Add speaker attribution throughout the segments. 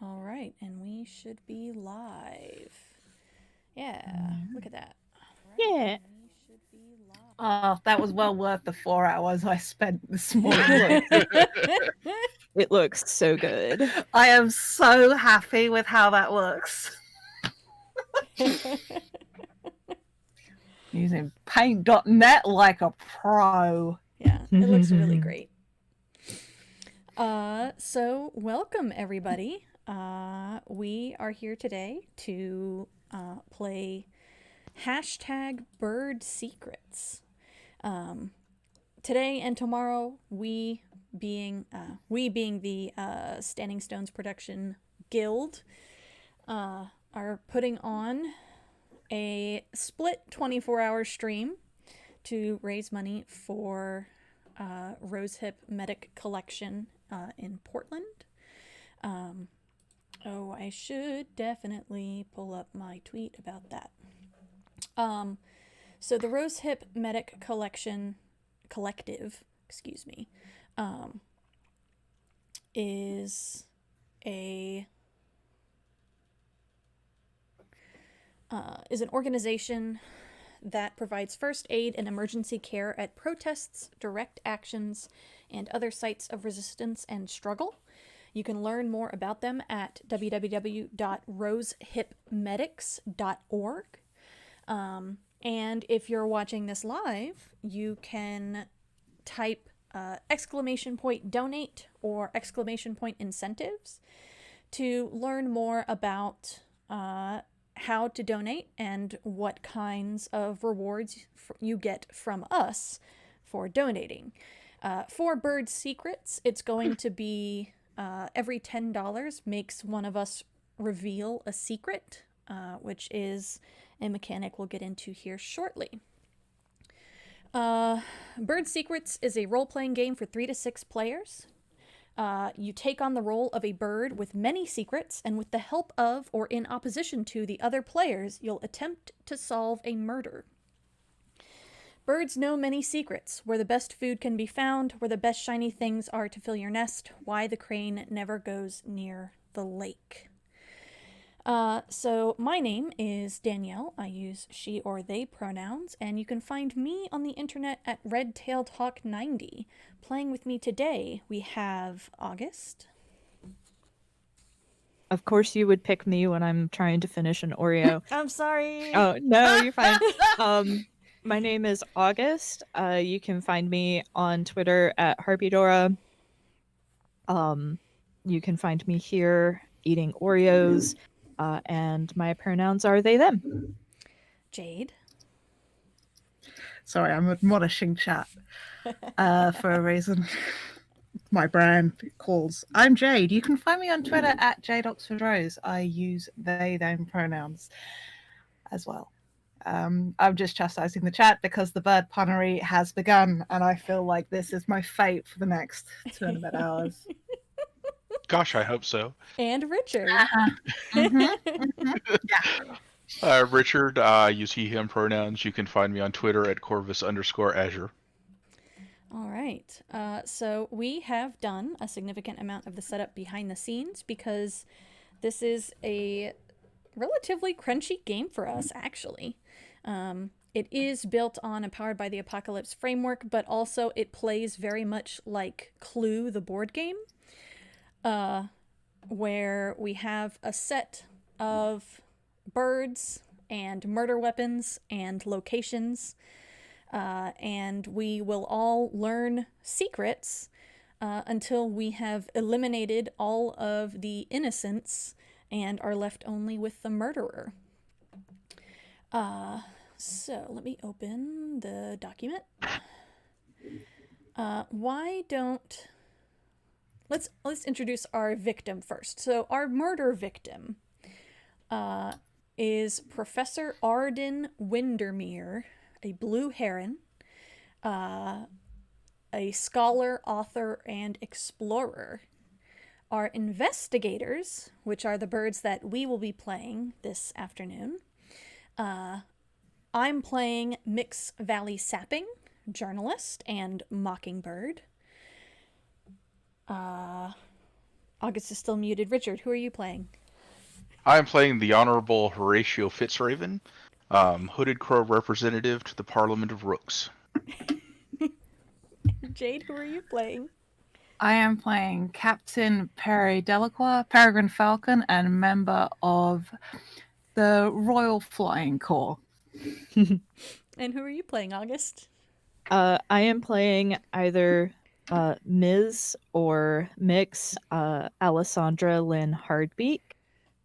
Speaker 1: All right, and we should be live. Yeah, look at that.
Speaker 2: Yeah.
Speaker 1: We should be live.
Speaker 3: Oh, that was well worth the 4 hours I spent this morning.
Speaker 2: It looks so good.
Speaker 3: I am so happy with how that looks. Using paint.net like a pro.
Speaker 1: Yeah, it looks really great. So welcome everybody. We are here today to play hashtag bird secrets. Today and tomorrow, we being the Standing Stones Production Guild, are putting on a split 24-hour stream to raise money for Rosehip Medic Collection in Portland. I should definitely pull up my tweet about that. So the Rosehip Medic Collective, is an organization that provides first aid and emergency care at protests, direct actions, and other sites of resistance and struggle. You can learn more about them at www.rosehipmedics.org. And if you're watching this live, you can type !donate or !incentives to learn more about how to donate and what kinds of rewards you get from us for donating. For Bird Secrets, it's going to be every $10 makes one of us reveal a secret, which is a mechanic we'll get into here shortly. Bird Secrets is a role-playing game for 3 to 6 players. You take on the role of a bird with many secrets, and with the help of or in opposition to the other players, you'll attempt to solve a murder. Birds know many secrets: where the best food can be found, where the best shiny things are to fill your nest, why the crane never goes near the lake. So my name is Danielle. I use she or they pronouns, and you can find me on the internet at RedtailedHawk90. Playing with me today, we have August.
Speaker 2: Of course, you would pick me when I'm trying to finish an Oreo.
Speaker 1: I'm sorry.
Speaker 2: Oh, no, you're fine. My name is August. You can find me on Twitter at Harpydora. You can find me here eating Oreos, and my pronouns are they, them.
Speaker 1: Jade.
Speaker 3: Sorry, I'm admonishing chat for a reason. My brand calls. I'm Jade. You can find me on Twitter at JadeOxfordRose. I use they, them pronouns as well. I'm just chastising the chat because the bird punnery has begun, and I feel like this is my fate for the next 2.5 hours.
Speaker 4: Gosh, I hope so.
Speaker 1: And Richard.
Speaker 3: Yeah.
Speaker 4: Richard, use he, him pronouns. You can find me on Twitter at Corvus_Azure.
Speaker 1: All right. So we have done a significant amount of the setup behind the scenes because this is a relatively crunchy game for us, actually. It is built on a Powered by the Apocalypse framework, but also it plays very much like Clue, the board game, where we have a set of birds and murder weapons and locations, and we will all learn secrets until we have eliminated all of the innocents and are left only with the murderer. So let me open the document. Let's introduce our victim first. So our murder victim is Professor Arden Windermere, a blue heron, a scholar, author, and explorer. Our investigators, which are the birds that we will be playing this afternoon. I'm playing Mix Valley Sapping, journalist and mockingbird. August is still muted. Richard, who are you playing?
Speaker 4: I am playing the Honorable Horatio Fitzraven, Hooded Crow representative to the Parliament of Rooks.
Speaker 1: Jade, who are you playing?
Speaker 3: I am playing Captain Perry Delacroix, Peregrine Falcon, and member of the Royal Flying Corps.
Speaker 1: And who are you playing, August?
Speaker 2: I am playing either Ms. or Mix Alessandra Lynn Hardbeak.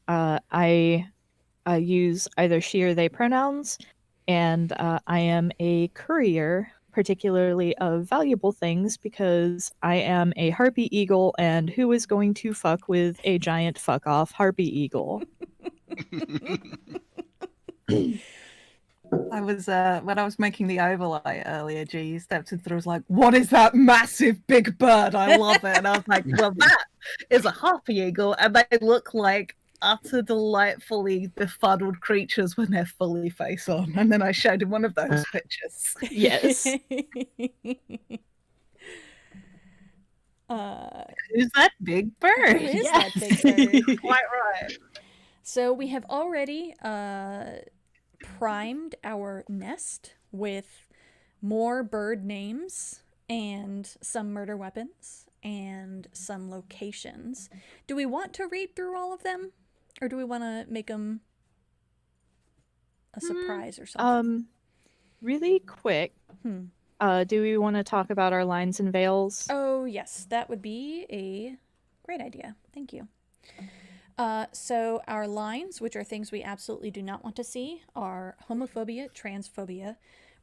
Speaker 2: I use either she or they pronouns, and I am a courier, particularly of valuable things, because I am a harpy eagle, and who is going to fuck with a giant fuck off harpy eagle?
Speaker 3: I was when I was making the overlay earlier, G, you stepped in through, was like, "What is that massive big bird? I love it." And I was like, "Well, that is a harpy eagle, and they look like utter delightfully befuddled creatures when they're fully face on." And then I showed him one of those pictures.
Speaker 2: Yes.
Speaker 3: Who's that big bird?
Speaker 1: Who is that big bird?
Speaker 3: Quite right.
Speaker 1: So we have already primed our nest with more bird names and some murder weapons and some locations. Do we want to read through all of them, or do we want to make them a surprise or something?
Speaker 2: Really quick.
Speaker 1: Hmm.
Speaker 2: Do we want to talk about our lines and veils?
Speaker 1: Oh, yes, that would be a great idea. Thank you. So our lines, which are things we absolutely do not want to see, are homophobia, transphobia,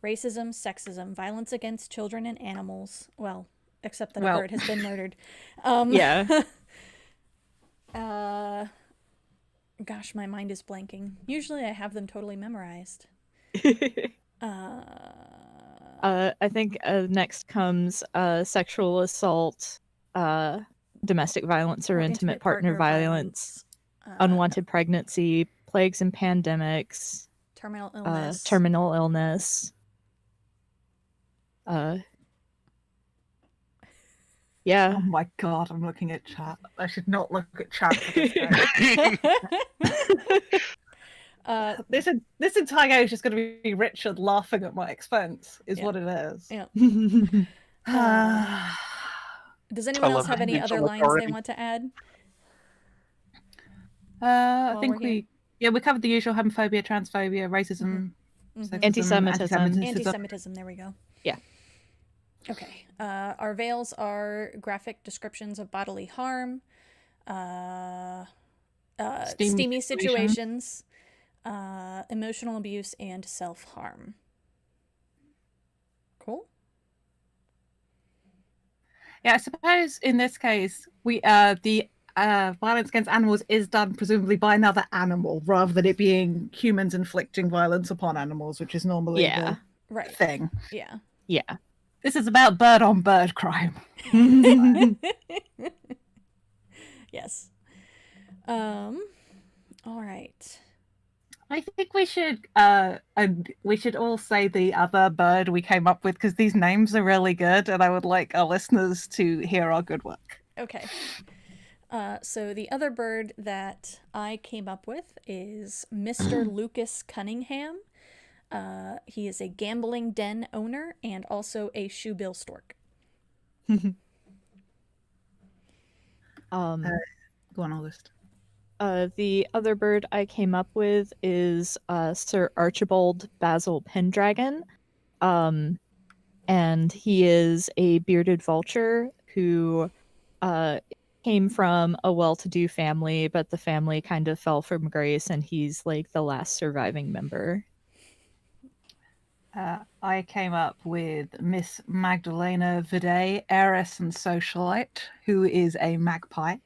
Speaker 1: racism, sexism, violence against children and animals. Well, except that a bird has been murdered.
Speaker 2: Yeah.
Speaker 1: Gosh, my mind is blanking. Usually I have them totally memorized.
Speaker 2: I think next comes sexual assault, domestic violence or intimate partner violence, unwanted pregnancy, plagues and pandemics,
Speaker 1: terminal illness.
Speaker 2: terminal illness. Yeah.
Speaker 3: Oh my god, I'm looking at chat. I should not look at chat for this game. This entire game is just going to be Richard laughing at my expense, is what it is.
Speaker 1: Yeah.
Speaker 3: Uh,
Speaker 1: Does anyone else have any other lines they want to add?
Speaker 3: I think we covered the usual: homophobia, transphobia, racism, sexism,
Speaker 2: Anti-Semitism.
Speaker 1: Anti-Semitism, there we go.
Speaker 2: Yeah.
Speaker 1: Okay. Our veils are graphic descriptions of bodily harm, steamy situations, emotional abuse, and self-harm. Cool.
Speaker 3: Yeah, I suppose in this case, the violence against animals is done presumably by another animal, rather than it being humans inflicting violence upon animals, which is normally the thing.
Speaker 1: Yeah.
Speaker 2: Yeah.
Speaker 3: This is about bird-on-bird crime.
Speaker 1: Yes. All right.
Speaker 3: I think we should all say the other bird we came up with, because these names are really good, and I would like our listeners to hear our good work.
Speaker 1: Okay. So the other bird that I came up with is Mr. Lucas Cunningham. He is a gambling den owner and also a shoebill stork.
Speaker 3: Go on, August.
Speaker 2: The other bird I came up with is Sir Archibald Basil Pendragon. And he is a bearded vulture who came from a well-to-do family, but the family kind of fell from grace, and he's like the last surviving member.
Speaker 3: I came up with Miss Magdalena Viday, heiress and socialite, who is a magpie.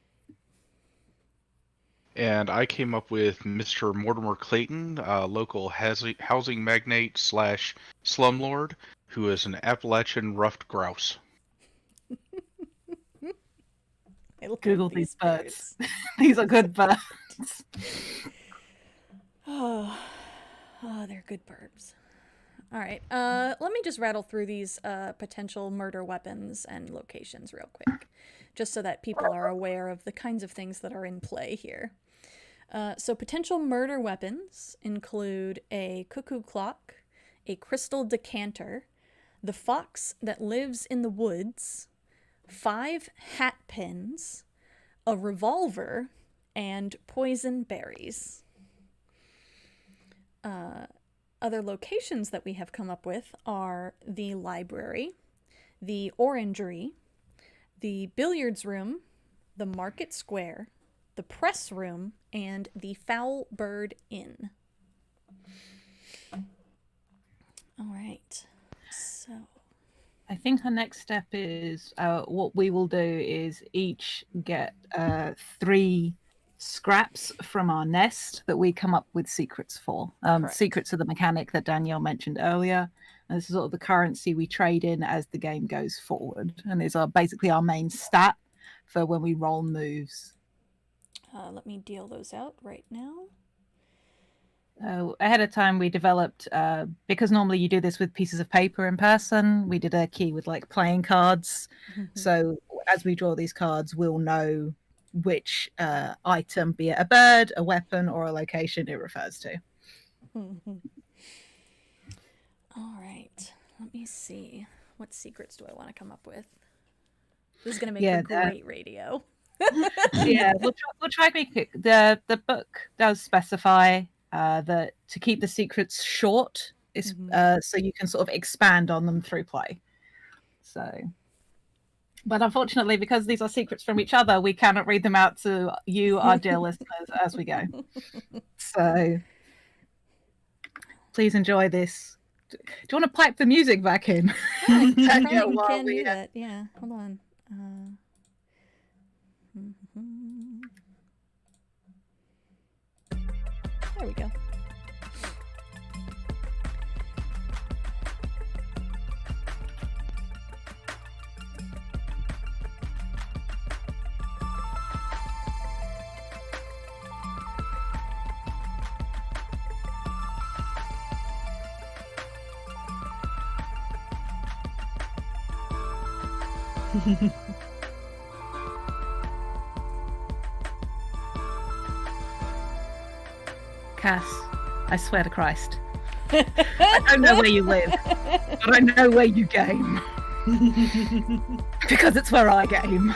Speaker 4: And I came up with Mr. Mortimer Clayton, local housing magnate / slumlord, who is an Appalachian ruffed grouse.
Speaker 3: Google these birds. These are good birds.
Speaker 1: Oh, they're good birds. All right. Let me just rattle through these potential murder weapons and locations real quick, just so that people are aware of the kinds of things that are in play here. So potential murder weapons include a cuckoo clock, a crystal decanter, the fox that lives in the woods, 5 hat pins, a revolver, and poison berries. Other locations that we have come up with are the library, the orangery, the billiards room, the market square, the press room, and the Foul Bird Inn. All right. So
Speaker 3: I think our next step is what we will do is each get 3 scraps from our nest that we come up with secrets for.
Speaker 1: Correct.
Speaker 3: Secrets are the mechanic that Danielle mentioned earlier. And this is sort of the currency we trade in as the game goes forward. And these are basically our main stat for when we roll moves.
Speaker 1: let me deal those out right now.
Speaker 3: Ahead of time, we developed, because normally you do this with pieces of paper in person, we did a key with like playing cards. So as we draw these cards, we'll know which item, be it a bird, a weapon, or a location it refers to.
Speaker 1: All right. Let me see. What secrets do I want to come up with? This is going to make for great radio.
Speaker 3: Yeah, we'll try to make it. The book does specify that to keep the secrets short is so you can sort of expand on them through play. So, but unfortunately, because these are secrets from each other, we cannot read them out to you, our dear listeners, as we go. So, please enjoy this. Do you want to pipe the music back in?
Speaker 1: I can do that. Yeah, hold on. There we go.
Speaker 3: Cass, I swear to Christ. I don't know where you live, but I know where you game. Because it's where I game.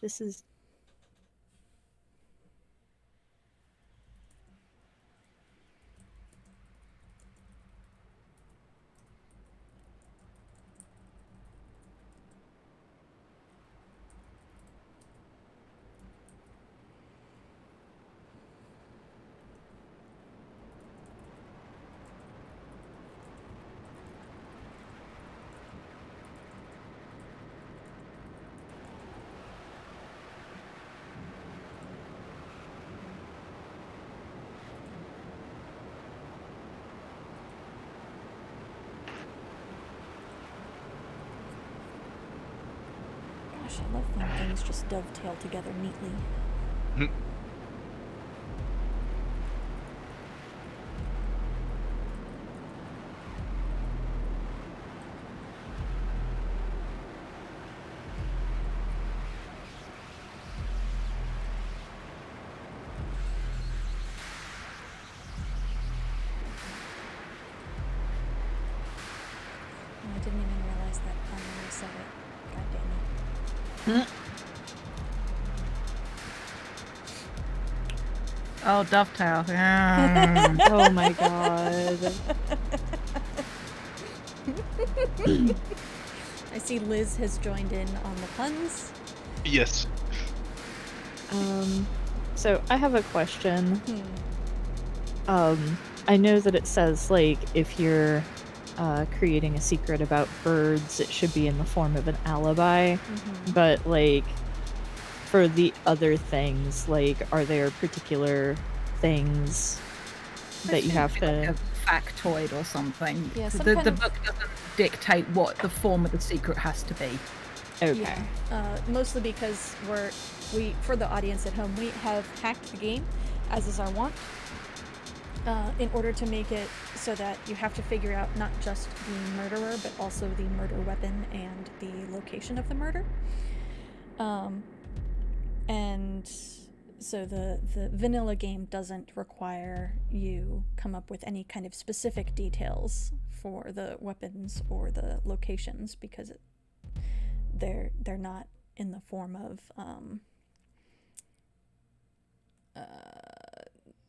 Speaker 2: This is
Speaker 1: Gosh, I love when things just dovetail together neatly. Oh, I didn't even realize that when I said it. God damn it.
Speaker 3: Oh, dovetail. Yeah.
Speaker 2: oh my god.
Speaker 1: I see Liz has joined in on the puns.
Speaker 4: Yes.
Speaker 2: So I have a question. I know that it says, like, if you're creating a secret about birds, it should be in the form of an alibi. But, like, for the other things, like, are there particular things that you have to...
Speaker 3: Like a factoid or something.
Speaker 1: Yeah,
Speaker 3: the book doesn't dictate what the form of the secret has to be.
Speaker 2: Okay.
Speaker 1: Yeah, mostly because we for the audience at home, we have hacked the game, as is our wont, in order to make it so that you have to figure out not just the murderer, but also the murder weapon and the location of the murder. And so the vanilla game doesn't require you come up with any kind of specific details for the weapons or the locations, because they're not in the form of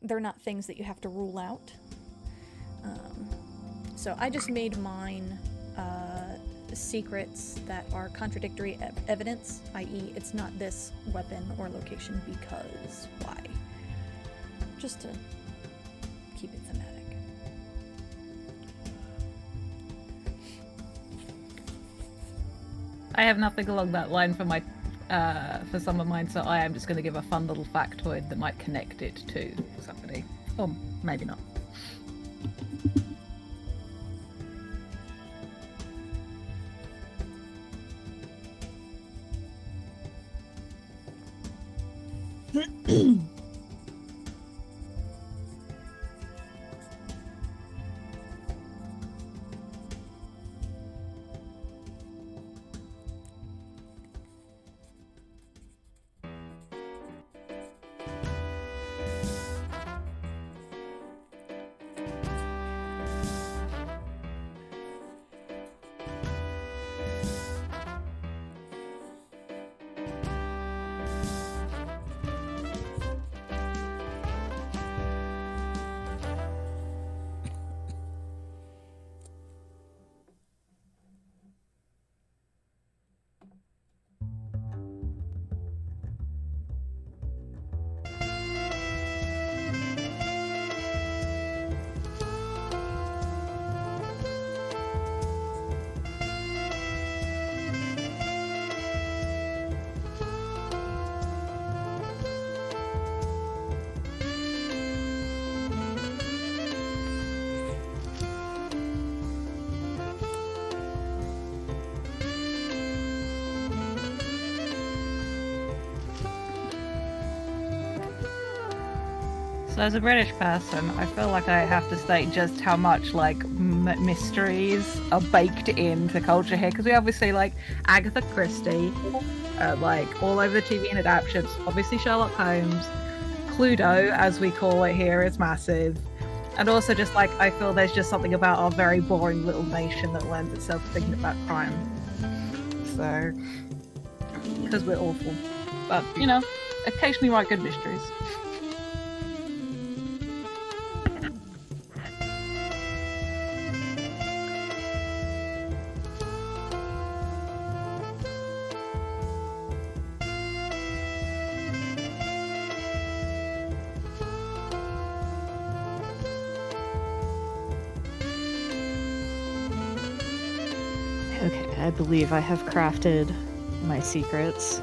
Speaker 1: they're not things that you have to rule out. So I just made mine secrets that are contradictory evidence, i.e. it's not this weapon or location because why? Just to keep it thematic.
Speaker 3: I have nothing along that line for my for some of mine, so I am just going to give a fun little factoid that might connect it to somebody, or maybe not. So as a British person, I feel like I have to state just how much like mysteries are baked into culture here, because we obviously like Agatha Christie, like all over the TV and adaptations. Obviously Sherlock Holmes, Cluedo, as we call it here, is massive, and also just like I feel there's just something about our very boring little nation that lends itself to thinking about crime. So, because we're awful, but you know, occasionally write good mysteries.
Speaker 2: Okay, I believe I have crafted my secrets.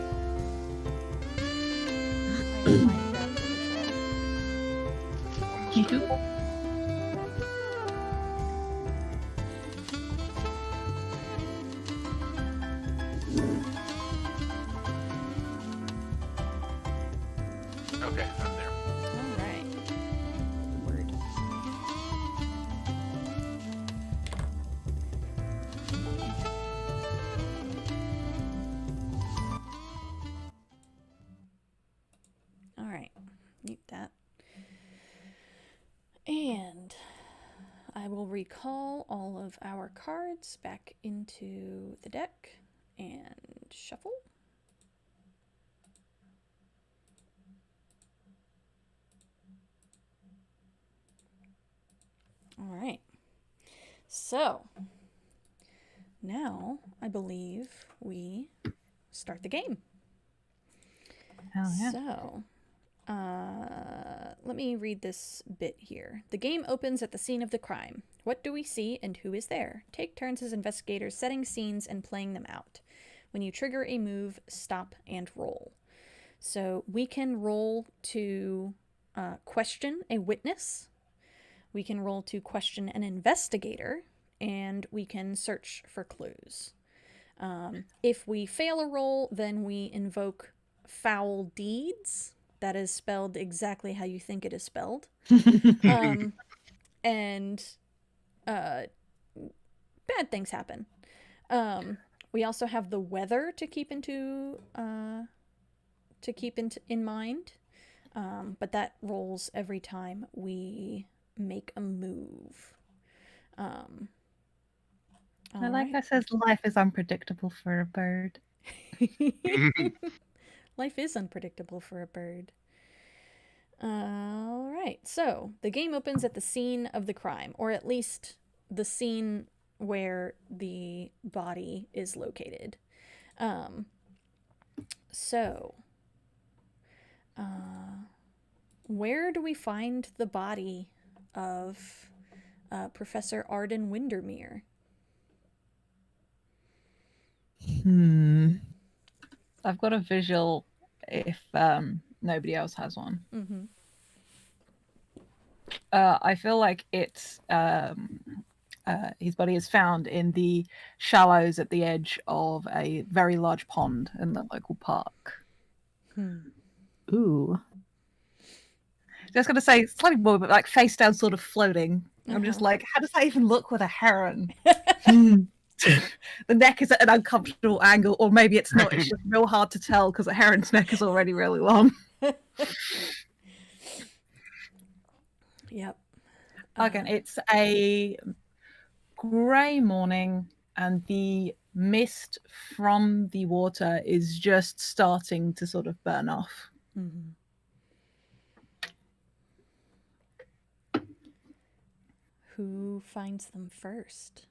Speaker 3: Me too.
Speaker 4: Okay, I'm there.
Speaker 1: All right. Word. All right. Mute that. And I will recall all of our cards back into the deck and shuffle. All right. So now I believe we start the game.
Speaker 3: Hell yeah.
Speaker 1: So, let me read this bit here. The game opens at the scene of the crime. What do we see and who is there? Take turns as investigators setting scenes and playing them out. When you trigger a move, stop and roll. So we can roll to question a witness. We can roll to question an investigator, and we can search for clues. If we fail a roll, then we invoke foul deeds. That is spelled exactly how you think it is spelled. And bad things happen. We also have the weather to keep in mind, but that rolls every time we make a move.
Speaker 3: I like that says life is unpredictable for a bird.
Speaker 1: Life is unpredictable for a bird. All right, so the game opens at the scene of the crime, or at least the scene where the body is located. Where do we find the body of Professor Arden Windermere?
Speaker 3: I've got a visual if nobody else has one.
Speaker 1: Mm-hmm.
Speaker 3: I feel like it's his body is found in the shallows at the edge of a very large pond in the local park.
Speaker 2: Ooh.
Speaker 3: Just gonna say slightly more, but like face down, sort of floating. I'm just like, how does that even look with a heron? The neck is at an uncomfortable angle, or maybe it's not. It's just real hard to tell because a heron's neck is already really long.
Speaker 1: Yep.
Speaker 3: Again, it's a grey morning, and the mist from the water is just starting to sort of burn off.
Speaker 1: Mm-hmm. Who finds them first?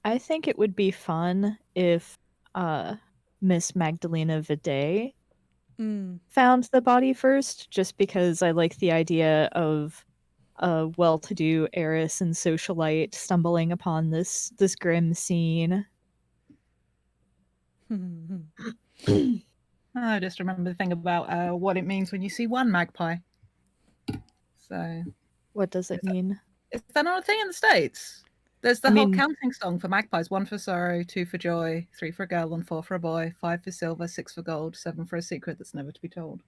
Speaker 2: I think it would be fun if Miss Magdalena Vide found the body first, just because I like the idea of a well-to-do heiress and socialite stumbling upon this grim scene.
Speaker 3: I just remember the thing about what it means when you see one magpie. So,
Speaker 2: what does it mean?
Speaker 3: Is that not a thing in the States? There's the whole counting song for magpies: 1 for sorrow, 2 for joy, 3 for a girl, and 4 for a boy, 5 for silver, 6 for gold, 7 for a secret that's never to be told.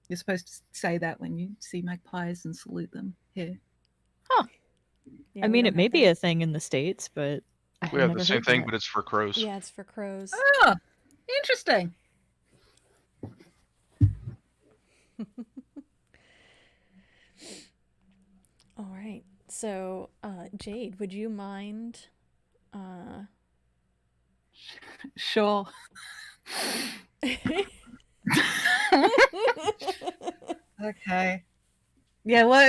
Speaker 3: You're supposed to say that when you see magpies and salute them here.
Speaker 2: Huh. Yeah, I mean, it may be a thing in the States, but
Speaker 4: we have the same thing, but it's for crows.
Speaker 1: Yeah, it's for crows.
Speaker 3: Oh, interesting.
Speaker 1: All right. So, Jade, would you mind?
Speaker 3: Sure. Okay. Yeah, what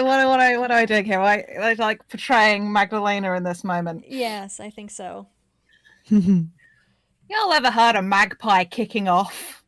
Speaker 3: do I do here? I like portraying Magdalena in this moment.
Speaker 1: Yes, I think so.
Speaker 3: Y'all ever heard of magpie kicking off?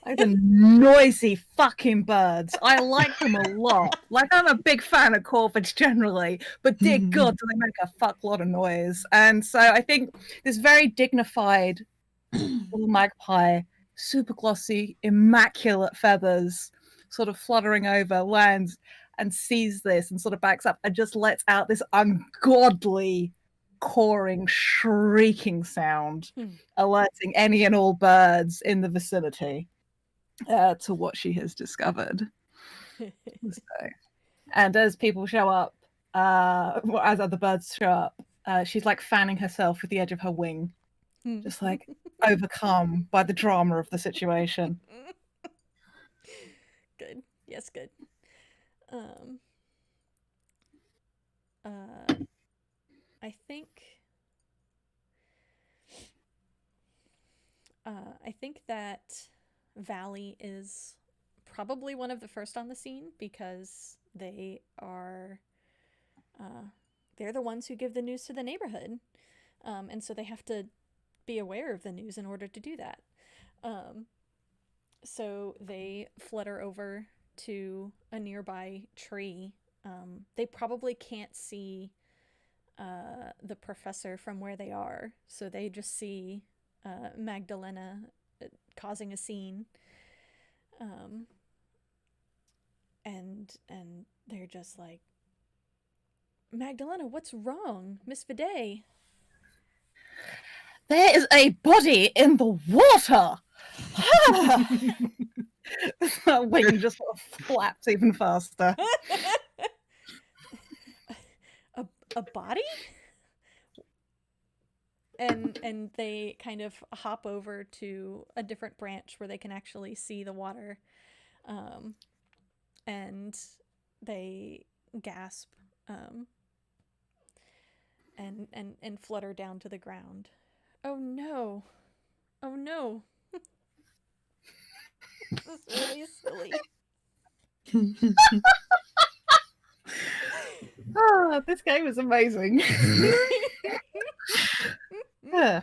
Speaker 3: Like the noisy fucking birds. I like them a lot. Like, I'm a big fan of corvids generally, but dear God, do they make a fuck lot of noise. And so I think this very dignified little magpie, super glossy, immaculate feathers, sort of fluttering over, lands and sees this and sort of backs up and just lets out this ungodly cawing, shrieking sound, alerting any and all birds in the vicinity to what she has discovered. So, and as people show up, as other birds show up, she's like fanning herself with the edge of her wing, just like overcome by the drama of the situation.
Speaker 1: Good. Yes, good. I think that Valley is probably one of the first on the scene because they are they're the ones who give the news to the neighborhood, and so they have to be aware of the news in order to do that. So they flutter over to a nearby tree. They probably can't see the professor from where they are, so they just see Magdalena causing a scene. and they're just like, Magdalena, what's wrong, Miss Viday?
Speaker 3: There is a body in the water. Wing just sort of flaps even faster.
Speaker 1: a body? And they kind of hop over to a different branch where they can actually see the water, and they gasp, and flutter down to the ground. Oh no! Oh no! This is really silly.
Speaker 3: Oh, this game is amazing. Yeah.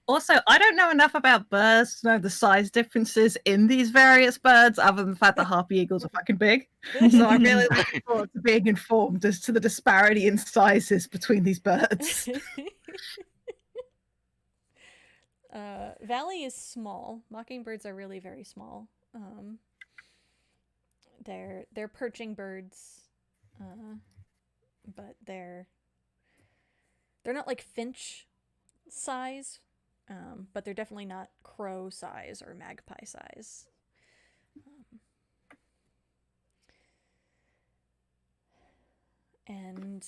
Speaker 3: Also, I don't know enough about birds to know the size differences in these various birds, other than the fact that harpy eagles are fucking big. So I'm really looking forward to being informed as to the disparity in sizes between these birds.
Speaker 1: Valley is small. Mockingbirds are really very small. They're perching birds, but they're not like finch size, but they're definitely not crow size or magpie size. And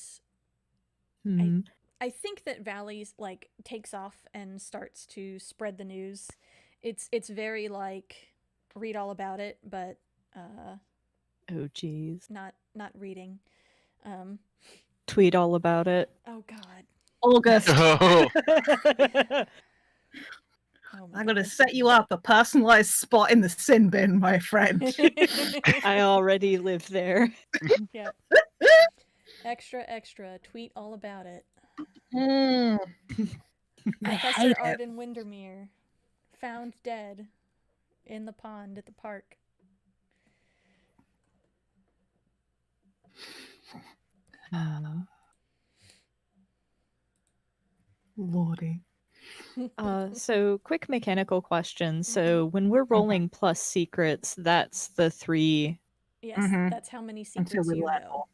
Speaker 1: I think that Valley's like takes off and starts to spread the news. It's very like read all about it, but
Speaker 2: Oh geez.
Speaker 1: not reading.
Speaker 2: Tweet all about it.
Speaker 1: Oh God.
Speaker 3: August,
Speaker 4: Oh,
Speaker 1: Oh my
Speaker 3: I'm going to
Speaker 1: goodness.
Speaker 3: set you up a personalized spot in the sin bin, my friend.
Speaker 2: I already live there.
Speaker 1: Yep. Extra. Tweet all about it.
Speaker 3: I
Speaker 1: Professor
Speaker 3: hate it.
Speaker 1: Arden Windermere found dead in the pond at the park.
Speaker 3: Lordy.
Speaker 2: So quick mechanical question. So when we're rolling plus secrets, that's the 3.
Speaker 1: Yes,
Speaker 3: Mhm.
Speaker 1: that's how many
Speaker 3: Until
Speaker 1: secrets
Speaker 3: we
Speaker 1: you
Speaker 3: learn
Speaker 1: know.
Speaker 3: more.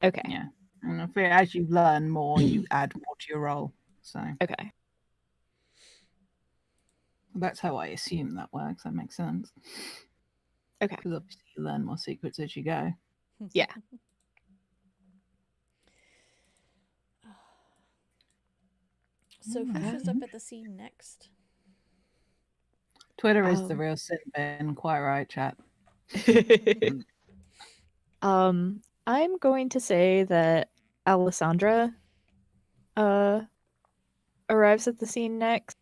Speaker 2: Okay.
Speaker 3: Yeah. And I feel as you learn more, you add more to your roll. So
Speaker 2: Okay.
Speaker 3: that's how I assume that works. That makes sense.
Speaker 2: Okay.
Speaker 3: Because obviously you learn more secrets as you go.
Speaker 2: Yeah.
Speaker 1: So who shows up at the scene next?
Speaker 3: Twitter is the real sin bin. Quite right, chat.
Speaker 2: I'm going to say that Alessandra arrives at the scene next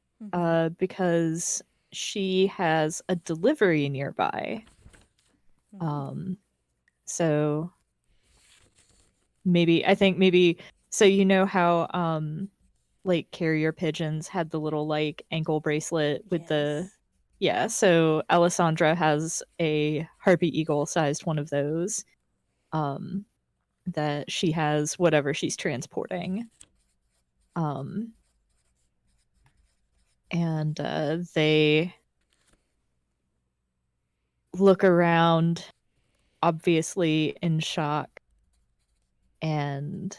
Speaker 2: because she has a delivery nearby. So maybe so you know how like carrier pigeons had the little like ankle bracelet with the so Alessandra has a harpy eagle sized one of those that she has whatever she's transporting. And they look around, obviously in shock. And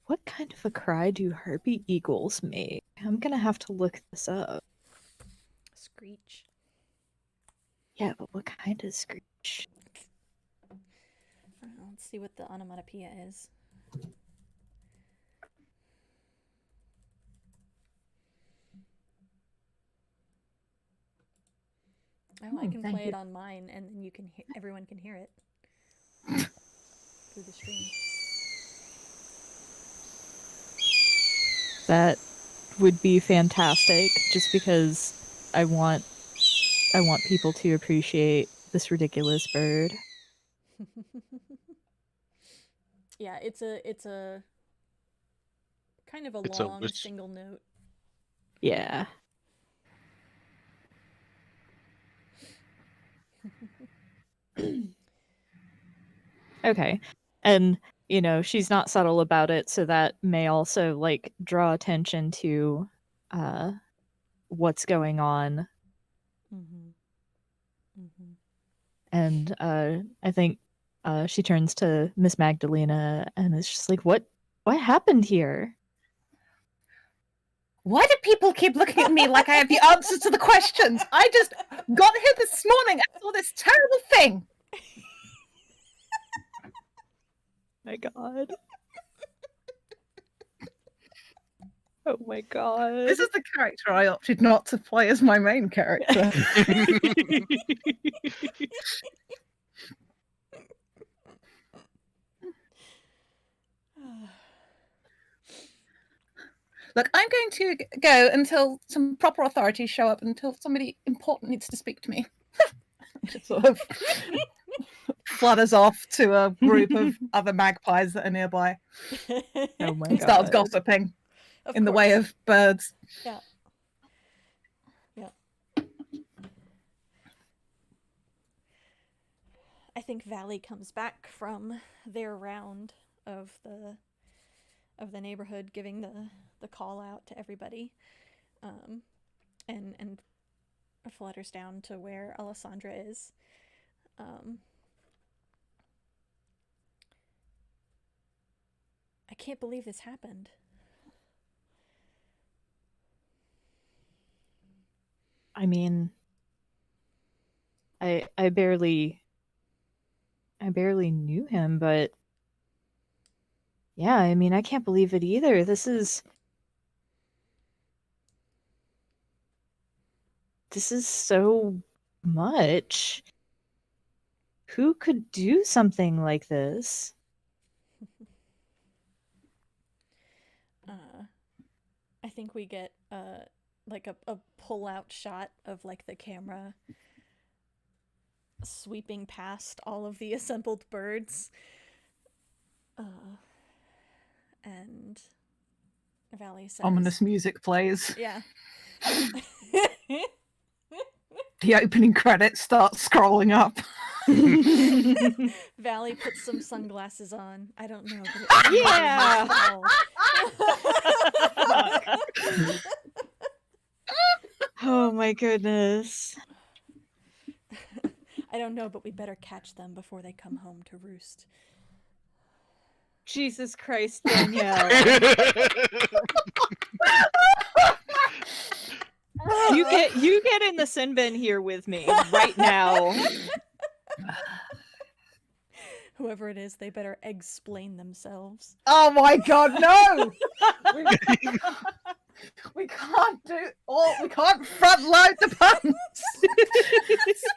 Speaker 2: what kind of a cry do harpy eagles make? I'm gonna have to look this up.
Speaker 1: Screech.
Speaker 2: Yeah, but what kind of screech?
Speaker 1: Let's see what the onomatopoeia is. Oh, I can play it on mine, and then you can everyone can hear it through the stream.
Speaker 2: That would be fantastic, just because I want people to appreciate this ridiculous bird.
Speaker 1: Yeah, it's a kind of a
Speaker 4: It's a
Speaker 1: long
Speaker 4: whistle.
Speaker 1: single note.
Speaker 2: Yeah. Okay. And she's not subtle about it, so that may also like draw attention to what's going on.
Speaker 1: Mm-hmm. Mm-hmm.
Speaker 2: And I think she turns to Miss Magdalena and is just like, what happened here?
Speaker 3: Why do people keep looking at me like I have the answers to the questions? I just got here this morning and saw this terrible thing.
Speaker 2: My God. Oh my God.
Speaker 3: This is the character I opted not to play as my main character. Look, I'm going to go until some proper authorities show up, until somebody important needs to speak to me. Just sort of flutters off to a group of other magpies that are nearby
Speaker 2: Oh my
Speaker 3: and
Speaker 2: God.
Speaker 3: starts gossiping in the way of birds.
Speaker 1: Yeah. Yeah. I think Valley comes back from their round of the neighborhood, giving the call out to everybody, and flutters down to where Alessandra is. I can't believe this happened.
Speaker 2: I mean, I barely knew him, but yeah, I mean, I can't believe it either. This is so much. Who could do something like this?
Speaker 1: I think we get like a pull-out shot of like the camera sweeping past all of the assembled birds. And Valley says,
Speaker 3: Ominous music plays.
Speaker 1: Yeah.
Speaker 3: The opening credits start scrolling up.
Speaker 1: Valley puts some sunglasses on. I don't know. But
Speaker 2: Yeah. Oh my goodness.
Speaker 1: I don't know, but we better catch them before they come home to roost.
Speaker 2: Jesus Christ, Danielle. You get in the sin bin here with me right now.
Speaker 1: Whoever it is, they better explain themselves.
Speaker 3: Oh my God, no! We can't do all. We can't front load the puns.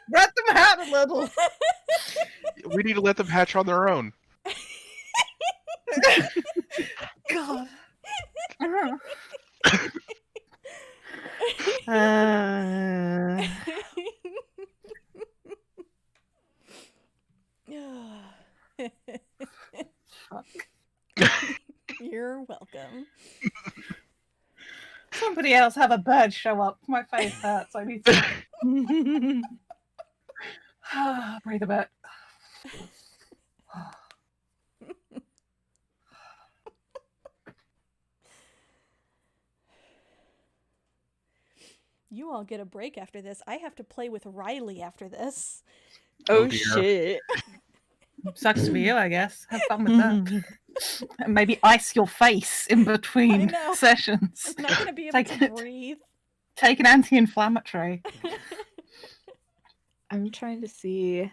Speaker 3: Spread them out a little.
Speaker 4: We need to let them hatch on their own.
Speaker 3: God. Fuck.
Speaker 1: You're welcome.
Speaker 3: Somebody else have a bird show up. My face hurts. I need to breathe a bit.
Speaker 1: You all get a break after this. I have to play with Riley after this.
Speaker 2: Oh
Speaker 4: dear.
Speaker 2: shit.
Speaker 3: Sucks for you, I guess. Have fun with that. And maybe ice your face in between
Speaker 1: know.
Speaker 3: sessions.
Speaker 1: I'm not going to be able
Speaker 3: Take
Speaker 1: to
Speaker 3: it.
Speaker 1: breathe.
Speaker 3: Take an anti-inflammatory.
Speaker 2: I'm trying to see.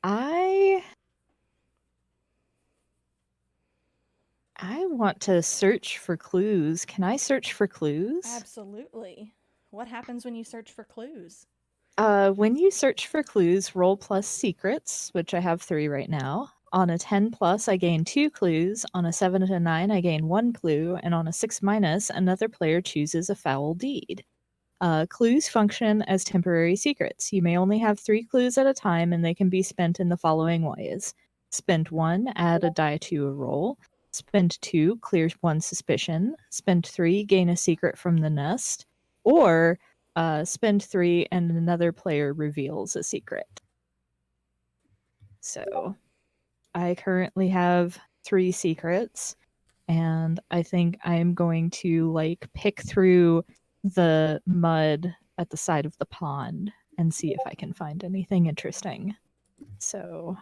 Speaker 2: I want to search for clues. Can I search for clues?
Speaker 1: Absolutely. What happens when you search for clues?
Speaker 2: When you search for clues, roll plus secrets, which I have 3 right now. On a 10 plus, I gain 2 clues. On a 7 to 9, I gain 1 clue. And on a 6 minus, another player chooses a foul deed. Clues function as temporary secrets. You may only have 3 clues at a time, and they can be spent in the following ways. Spend 1, add a die to a roll. Spend 2, clear 1 suspicion. Spend 3, gain a secret from the nest. Or spend 3, and another player reveals a secret. So I currently have 3 secrets, and I think I'm going to like pick through the mud at the side of the pond and see if I can find anything interesting. So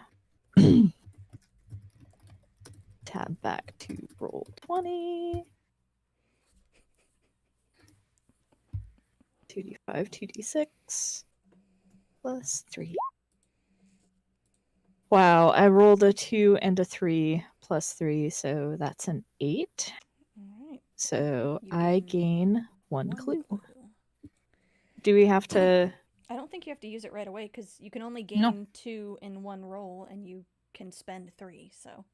Speaker 2: tab back to roll 20. 2d5, 2d6 plus 3. Wow, I rolled a 2 and a 3 plus 3, so that's an 8.
Speaker 1: All right.
Speaker 2: So
Speaker 1: You
Speaker 2: I
Speaker 1: gain
Speaker 2: gain one clue.
Speaker 1: clue.
Speaker 2: Do we have to?
Speaker 1: I don't think you have to use it right away because you can only
Speaker 3: No.
Speaker 1: gain 2 in one roll, and you can spend 3. So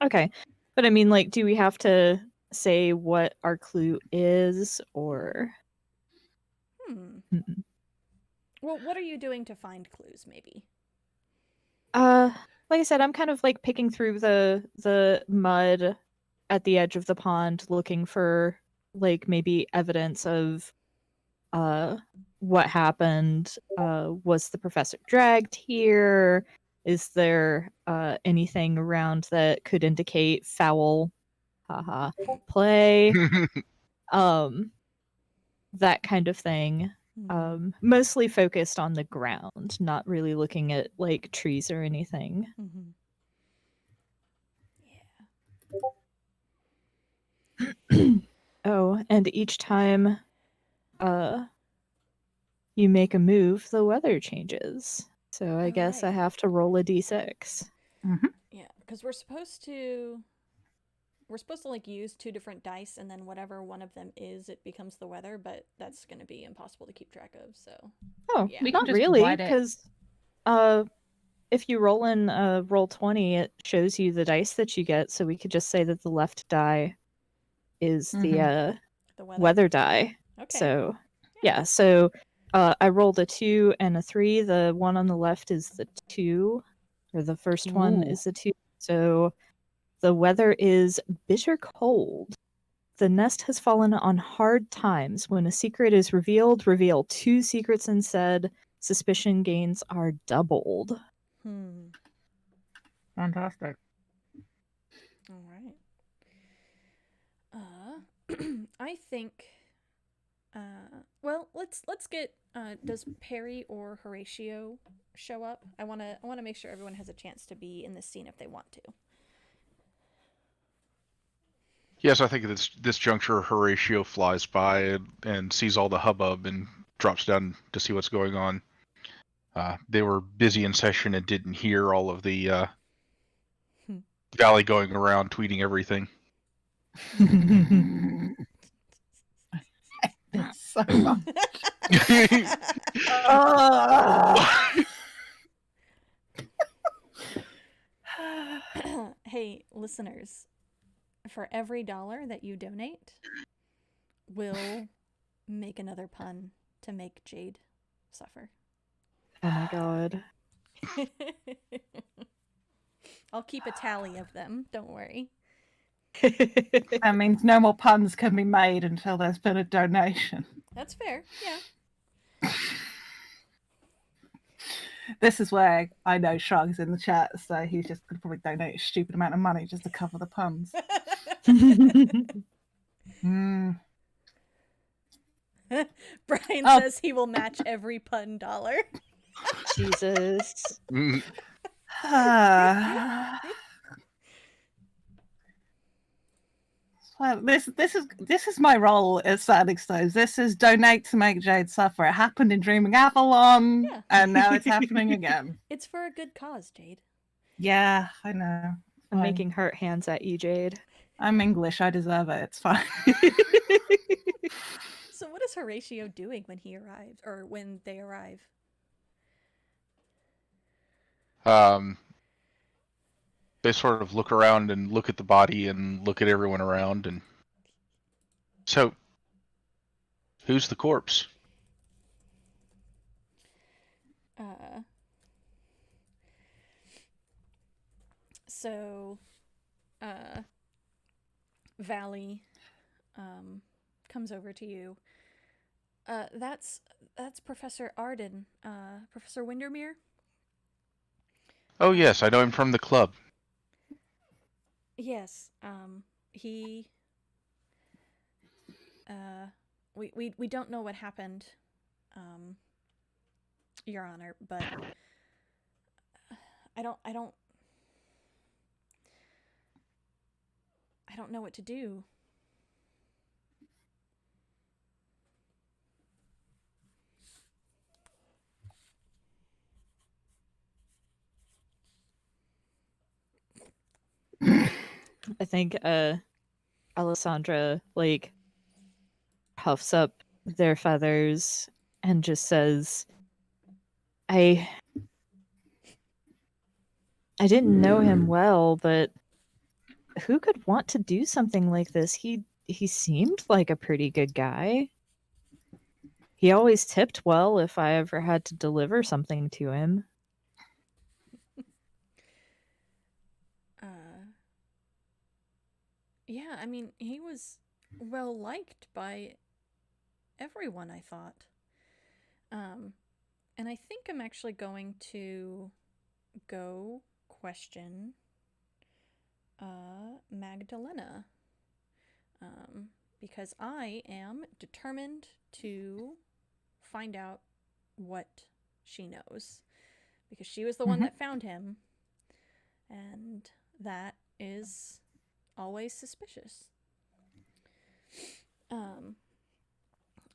Speaker 2: Okay, but I mean, like, do we have to say what our clue is, or? Mm-mm.
Speaker 1: Well, what are you doing to find clues? Maybe.
Speaker 2: Like I said, I'm kind of like picking through the mud at the edge of the pond, looking for like maybe evidence of what happened. Was the professor dragged here? Is there anything around that could indicate foul play? That kind of thing. Mostly focused on the ground, not really looking at like trees or anything.
Speaker 1: Yeah.
Speaker 2: Oh, and each time you make a move, the weather changes. So I guess I
Speaker 1: Right.
Speaker 2: have to roll a d6.
Speaker 1: Yeah, because we're supposed to like use 2 different dice, and then whatever one of them is, it becomes the weather. But that's going to be impossible to keep track of. So
Speaker 2: Oh,
Speaker 1: yeah.
Speaker 3: We can
Speaker 2: not
Speaker 3: just
Speaker 2: really,
Speaker 3: divide it.
Speaker 2: because if you roll in roll 20, it shows you the dice that you get. So we could just say that the left die is the
Speaker 1: The weather.
Speaker 2: weather die.
Speaker 1: Okay.
Speaker 2: So yeah, so I rolled a 2 and a 3. The one on the left is the 2, or the first one
Speaker 3: Ooh.
Speaker 2: is the 2. So the weather is bitter cold. The nest has fallen on hard times. When a secret is revealed, reveal 2 secrets instead. Suspicion gains are doubled.
Speaker 3: Fantastic.
Speaker 1: All right. I think. Well, let's get. Does Perry or Horatio show up? I wanna make sure everyone has a chance to be in this scene if they want to.
Speaker 4: Yes, I think at this juncture, Horatio flies by and sees all the hubbub and drops down to see what's going on. They were busy in session and didn't hear all of the Valley going around tweeting everything.
Speaker 3: So much.
Speaker 1: Hey, listeners, for every $1 that you donate, we'll make another pun to make Jade suffer.
Speaker 2: Oh my god.
Speaker 1: I'll keep a tally of them, don't worry.
Speaker 3: That means no more puns can be made until there's been a donation.
Speaker 1: That's fair, yeah.
Speaker 3: This is where I know Shrug's in the chat, so he's just going to probably donate a stupid amount of money just to cover the puns.
Speaker 1: Brian
Speaker 3: Oh.
Speaker 1: says he will match every pun $1.
Speaker 2: Jesus.
Speaker 3: Well, this is my role as Standing Stones. This is donate to make Jade suffer. It happened in Dreaming Avalon,
Speaker 1: Yeah.
Speaker 3: and now it's happening again.
Speaker 1: It's for a good cause, Jade.
Speaker 3: Yeah, I know.
Speaker 2: I'm
Speaker 3: Fine.
Speaker 2: making heart hands at you, Jade.
Speaker 3: I'm English. I deserve it. It's fine.
Speaker 1: So what is Horatio doing when he arrives, or when they arrive?
Speaker 4: They sort of look around and look at the body and look at everyone around, and so who's the corpse?
Speaker 1: Valley comes over to you. That's Professor Arden, Professor Windermere.
Speaker 4: Oh yes, I know him from the club.
Speaker 1: Yes, he, we don't know what happened, um, Your Honor, but I don't, I don't, I don't know what to do.
Speaker 2: I think Alessandra like puffs up their feathers and just says, I didn't know him well, but who could want to do something like this? He seemed like a pretty good guy. He always tipped well if I ever had to deliver something to him.
Speaker 1: Uh, yeah, I mean, he was well liked by everyone, I thought. Um, and I think I'm actually going to go question Magdalena. Because I am determined to find out what she knows. Because she was the one that found him, and that is always suspicious.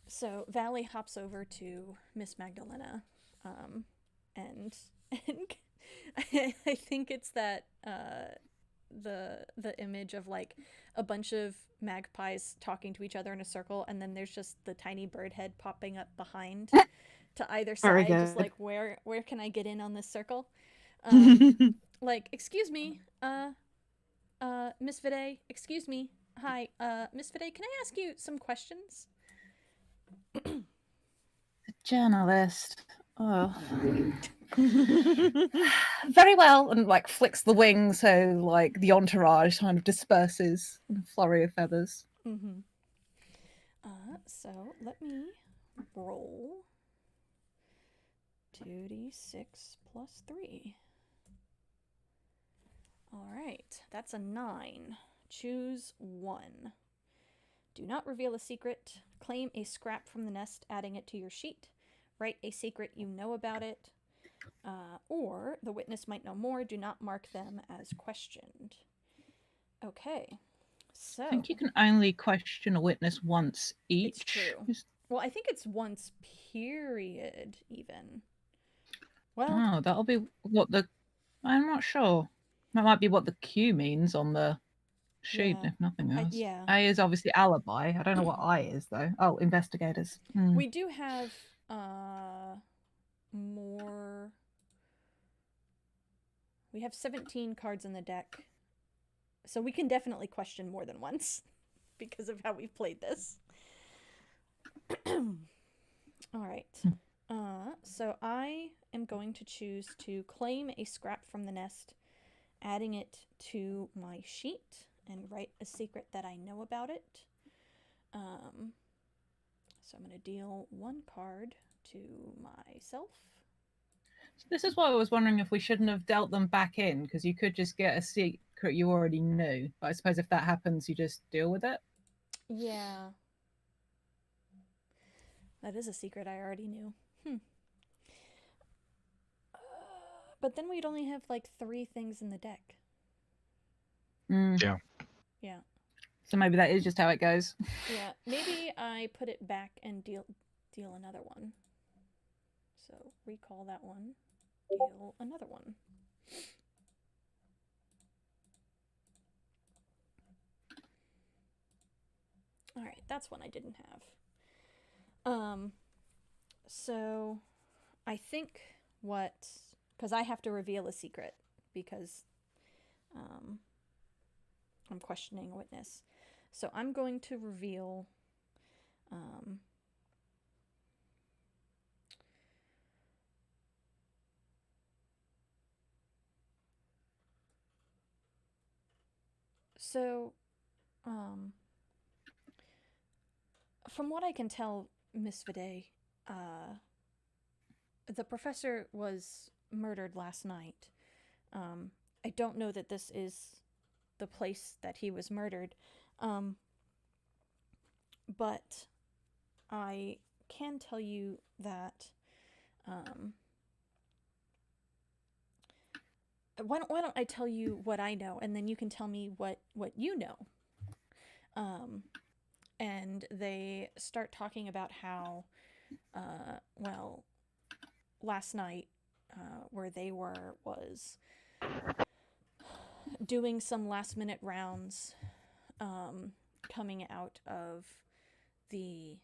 Speaker 1: So Valley hops over to Miss Magdalena, and I think it's that the image of like a bunch of magpies talking to each other in a circle, and then there's just the tiny bird head popping up behind to either
Speaker 2: Very
Speaker 1: side, just
Speaker 2: good.
Speaker 1: like where can I get in on this circle? Like, excuse me, Miss Vide, excuse me, hi, Miss Vide, can I ask you some questions?
Speaker 3: Journalist. Oh. Very well, and like flicks the wing so like the entourage kind of disperses in a flurry of feathers.
Speaker 1: Mm-hmm. So let me roll 2d6 plus 3. All right, that's a 9. Choose one. Do not reveal a secret. Claim a scrap from the nest, adding it to your sheet. Write a secret you know about it. Or the witness might know more. Do not mark them as questioned. Okay, so
Speaker 3: I think you can only question a witness once each.
Speaker 1: it's true. Well, I think it's once period even. Well,
Speaker 3: Oh, that'll be what the. I'm not sure. That might be what the Q means on the sheet,
Speaker 1: yeah,
Speaker 3: if nothing else.
Speaker 1: yeah.
Speaker 3: A is obviously alibi. I don't know what I is though. Oh, investigators.
Speaker 1: We do have more. We have 17 cards in the deck. So we can definitely question more than once because of how we've played this. All right. So I am going to choose to claim a scrap from the nest, adding it to my sheet, and write a secret that I know about it. So I'm going to deal one card to myself.
Speaker 3: This is why I was wondering if we shouldn't have dealt them back in, because you could just get a secret you already knew. But I suppose if that happens, you just deal with it.
Speaker 1: Yeah. That is a secret I already knew. But then we'd only have like 3 things in the deck.
Speaker 4: Yeah.
Speaker 1: Yeah.
Speaker 3: So maybe that is just how it goes.
Speaker 1: Yeah. Maybe I put it back and deal another one. So recall that one. Deal another one. All right, that's one I didn't have. So I think because I have to reveal a secret because I'm questioning a witness. So I'm going to reveal from what I can tell, Miss Vide, the professor was murdered last night, I don't know that this is the place that he was murdered, but I can tell you that. Why don't I tell you what I know, and then you can tell me what you know. And they start talking about how, well, last night, where they were was doing some last minute rounds, coming out of the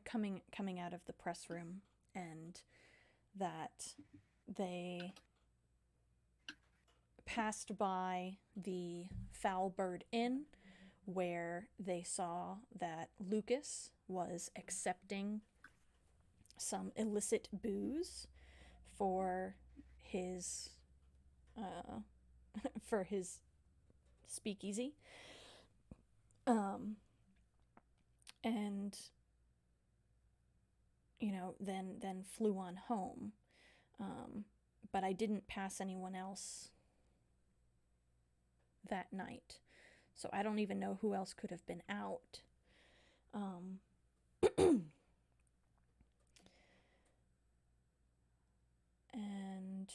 Speaker 1: coming out of the press room, and that they passed by the Foulbird Inn, where they saw that Lucas was accepting some illicit booze for his for his speakeasy, and then flew on home. But I didn't pass anyone else that night, so I don't even know who else could have been out. And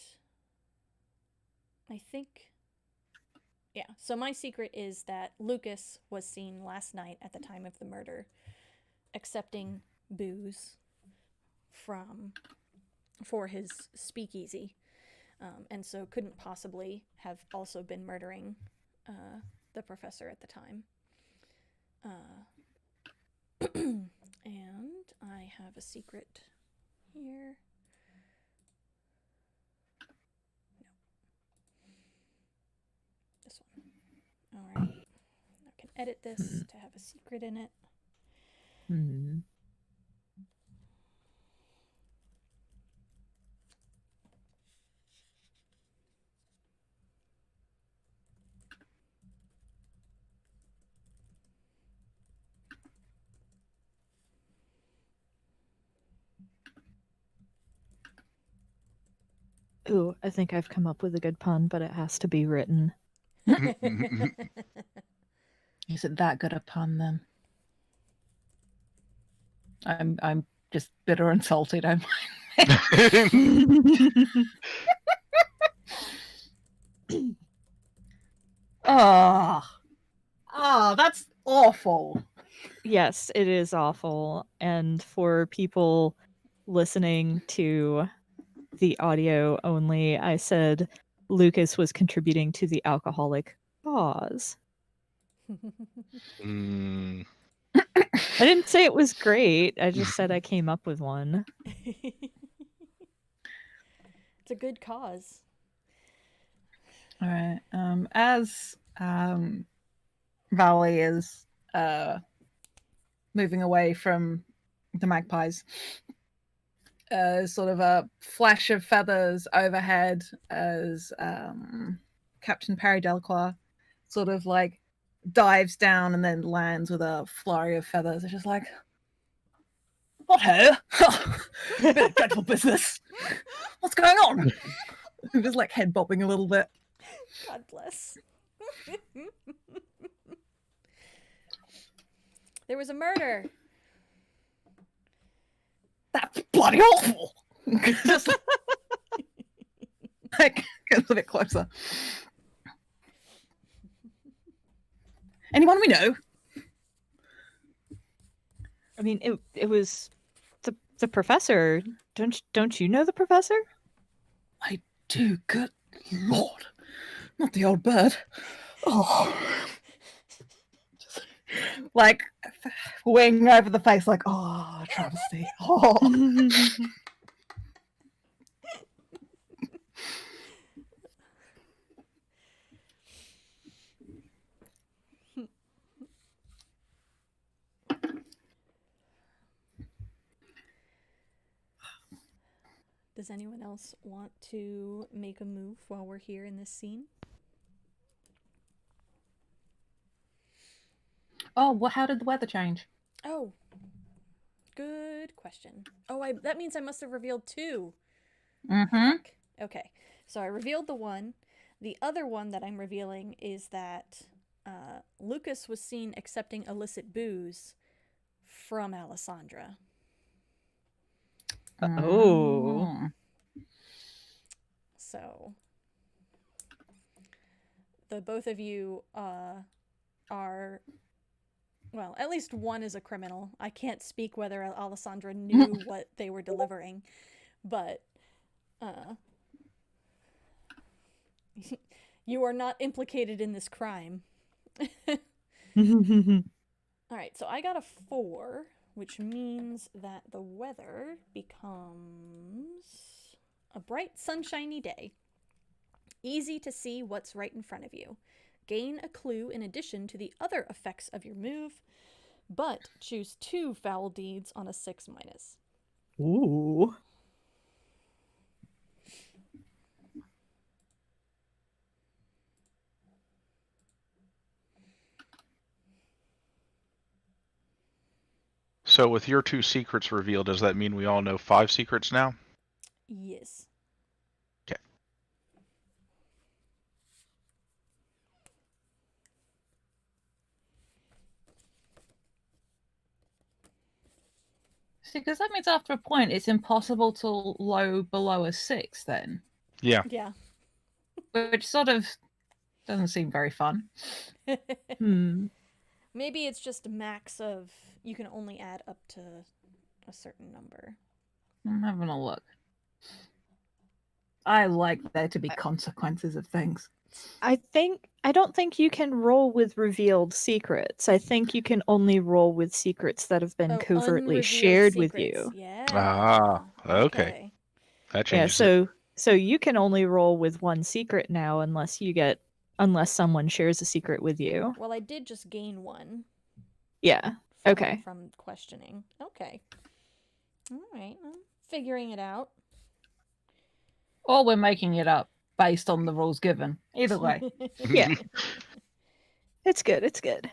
Speaker 1: I think, yeah, so my secret is that Lucas was seen last night at the time of the murder accepting booze for his speakeasy, and so couldn't possibly have also been murdering the professor at the time. And I have a secret here. No. This one. All right. I can edit this to have a secret in it.
Speaker 2: Hmm. Ooh, I think I've come up with a good pun, but it has to be written.
Speaker 3: Is it that good a pun then? I'm just bitter and salty. Don't Oh, that's awful.
Speaker 2: Yes, it is awful. And for people listening to the audio only, I said Lucas was contributing to the alcoholic cause.
Speaker 4: Mm,
Speaker 2: I didn't say it was great. I just said I came up with one.
Speaker 1: It's a good cause.
Speaker 3: All right. As Valley is moving away from the magpies, sort of a flash of feathers overhead as Captain Perry Delacroix sort of like dives down and then lands with a flurry of feathers. It's just like, what ho? Bit of dreadful business. What's going on? Just like head bobbing a little bit.
Speaker 1: God bless. There was a murder.
Speaker 3: That's bloody awful. Just like gets a bit closer. Anyone we know?
Speaker 2: I mean, it was the professor. Don't you know the professor?
Speaker 3: I do. Good Lord, not the old bird. Oh, just, like wing over the face, like oh, travesty. Oh.
Speaker 1: Does anyone else want to make a move while we're here in this scene?
Speaker 3: Oh, well, how did the weather change?
Speaker 1: Oh, good question. Oh, that means I must have revealed 2.
Speaker 3: Mm-hmm.
Speaker 1: think. Okay, so I revealed the one. The other one that I'm revealing is that Lucas was seen accepting illicit booze from Alessandra.
Speaker 2: Oh.
Speaker 1: So the both of you are, well, at least one is a criminal. I can't speak whether Alessandra knew what they were delivering, but you are not implicated in this crime. All right, so I got a 4, which means that the weather becomes a bright, sunshiny day. Easy to see what's right in front of you. Gain a clue in addition to the other effects of your move, but choose 2 foul deeds on a 6 minus.
Speaker 2: Ooh.
Speaker 4: So with your 2 secrets revealed, does that mean we all know 5 secrets now?
Speaker 1: Yes.
Speaker 4: Okay.
Speaker 3: See, because that means after a point, it's impossible to low below a 6 then,
Speaker 4: Yeah.
Speaker 1: Yeah.
Speaker 3: which sort of doesn't seem very fun.
Speaker 1: Maybe it's just a max of you can only add up to a certain number.
Speaker 3: I'm having a look. I like there to be consequences of things.
Speaker 2: I don't think you can roll with revealed secrets. I think you can only roll with secrets that have been covertly
Speaker 1: unrevealed
Speaker 2: shared with
Speaker 1: secrets.
Speaker 2: you.
Speaker 1: Yeah.
Speaker 4: Ah, okay. That
Speaker 2: Yeah,
Speaker 4: changes it.
Speaker 2: so you can only roll with 1 secret now unless someone shares a secret with you.
Speaker 1: Well, I did just gain 1.
Speaker 2: Yeah. Okay.
Speaker 1: From questioning. Okay. All right. I'm figuring it out.
Speaker 3: Or we're making it up based on the rules given. Either way.
Speaker 2: Yeah. It's good. It's good.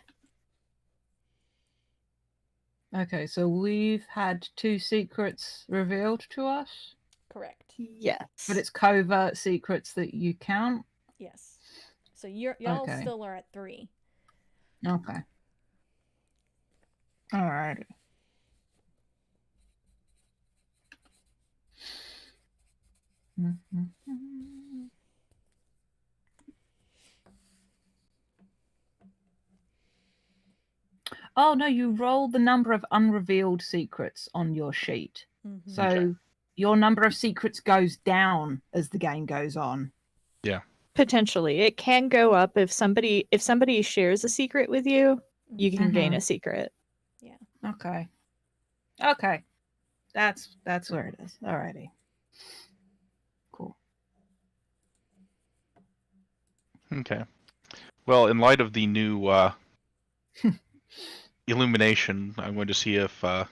Speaker 3: Okay, so we've had 2 secrets revealed to us,
Speaker 1: Correct.
Speaker 2: Yes.
Speaker 3: but it's covert secrets that you count.
Speaker 1: Yes. So y'all
Speaker 3: Okay.
Speaker 1: still are at 3.
Speaker 3: Okay. All right. Oh no, you roll the number of unrevealed secrets on your sheet.
Speaker 1: Mm-hmm.
Speaker 3: So
Speaker 4: Okay.
Speaker 3: your number of secrets goes down as the game goes on.
Speaker 4: Yeah.
Speaker 2: Potentially. It can go up if somebody shares a secret with you, you can gain
Speaker 3: Mhm.
Speaker 2: a secret.
Speaker 1: Yeah.
Speaker 3: Okay. Okay. That's where it is. Alrighty. Cool.
Speaker 4: Okay. Well, in light of the new illumination, I'm going to see if I'm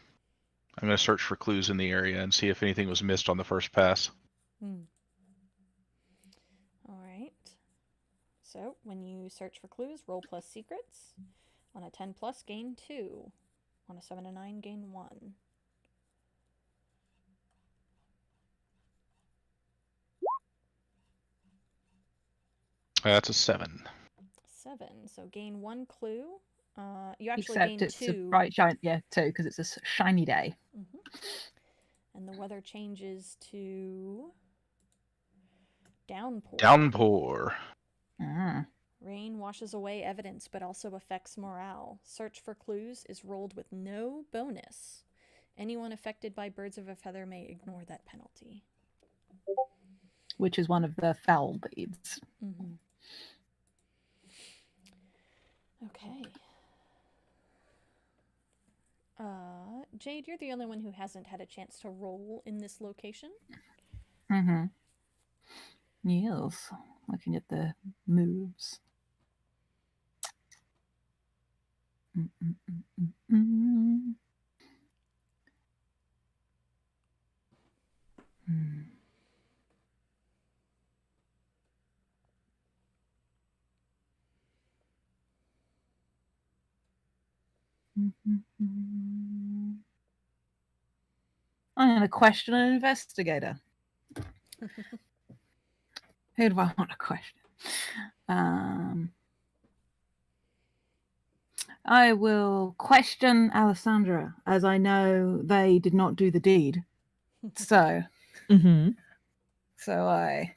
Speaker 4: going to search for clues in the area and see if anything was missed on the first pass.
Speaker 1: All right. So when you search for clues, roll plus secrets. On a 10 plus, gain 2. On a 7 to 9, gain 1.
Speaker 4: That's a 7.
Speaker 1: 7. So gain 1 clue. You actually
Speaker 3: Except
Speaker 1: gain
Speaker 3: it's
Speaker 1: 2.
Speaker 3: a bright shine. Yeah, 2 because it's a shiny day.
Speaker 1: And the weather changes to downpour.
Speaker 4: Downpour.
Speaker 3: Ah.
Speaker 1: Rain washes away evidence but also affects morale. Search for clues is rolled with no bonus. Anyone affected by birds of a feather may ignore that penalty.
Speaker 3: Which is one of the foul deeds.
Speaker 1: Okay. Jade, you're the only one who hasn't had a chance to roll in this location.
Speaker 3: Mm-hmm. Yes. Looking at the moves. Mm. I'm going to question an investigator. Who do I want to question? I will question Alessandra, as I know they did not do the deed. So I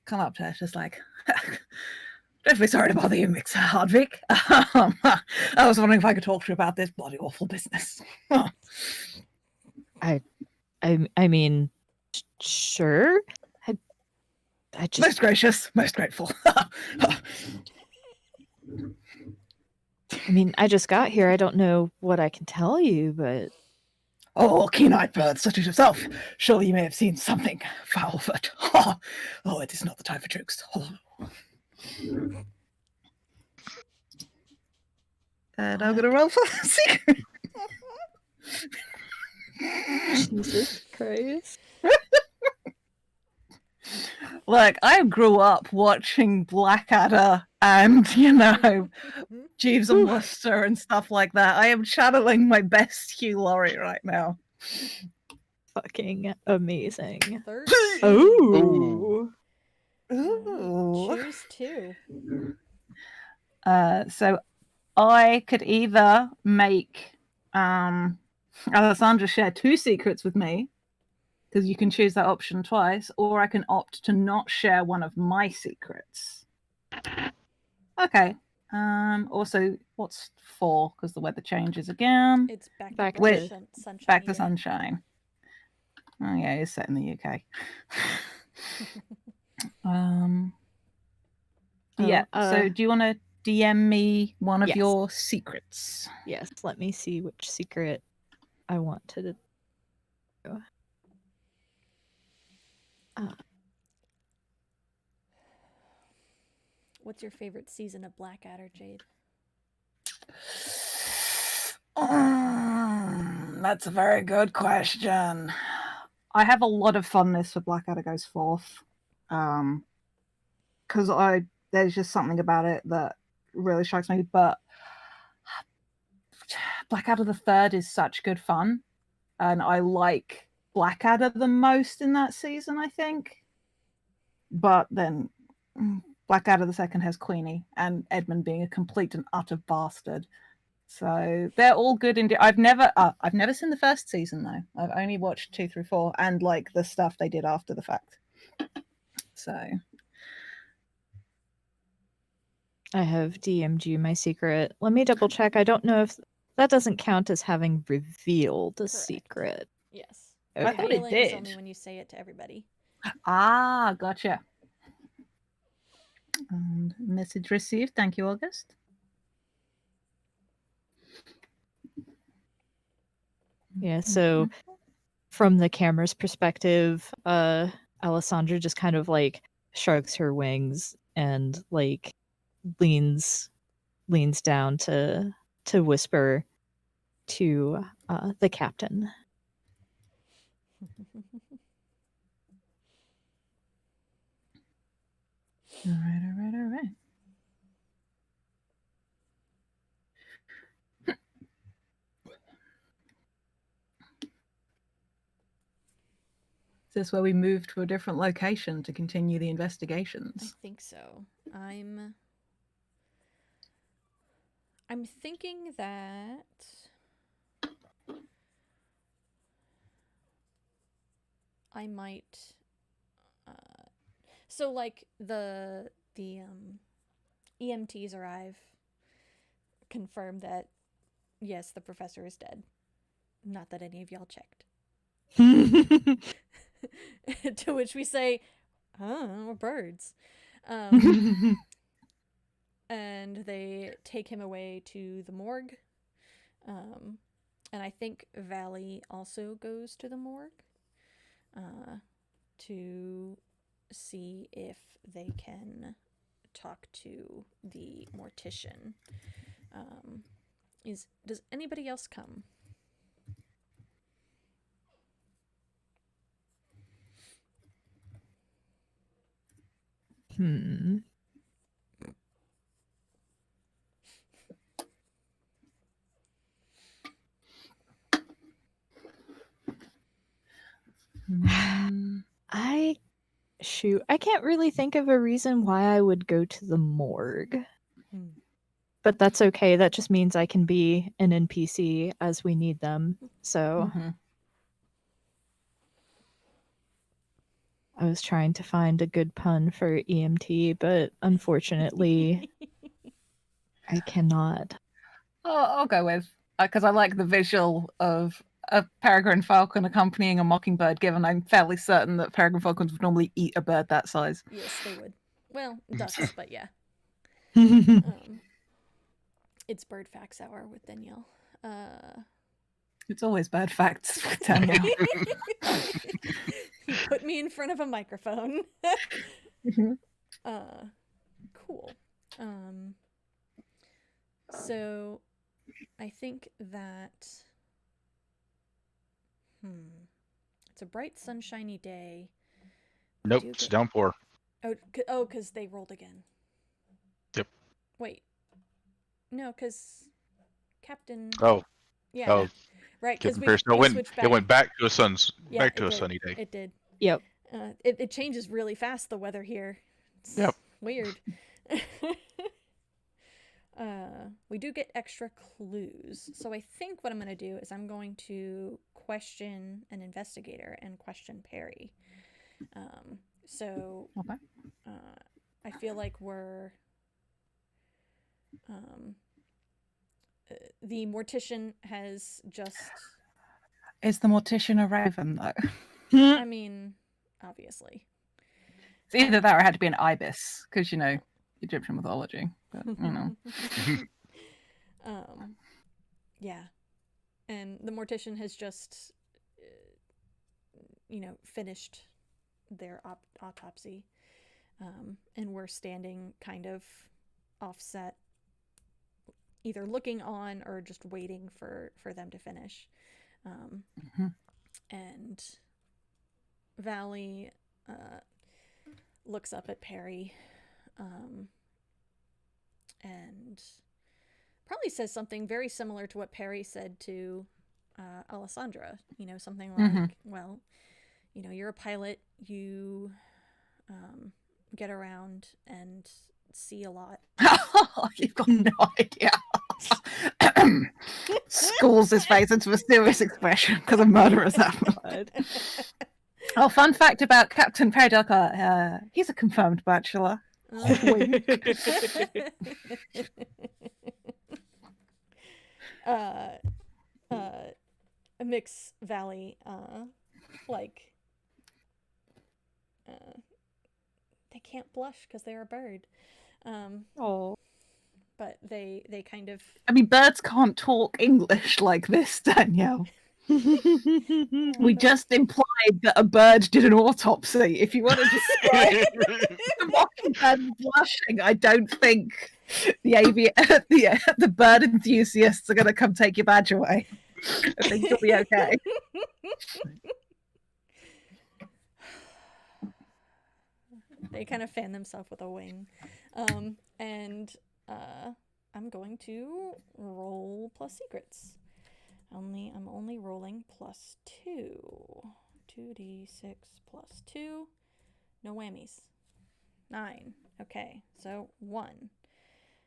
Speaker 3: come up to her, just like, dreadfully sorry to bother you, Mix Hardwick. I was wondering if I could talk to you about this bloody awful business.
Speaker 2: I mean, sure. I just
Speaker 3: Most gracious, most grateful.
Speaker 2: I mean, I just got here. I don't know what I can tell you, but
Speaker 3: Oh, keen-eyed bird such as yourself. Surely you may have seen something foul, but oh, it is not the time for jokes. Oh. And I'm gonna roll for the secret.
Speaker 2: Jesus Christ.
Speaker 3: Look, I grew up watching Blackadder and, Jeeves and Wooster and stuff like that. I am channeling my best Hugh Laurie right now.
Speaker 2: Fucking amazing.
Speaker 1: 13.
Speaker 2: Oh.
Speaker 3: Ooh.
Speaker 1: Choose 2.
Speaker 3: So I could either make Alessandra share 2 secrets with me, because you can choose that option twice, or I can opt to not share one of my secrets. Okay. Also, what's 4? Because the weather changes again.
Speaker 1: It's back,
Speaker 2: Back
Speaker 1: to
Speaker 2: to-
Speaker 1: bright sunshine.
Speaker 3: Back to
Speaker 1: yeah.
Speaker 3: sunshine. Oh yeah, it's set in the UK. Yeah. So do you want to DM me one of
Speaker 2: yes.
Speaker 3: your secrets?
Speaker 2: Yes, let me see which secret I want to do.
Speaker 1: What's your favorite season of Blackadder, Jade?
Speaker 3: That's a very good question. I have a lot of fondness for Blackadder Goes Forth, because there's just something about it that really strikes me. But Blackadder the Third is such good fun, and I like Blackadder the most in that season, I think. But then Blackadder the Second has Queenie and Edmund being a complete and utter bastard. So they're all good. I've never seen the first season though. I've only watched 2 through 4 and like the stuff they did after the fact. So
Speaker 2: I have DM'd you my secret. Let me double check. I don't know if that doesn't count as having revealed a
Speaker 1: Correct.
Speaker 2: secret.
Speaker 1: Yes.
Speaker 2: Okay.
Speaker 3: I thought it
Speaker 1: Revealing is
Speaker 3: did.
Speaker 1: only when you say it to everybody.
Speaker 3: gotcha. And message received. Thank you, August.
Speaker 2: Yeah, so from the camera's perspective, Alessandra just kind of like shrugs her wings and like leans down to whisper to the captain.
Speaker 3: All right. Is this where we move to a different location to continue the
Speaker 1: I
Speaker 3: investigations?
Speaker 1: think so. I'm thinking that I might so like the EMTs arrive, confirm that yes, the professor is dead. Not that any of y'all checked. To which we say, "Oh, we're birds." And they take him away to the morgue. And I think Valley also goes to the morgue to see if they can talk to the mortician. Does anybody else come?
Speaker 2: I Shoot, I can't really think of a reason why I would go to the morgue.
Speaker 1: Hmm.
Speaker 2: But that's okay. That just means I can be an NPC as we need them. So
Speaker 3: Mhm.
Speaker 2: I was trying to find a good pun for EMT, but unfortunately, I cannot.
Speaker 3: I'll go with, because I like the visual of a peregrine falcon accompanying a mockingbird, given I'm fairly certain that peregrine falcons would normally eat a bird that size.
Speaker 1: Yes, they would. Well, ducks, but yeah. It's bird facts hour with Danielle.
Speaker 3: It's always bird facts, Danielle.
Speaker 1: You put me in front of a microphone.
Speaker 3: Mhm.
Speaker 1: Cool. So I think that it's a bright sunshiny day.
Speaker 4: Nope,
Speaker 1: Do
Speaker 4: it's
Speaker 1: get-
Speaker 4: downpour.
Speaker 1: Oh, because they rolled again.
Speaker 4: Yep.
Speaker 1: Wait. No, because Captain.
Speaker 4: Oh,
Speaker 1: Yeah.
Speaker 4: oh,
Speaker 1: Right, because we,
Speaker 4: comparison.
Speaker 1: we switched back.
Speaker 4: It went back to a
Speaker 1: Yeah,
Speaker 4: back
Speaker 1: it
Speaker 4: to a
Speaker 1: did.
Speaker 4: sunny day.
Speaker 1: It did.
Speaker 2: Yep.
Speaker 1: It changes really fast, the weather here. It's
Speaker 4: Yep.
Speaker 1: weird. We do get extra clues. So I think what I'm going to do is I'm going to question an investigator and question Perry.
Speaker 3: Okay.
Speaker 1: I feel like we're... the mortician has just...
Speaker 3: Is the mortician a raven, though?
Speaker 1: I mean, obviously.
Speaker 3: It's either that or it had to be an ibis, because, Egyptian mythology. But,
Speaker 1: Yeah. And the mortician has just, finished their autopsy. And we're standing kind of offset, either looking on or just waiting for them to finish. And Valley looks up at Perry and probably says something very similar to what Perry said to Alessandra. Something like, well, you're a pilot, you get around and see a lot.
Speaker 3: You've got no idea. Schools his face into a serious expression because a murder has happened. Oh, fun fact about Captain Peridoka, he's a confirmed bachelor.
Speaker 1: Mix Valley, they can't blush because they're a bird.
Speaker 2: Oh.
Speaker 1: But they kind of...
Speaker 3: I mean, birds can't talk English like this, Danielle. We just implied that a bird did an autopsy. If you want to describe the mockingbird blushing, I don't think the bird enthusiasts are going to come take your badge away. I think you'll be okay.
Speaker 1: They kind of fan themselves with a wing. And I'm going to roll plus secrets. I'm only rolling plus 2. 2d6 plus 2. No whammies. 9. Okay, so 1.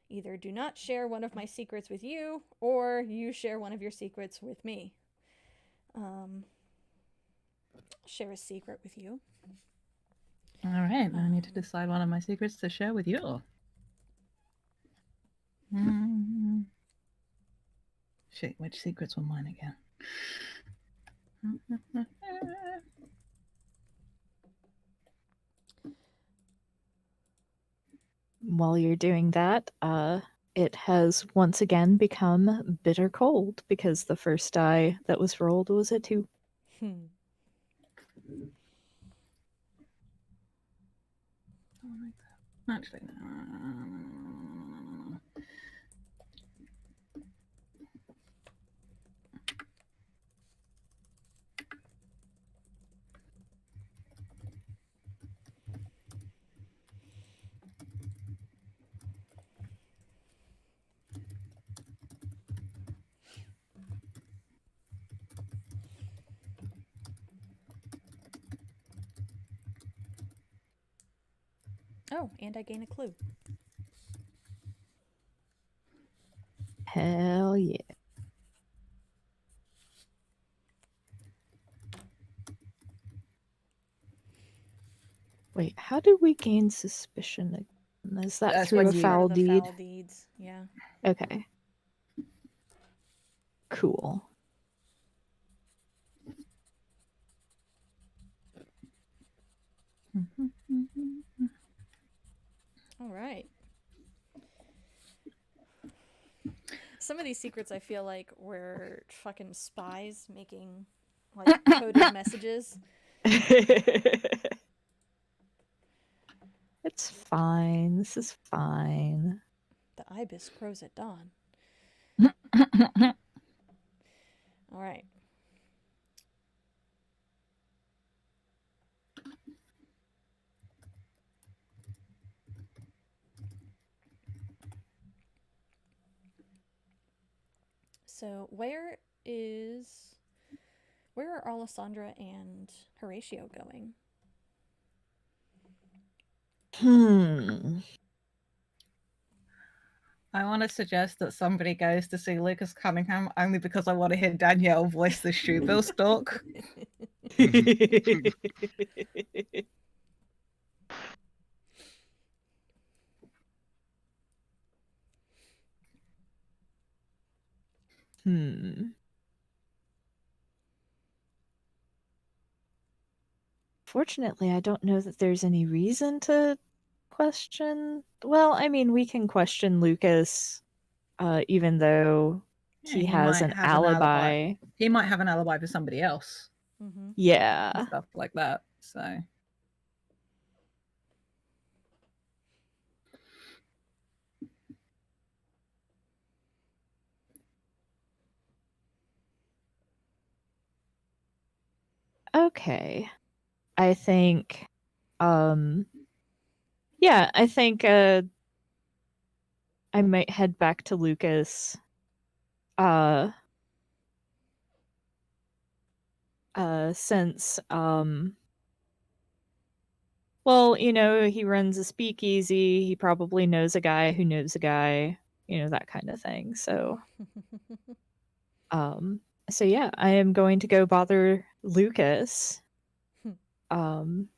Speaker 1: Either do not share one of my secrets with you, or you share one of your secrets with me. Share a secret with you.
Speaker 3: All right, I need to decide one of my secrets to share with you. Shit, which secrets were mine again?
Speaker 2: While you're doing that, it has once again become bitter cold because the first die that was rolled was a 2.
Speaker 3: Actually,
Speaker 1: Oh, and I gain a clue.
Speaker 2: Hell yeah. Wait, how do we gain suspicion again? Is that
Speaker 3: That's
Speaker 2: through
Speaker 3: when
Speaker 2: a
Speaker 3: you-
Speaker 1: Part
Speaker 2: foul
Speaker 1: of the
Speaker 2: deed?
Speaker 1: foul deeds. Yeah.
Speaker 2: Okay. Cool.
Speaker 1: All right. Some of these secrets I feel like were fucking spies making like coded messages.
Speaker 2: It's fine. This is fine.
Speaker 1: The ibis crows at dawn. All right. So where are Alessandra and Horatio going?
Speaker 3: I want to suggest that somebody goes to see Lucas Cunningham only because I want to hear Danielle voice the Shoebill stalk.
Speaker 2: Fortunately, I don't know that there's any reason to question. Well, I mean, we can question Lucas, even though
Speaker 3: Yeah,
Speaker 2: he has
Speaker 3: might
Speaker 2: an
Speaker 3: have
Speaker 2: alibi.
Speaker 3: He might have an alibi for somebody else
Speaker 1: Mm-hmm.
Speaker 2: Yeah.
Speaker 3: and stuff like that. So
Speaker 2: Okay. I think yeah, I think I might head back to Lucas. Since well, you know, he runs a speakeasy, he probably knows a guy who knows a guy, you know, that kind of thing. So so yeah, I am going to go bother Lucas. Kind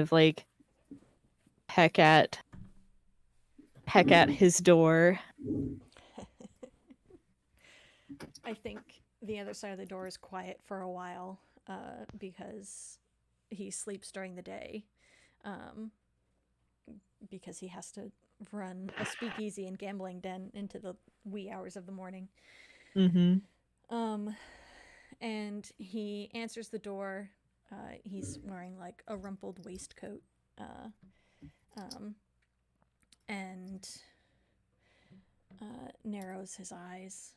Speaker 2: of like peck at his door.
Speaker 1: I think the other side of the door is quiet for a while because he sleeps during the day because he has to run a speakeasy and gambling den into the wee hours of the morning.
Speaker 2: Mm-hmm.
Speaker 1: And he answers the door. He's wearing like a rumpled waistcoat and narrows his eyes.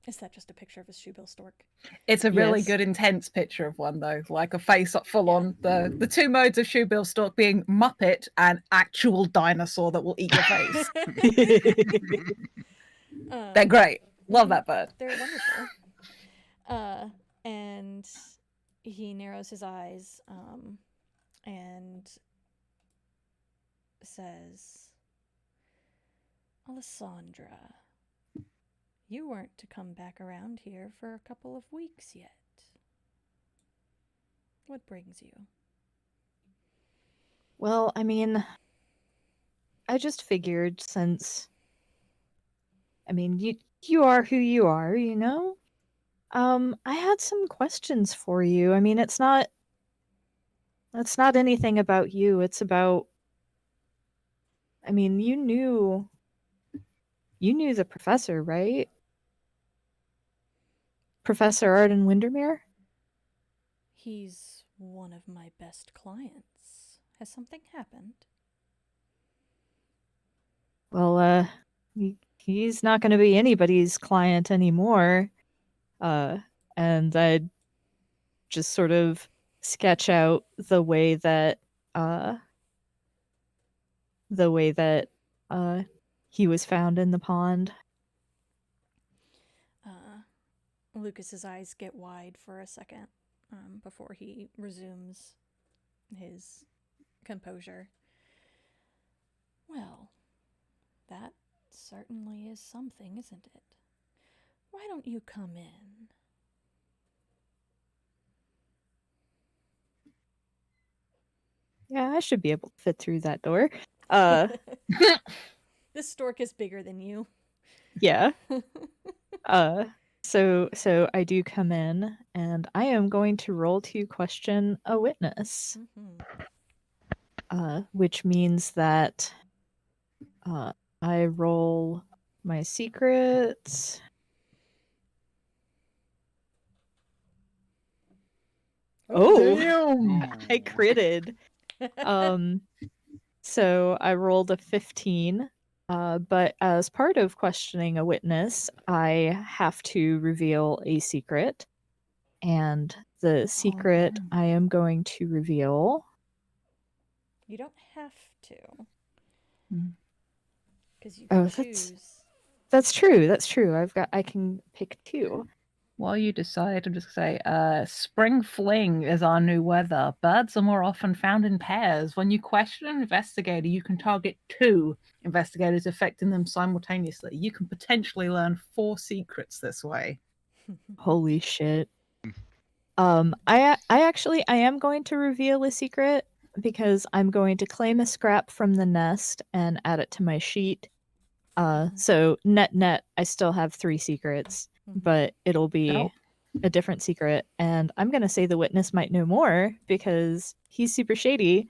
Speaker 1: Is that just a picture of a shoebill stork?
Speaker 3: it's a really
Speaker 2: Yes.
Speaker 3: good intense picture of one though, like a face up full on. The two modes of Shoebill stalk being Muppet and actual dinosaur that will eat your face. They're great. Love that bird.
Speaker 1: They're wonderful. And he narrows his eyes and says, Alessandra, you weren't to come back around here for a couple of weeks yet. What brings you?
Speaker 2: Well, I mean, I just figured since I mean, you are who you are, you know? I had some questions for you. I mean, it's not anything about you. It's about I mean, you knew the professor, right? Professor Arden Windermere?
Speaker 1: He's one of my best clients. Has something happened?
Speaker 2: Well, he's not going to be anybody's client anymore. And I'd just sort of sketch out the way that he was found in the pond.
Speaker 1: Lucas's eyes get wide for a second. before he resumes his composure. Well, that certainly is something, isn't it? Why don't you come in?
Speaker 2: Yeah, I should be able to fit through that door. Uh,
Speaker 1: This stork is bigger than you.
Speaker 2: yeah. So I do come in, and I am going to roll to question a witness, which means that I roll my secrets. Oh,
Speaker 3: Damn.
Speaker 2: I critted. So I rolled a 15. But as part of questioning a witness, I have to reveal a secret. And the secret
Speaker 3: damn.
Speaker 2: I am going to reveal.
Speaker 1: You don't have to.
Speaker 3: Hmm.
Speaker 1: Because you
Speaker 2: Oh,
Speaker 1: can
Speaker 2: that's-
Speaker 1: choose.
Speaker 2: That's true. That's true. I can pick 2.
Speaker 3: While you decide, I'm just going to say, spring fling is our new weather. Birds are more often found in pairs. When you question an investigator, you can target 2 investigators, affecting them simultaneously. You can potentially learn 4 secrets this way.
Speaker 2: Holy shit. I actually I am going to reveal a secret because I'm going to claim a scrap from the nest and add it to my sheet. So net I still have 3 secrets, but it'll be
Speaker 3: Oh.
Speaker 2: a different secret, and I'm gonna say the witness might know more because he's super shady.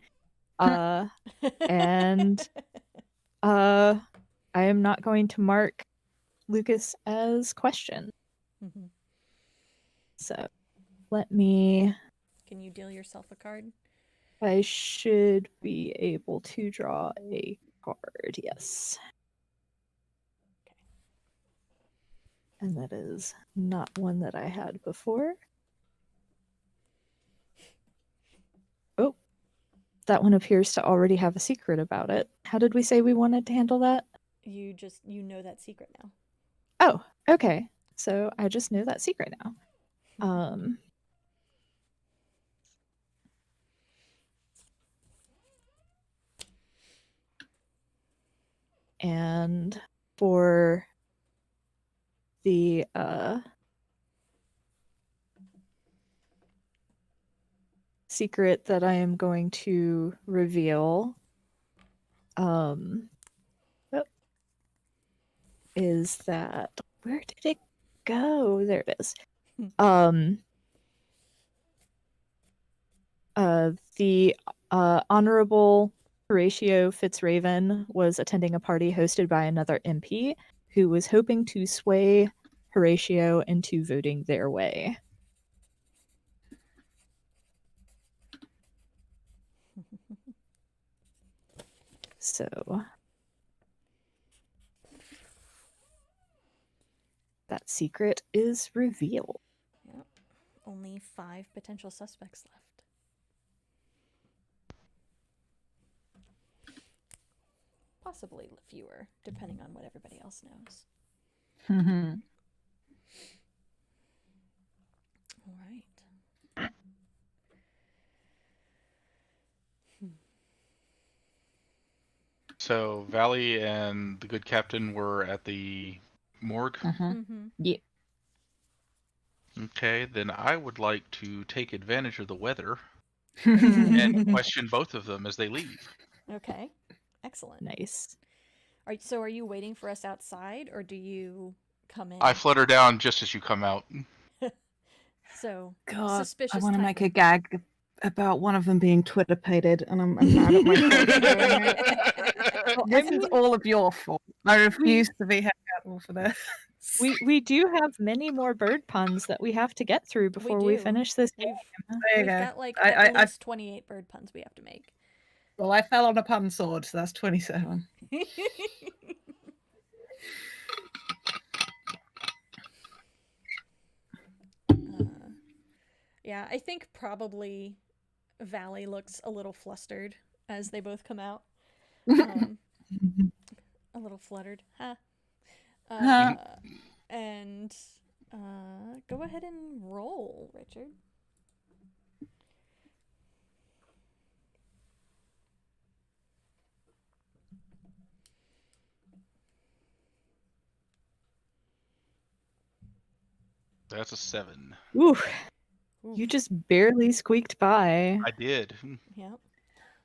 Speaker 2: And I am not going to mark Lucas as question. So let me.
Speaker 1: Can you deal yourself a card?
Speaker 2: I should be able to draw a card, yes.
Speaker 1: Okay.
Speaker 2: And that is not one that I had before. Oh, that one appears to already have a secret about it. How did we say we wanted to handle that?
Speaker 1: You know that secret now.
Speaker 2: Oh, okay. So I just know that secret now. And for the secret that I am going to reveal is that, where did it go? There it is. The Honorable Horatio Fitzraven was attending a party hosted by another MP who was hoping to sway Horatio into voting their way. So that secret is revealed.
Speaker 1: Yep. Only 5 potential suspects left. Possibly fewer, depending on what everybody else knows. All right.
Speaker 4: So Valley and the good captain were at the morgue.
Speaker 3: Yeah.
Speaker 4: Okay, then I would like to take advantage of the weather and question both of them as they leave.
Speaker 1: Okay. Excellent.
Speaker 2: Nice.
Speaker 1: Are you waiting for us outside, or do you come in?
Speaker 4: I flutter down just as you come out.
Speaker 1: So,
Speaker 3: God,
Speaker 1: suspicious
Speaker 3: I want to make a
Speaker 1: timing.
Speaker 3: gag about one of them being Twitter-pated, and I'm mad at myself for doing it. This is all of your fault. I refuse to be held accountable for this.
Speaker 2: We do have many more bird puns that we have to get through before we
Speaker 1: do.
Speaker 2: finish this game.
Speaker 3: There you
Speaker 1: We've
Speaker 3: go.
Speaker 1: got like
Speaker 3: I-
Speaker 1: at
Speaker 3: I-
Speaker 1: least 28 bird puns we have to make.
Speaker 3: Well, I fell on a pun sword, so that's 27.
Speaker 1: Yeah, I think probably Valley looks a little flustered as they both come out. A little fluttered. Huh. And go ahead and roll, Richard.
Speaker 4: That's a 7.
Speaker 2: Ooh,
Speaker 1: Ooh,
Speaker 2: you just barely squeaked by.
Speaker 4: I did.
Speaker 1: Yep.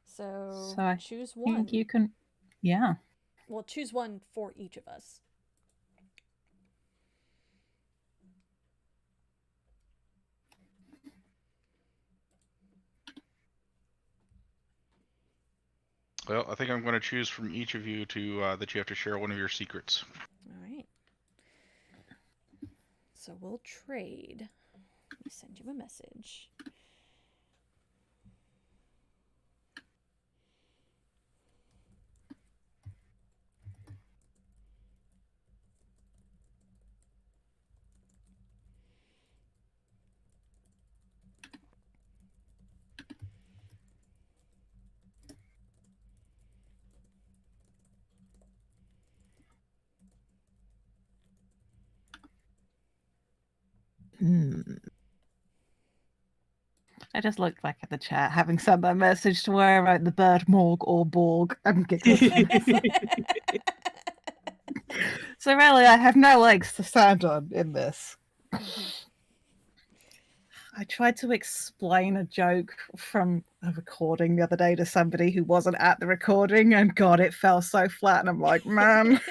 Speaker 1: So,
Speaker 3: So I
Speaker 1: choose
Speaker 3: think
Speaker 1: one.
Speaker 3: you can. Yeah.
Speaker 1: Well, choose one for each of us.
Speaker 4: Well, I think I'm going to choose from each of you to that you have to share one of your secrets.
Speaker 1: All right. So we'll trade. Let me send you a message.
Speaker 3: I just looked back at the chat, having sent that message to where I wrote the bird Morg or Borg and giggled. So really, I have no legs to stand on in this. I tried to explain a joke from a recording the other day to somebody who wasn't at the recording, and God, it fell so flat. And I'm like, man.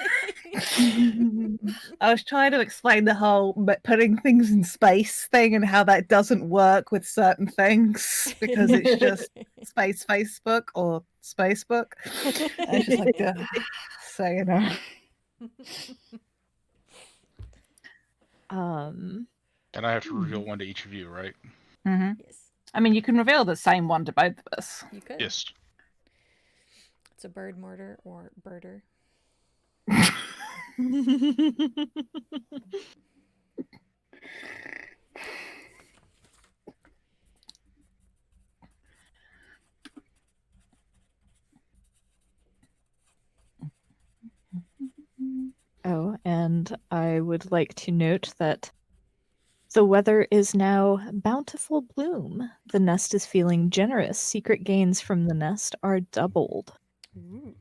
Speaker 3: I was trying to explain the whole putting things in space thing and how that doesn't work with certain things because it's just space Facebook or Spacebook. And it's just like, so you know.
Speaker 4: And I have to reveal one to each of you, right?
Speaker 3: Mm-hmm.
Speaker 1: Yes,
Speaker 3: I mean, you can reveal the same one to both of us.
Speaker 1: you could.
Speaker 4: Yes.
Speaker 1: It's a bird mortar or birder.
Speaker 2: Oh, and I would like to note that the weather is now bountiful bloom. The nest is feeling generous. Secret gains from the nest are doubled.
Speaker 1: Ooh.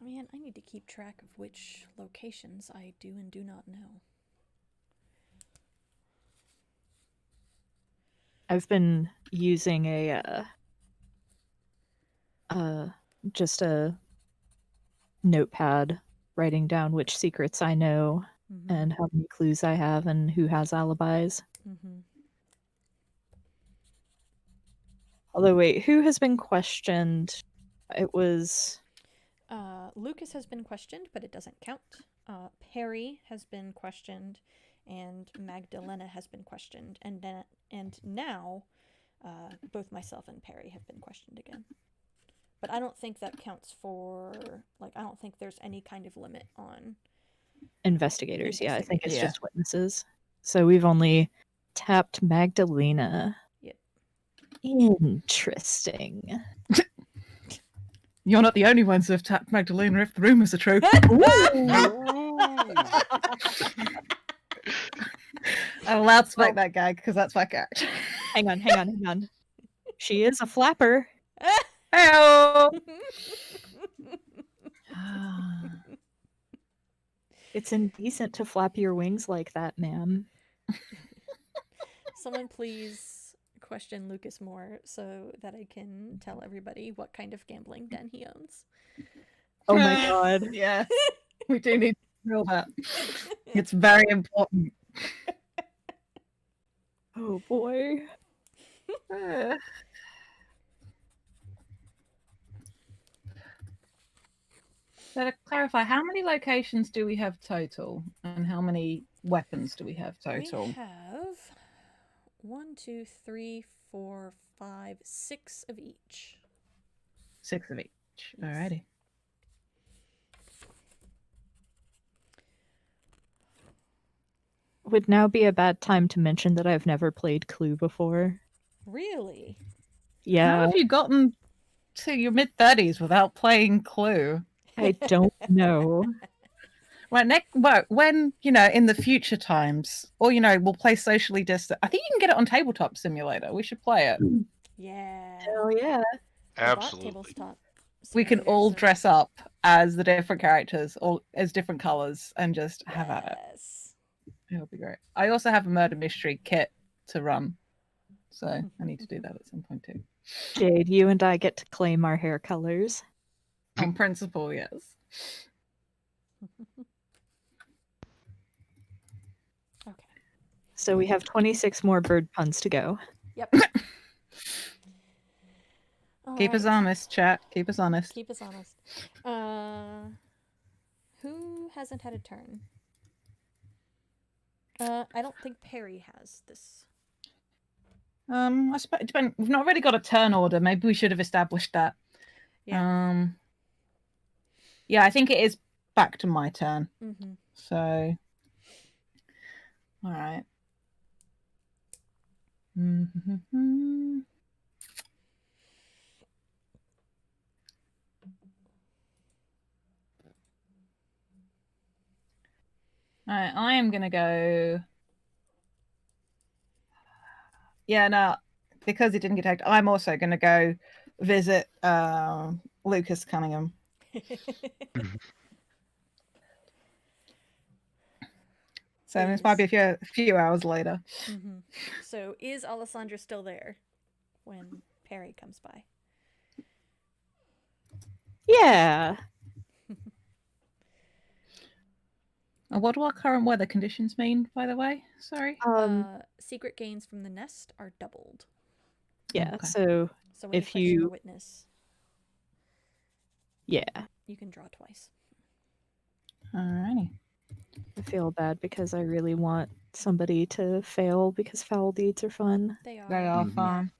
Speaker 1: Man, I need to keep track of which locations I do and do not know.
Speaker 2: I've been using just a notepad writing down which secrets I know and how many clues I have and who has alibis. Although wait, who has been questioned? It was
Speaker 1: Lucas has been questioned, but it doesn't count. Perry has been questioned, and Magdalena has been questioned, and now both myself and Perry have been questioned again. But I don't think that counts for, like, I don't think there's any kind of limit on
Speaker 2: investigators. Yeah, I think it's
Speaker 3: Yeah.
Speaker 2: just witnesses. So we've only tapped Magdalena.
Speaker 1: Yep.
Speaker 2: Interesting.
Speaker 3: You're not the only ones who have tapped Magdalena if the rumors are true. I'm allowed to make that gag because that's my character.
Speaker 2: Hang on. She is a flapper.
Speaker 3: Hello.
Speaker 2: It's indecent to flap your wings like that, ma'am.
Speaker 1: Someone please question Lucas more so that I can tell everybody what kind of gambling den he owns.
Speaker 2: Oh my god.
Speaker 3: Yes, we do need to know that. It's very important.
Speaker 2: Oh boy.
Speaker 3: So to clarify, how many locations do we have total, and how many weapons do we have total?
Speaker 1: We have 1, 2, 3, 4, 5, 6 of each.
Speaker 3: 6 of each. Alrighty.
Speaker 2: Would now be a bad time to mention that I've never played Clue before.
Speaker 1: Really?
Speaker 2: Yeah.
Speaker 3: How have you gotten to your mid-30s without playing Clue?
Speaker 2: I don't know.
Speaker 3: Right, well, when, in the future times, or, we'll play socially distant. I think you can get it on Tabletop Simulator. We should play it.
Speaker 1: Yeah.
Speaker 2: Hell yeah.
Speaker 1: The bot
Speaker 4: Absolutely.
Speaker 1: tabletop
Speaker 3: We can
Speaker 1: simulator,
Speaker 3: all
Speaker 1: so-
Speaker 3: dress up as the different characters, or as different colors, and just have at it.
Speaker 1: Yes.
Speaker 3: It'll be great. I also have a murder mystery kit to run, so I need to do that at some point too.
Speaker 2: Jade, you and I get to claim our hair colors.
Speaker 3: On principle, yes.
Speaker 1: Okay.
Speaker 2: So we have 26 more bird puns to go.
Speaker 1: Yep.
Speaker 3: Keep us
Speaker 1: Alright.
Speaker 3: honest, chat. Keep us honest.
Speaker 1: Keep us honest. Who hasn't had a turn? I don't think Perry has this.
Speaker 3: I suppose we've not really got a turn order. Maybe we should have established that.
Speaker 1: Yeah.
Speaker 3: Yeah, I think it is back to my turn.
Speaker 1: Mm-hmm.
Speaker 3: So, all right. All right, I am gonna go. Yeah, no, because it didn't get tagged, I'm also gonna go visit Lucas Cunningham. So this might be a few hours later.
Speaker 1: Mm-hmm. So is Alessandra still there when Perry comes by?
Speaker 2: Yeah.
Speaker 3: What do our current weather conditions mean, by the way? Sorry.
Speaker 1: Secret gains from the nest are doubled.
Speaker 2: Yeah.
Speaker 3: Okay.
Speaker 2: So
Speaker 1: So when
Speaker 2: if
Speaker 1: you place your
Speaker 2: you-
Speaker 1: witness,
Speaker 2: yeah,
Speaker 1: you can draw twice.
Speaker 3: Alrighty.
Speaker 2: I feel bad because I really want somebody to fail because foul deeds are fun.
Speaker 1: They are.
Speaker 3: They are
Speaker 4: Mhm.
Speaker 3: fun.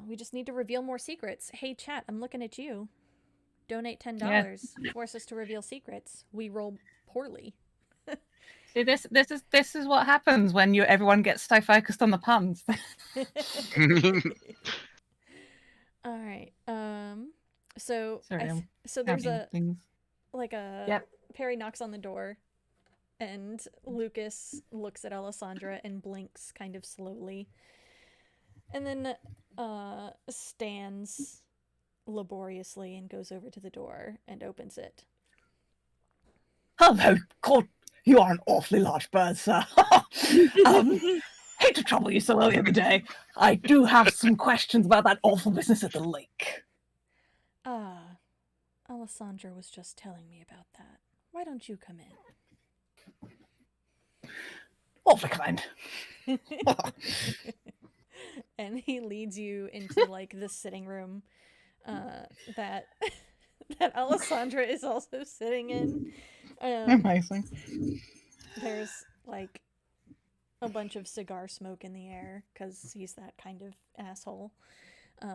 Speaker 1: We just need to reveal more secrets. Hey, chat, I'm looking at you. Donate $10. Force us to reveal secrets. We roll poorly.
Speaker 3: See, this is what happens when everyone gets so focused on the puns.
Speaker 1: All right. So
Speaker 3: Sorry,
Speaker 1: so there's
Speaker 3: Having
Speaker 1: a
Speaker 3: things. Yep.
Speaker 1: Perry knocks on the door, and Lucas looks at Alessandra and blinks kind of slowly, and then stands laboriously and goes over to the door and opens it.
Speaker 3: Hello, God, you are an awfully large bird, sir. Hate to trouble you so early in the day. I do have some questions about that awful business at the lake.
Speaker 1: Ah, Alessandra was just telling me about that. Why don't you come in?
Speaker 3: Awfully kind.
Speaker 1: And he leads you into like the sitting room that that Alessandra is also sitting in.
Speaker 3: Amazing.
Speaker 1: There's like a bunch of cigar smoke in the air because he's that kind of asshole.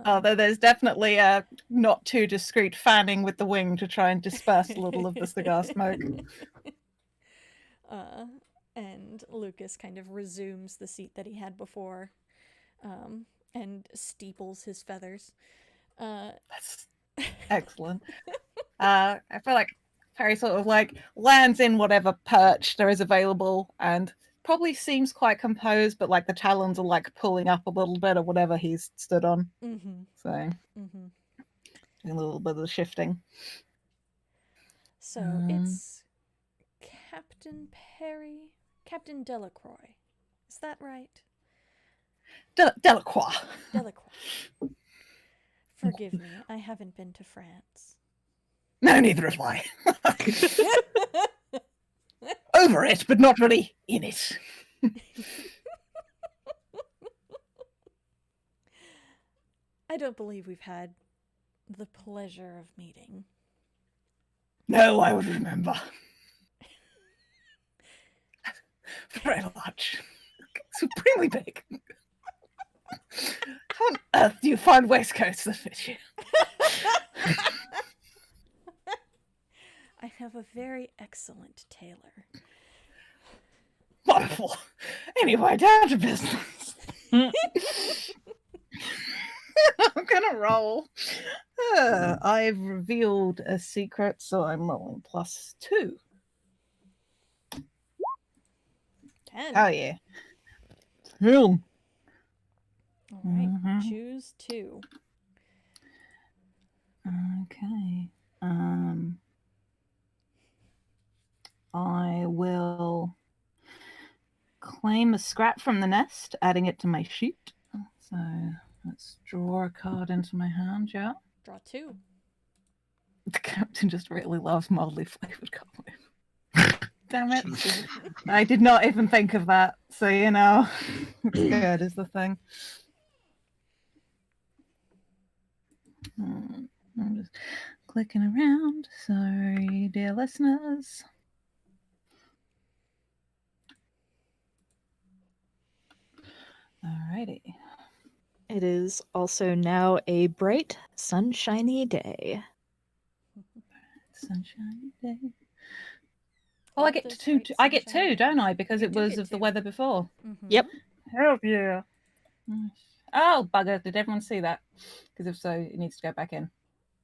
Speaker 3: Although there's definitely a not too discreet fanning with the wing to try and disperse a little of the cigar smoke.
Speaker 1: And Lucas kind of resumes the seat that he had before, and steeples his feathers.
Speaker 3: That's excellent. I feel like Perry sort of like lands in whatever perch there is available and probably seems quite composed, but like the talons are like pulling up a little bit or whatever he's stood on.
Speaker 1: Mm-hmm.
Speaker 3: So
Speaker 1: Mm-hmm.
Speaker 3: doing a little bit of the shifting.
Speaker 1: So it's Captain Perry, Captain Delacroix. Is that right?
Speaker 3: Delacroix.
Speaker 1: Delacroix. Forgive me, I haven't been to France.
Speaker 3: No, neither have I. Over it, but not really in it.
Speaker 1: I don't believe we've had the pleasure of meeting.
Speaker 3: No, I would remember. Very large. Supremely big. How on earth do you find waistcoats that fit you?
Speaker 1: I have a very excellent tailor.
Speaker 3: Wonderful. Anyway, down to business. I'm gonna roll. I've revealed a secret, so I'm rolling +2.
Speaker 1: 10.
Speaker 3: Hell yeah. Cool.
Speaker 1: All right.
Speaker 3: Mhm.
Speaker 1: Choose 2.
Speaker 3: Okay. I will claim a scrap from the nest, adding it to my sheet. So let's draw a card into my hand, yeah.
Speaker 1: Draw 2.
Speaker 3: The captain just really loves mildly flavored coffee. Damn it. I did not even think of that. So, you know, it's good is the thing. I'm just clicking around. Sorry, dear listeners. Alrighty.
Speaker 2: It is also now a bright, sunshiny day.
Speaker 3: Sunshiny day. Well, I get
Speaker 1: Delta's
Speaker 3: two.
Speaker 1: bright
Speaker 3: I get
Speaker 1: sunshiny
Speaker 3: 2,
Speaker 1: day.
Speaker 3: don't I? Because
Speaker 1: You
Speaker 3: it
Speaker 1: do
Speaker 3: was
Speaker 1: get
Speaker 3: of the
Speaker 1: 2.
Speaker 3: weather before.
Speaker 1: Mhm.
Speaker 2: Yep.
Speaker 3: Hell yeah. Nice. Oh, bugger. Did everyone see that? Because if so, it needs to go back in.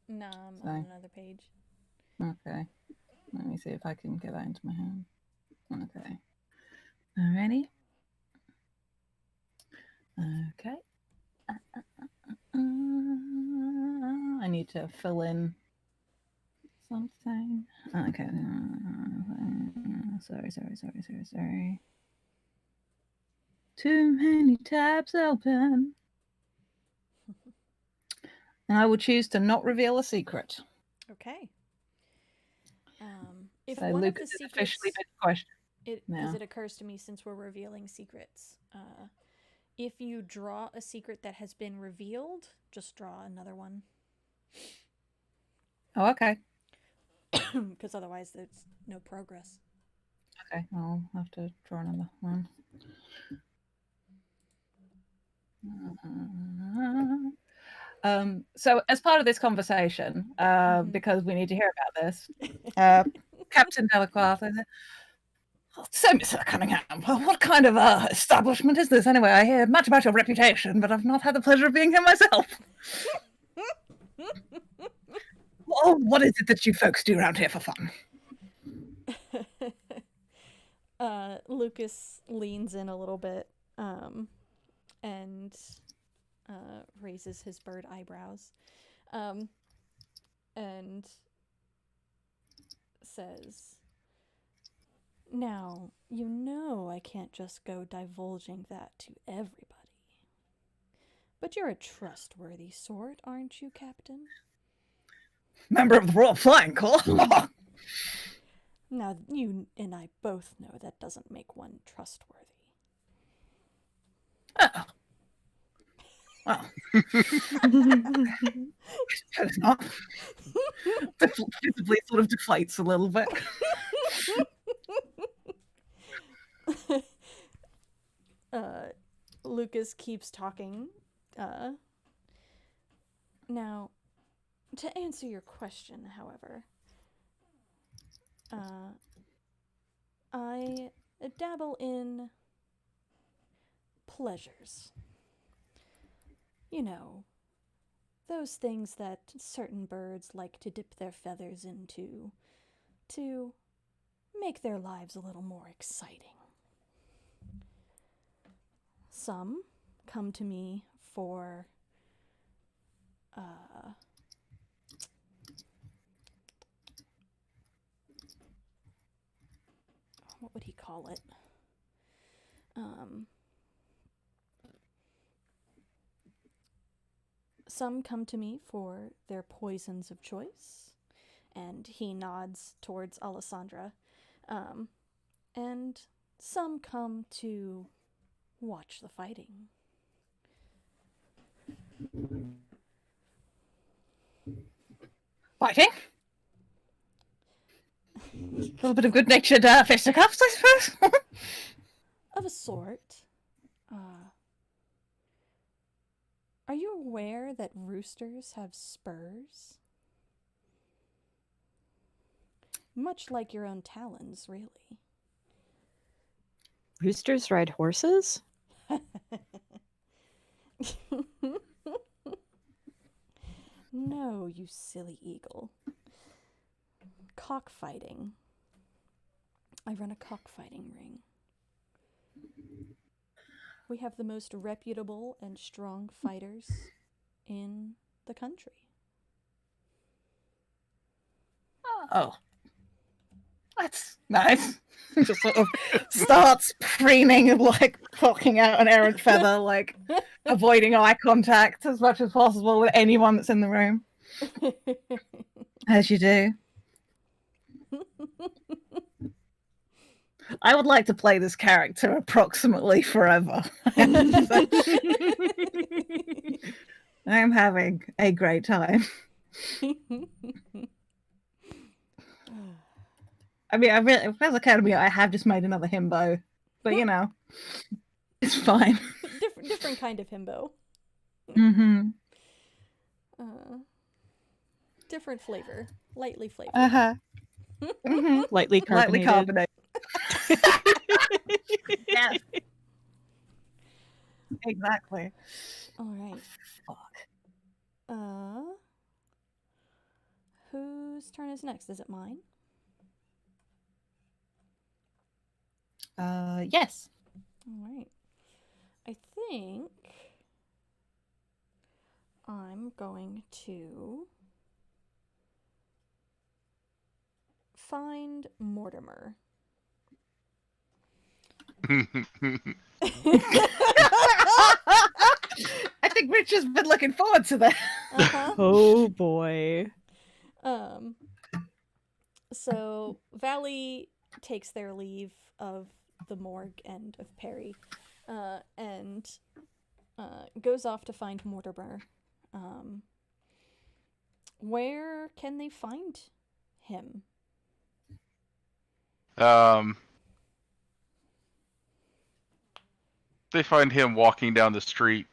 Speaker 1: No, I'm
Speaker 3: So.
Speaker 1: on another page.
Speaker 3: Okay. Let me see if I can get that into my hand. Okay. Alrighty. Okay. I need to fill in something. Okay. Sorry. Too many tabs open. And I will choose to not reveal a secret.
Speaker 1: Okay. If
Speaker 3: So
Speaker 1: one of the
Speaker 3: Lucas is
Speaker 1: secrets,
Speaker 3: officially been questioned.
Speaker 1: because
Speaker 3: now.
Speaker 1: it occurs to me since we're revealing secrets, if you draw a secret that has been revealed, just draw another one,
Speaker 3: Oh, okay.
Speaker 1: because otherwise there's no progress.
Speaker 3: Okay, I'll have to draw another one. So as part of this conversation, because we need to hear about this, Captain Delacroix said, "So, Mr. Cunningham, what kind of establishment is this anyway? I hear much about your reputation, but I've not had the pleasure of being here myself. Oh, what is it that you folks do around here for fun?"
Speaker 1: Lucas leans in a little bit and raises his bird eyebrows and says, "Now, you know I can't just go divulging that to everybody. But you're a trustworthy sort, aren't you, Captain?"
Speaker 3: Member of the Royal Flying Corps.
Speaker 1: Now, you and I both know that doesn't make one trustworthy.
Speaker 3: Oh. Well, it's not. Visibly sort of deflates a little bit.
Speaker 1: Lucas keeps talking. Now, to answer your question, however, I dabble in pleasures. You know, those things that certain birds like to dip their feathers into to make their lives a little more exciting. Some come to me for what would he call it? Some come to me for their poisons of choice, and he nods towards Alessandra. And some come to watch the fighting.
Speaker 3: Fighting? A little bit of good-natured fisticuffs, I suppose.
Speaker 1: Of a sort. Are you aware that roosters have spurs? Much like your own talons, really.
Speaker 2: Roosters ride horses?
Speaker 1: No, you silly eagle. Cockfighting. I run a cockfighting ring. We have the most reputable and strong fighters in the country.
Speaker 3: Oh, that's nice. Just sort of starts preening and like plucking out an errant feather, like avoiding eye contact as much as possible with anyone that's in the room, as you do. I would like to play this character approximately forever. I'm having a great time. I mean, I really, if there's Academy, I have just made another himbo, but you know, it's fine.
Speaker 1: different kind of himbo.
Speaker 3: Mm-hmm.
Speaker 1: Different flavor, lightly flavored.
Speaker 3: Uh-huh. Mm-hmm.
Speaker 2: Lightly
Speaker 3: Lightly
Speaker 2: carbonated.
Speaker 3: carbonated. Yes. Exactly.
Speaker 1: All right.
Speaker 3: Fuck.
Speaker 1: Whose turn is next? Is it mine?
Speaker 3: Yes.
Speaker 1: All right. I think I'm going to find Mortimer.
Speaker 3: I think Rich has been looking forward to that.
Speaker 1: Uh-huh.
Speaker 2: Oh boy.
Speaker 1: So Valley takes their leave of the morgue and of Perry, and goes off to find Mortimer. Where can they find him?
Speaker 4: They find him walking down the street,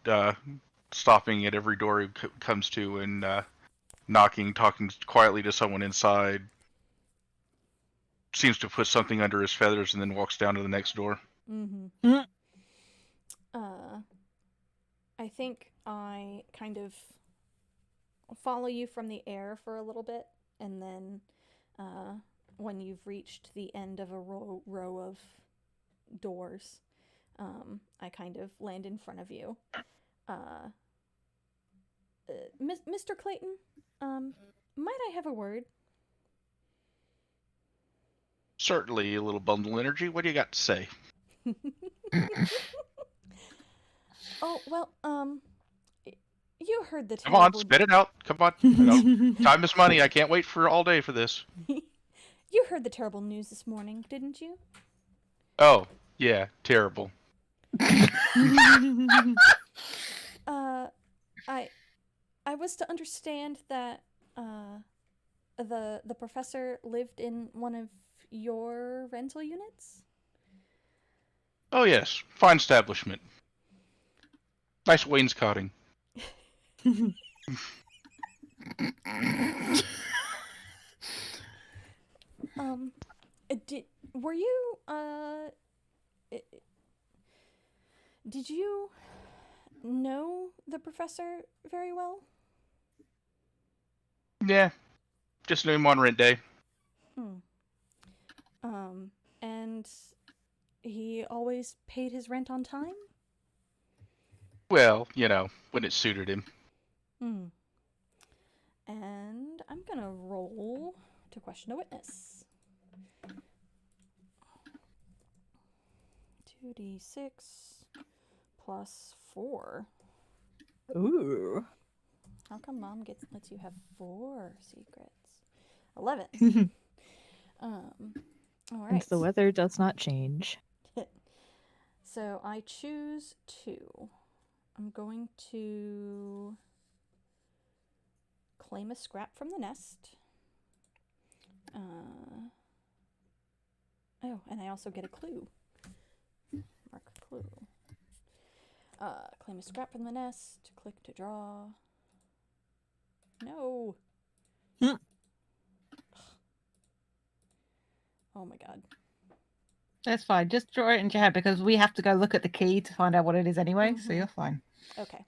Speaker 4: stopping at every door he comes to and knocking, talking quietly to someone inside. Seems to put something under his feathers and then walks down to the next door.
Speaker 1: Mm-hmm. I think I kind of follow you from the air for a little bit, and then when you've reached the end of a row of doors, I kind of land in front of you. Mr. Clayton, might I have a word?
Speaker 4: Certainly, a little bundle energy. What do you got to say?
Speaker 1: Oh, well, you heard the
Speaker 4: Come on,
Speaker 1: terrible...
Speaker 4: spit it out. Come on. No. Time is money. I can't wait for all day for this.
Speaker 1: You heard the terrible news this morning, didn't you?
Speaker 4: Oh, yeah, terrible.
Speaker 1: I was to understand that the professor lived in one of your rental units?
Speaker 4: Oh yes, fine establishment. Nice wainscoting.
Speaker 1: Were you did you know the professor very well?
Speaker 4: Yeah, just knew him on rent day.
Speaker 1: And he always paid his rent on time?
Speaker 4: Well, you know, when it suited him.
Speaker 1: And I'm gonna roll to question a witness. 2d6 plus 4.
Speaker 2: Ooh.
Speaker 1: How come Mom lets you have 4 secrets? 11. All right.
Speaker 2: Since the weather does not change.
Speaker 1: So I choose 2. I'm going to claim a scrap from the nest. Oh, and I also get a clue. Mark a clue. Claim a scrap from the nest. Click to draw. No. Oh my god.
Speaker 3: That's fine. Just draw it into your head because we have to go look at the key to find out what it is anyway, so you're fine.
Speaker 1: Okay.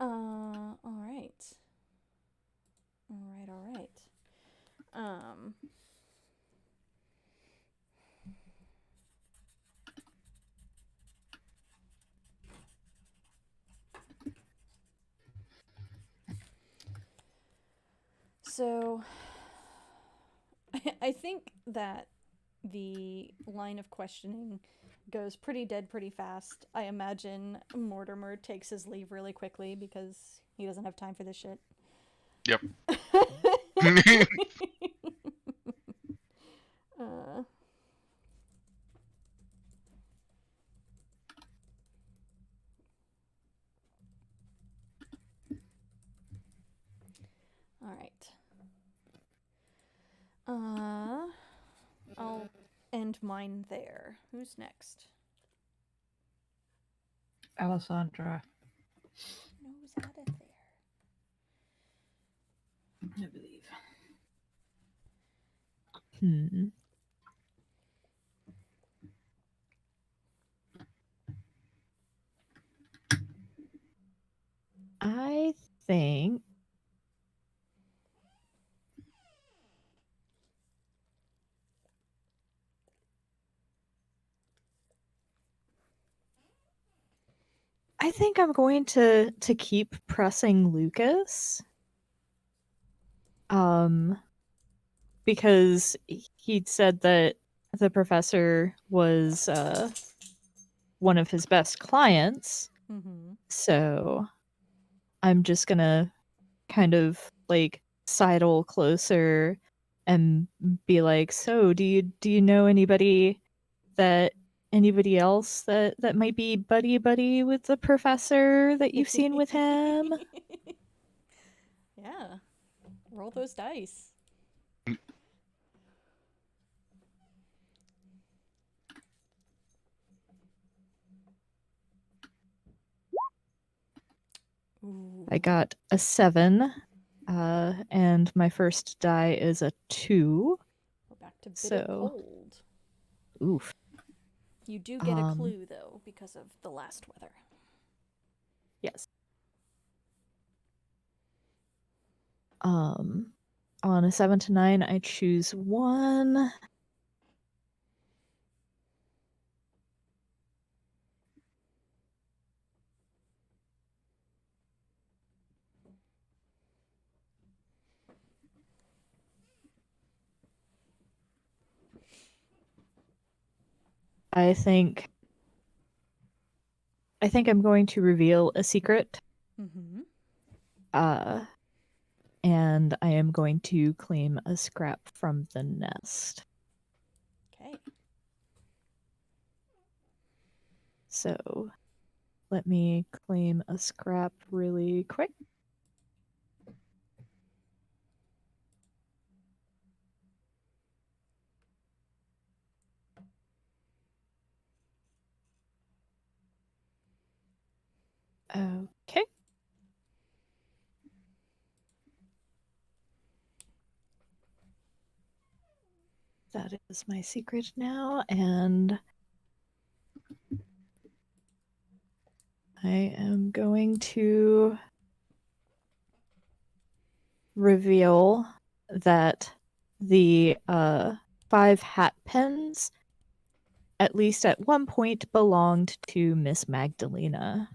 Speaker 1: All right. All right. So, I think that the line of questioning goes pretty dead pretty fast. I imagine Mortimer takes his leave really quickly because he doesn't have time for this shit.
Speaker 4: Yep.
Speaker 1: uh, all right. I'll end mine there. Who's next?
Speaker 3: Alessandra.
Speaker 1: Nose out of there.
Speaker 3: I believe.
Speaker 2: Hmm. I think I'm going to keep pressing Lucas. Because he'd said that the professor was one of his best clients.
Speaker 1: Mm-hmm.
Speaker 2: So I'm just gonna kind of like sidle closer and be like, so do you know anybody else that might be buddy with the professor that you've seen with him?
Speaker 1: Yeah. Roll those dice. Ooh.
Speaker 2: I got a 7, and my first die is a 2.
Speaker 1: We're back to bitter
Speaker 2: So-
Speaker 1: cold.
Speaker 2: Oof.
Speaker 1: You do get a clue, though, because of the last weather.
Speaker 2: Yes. On a 7 to 9, I choose 1. I think I'm going to reveal a secret.
Speaker 1: Mm-hmm.
Speaker 2: And I am going to claim a scrap from the nest.
Speaker 1: Okay.
Speaker 2: So let me claim a scrap really quick. Okay. That is my secret now, and I am going to reveal that the 5 hat pens, at least at one point, belonged to Miss Magdalena.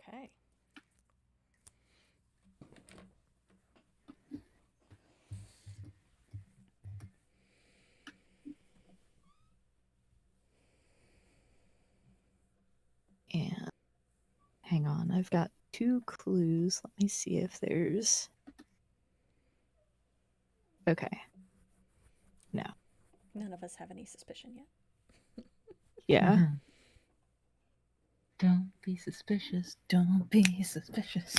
Speaker 1: Okay.
Speaker 2: And hang on, I've got 2 clues. Let me see if there's... Okay. No.
Speaker 1: None of us have any suspicion yet.
Speaker 2: Yeah.
Speaker 3: Mhm. Don't be suspicious. Don't be suspicious.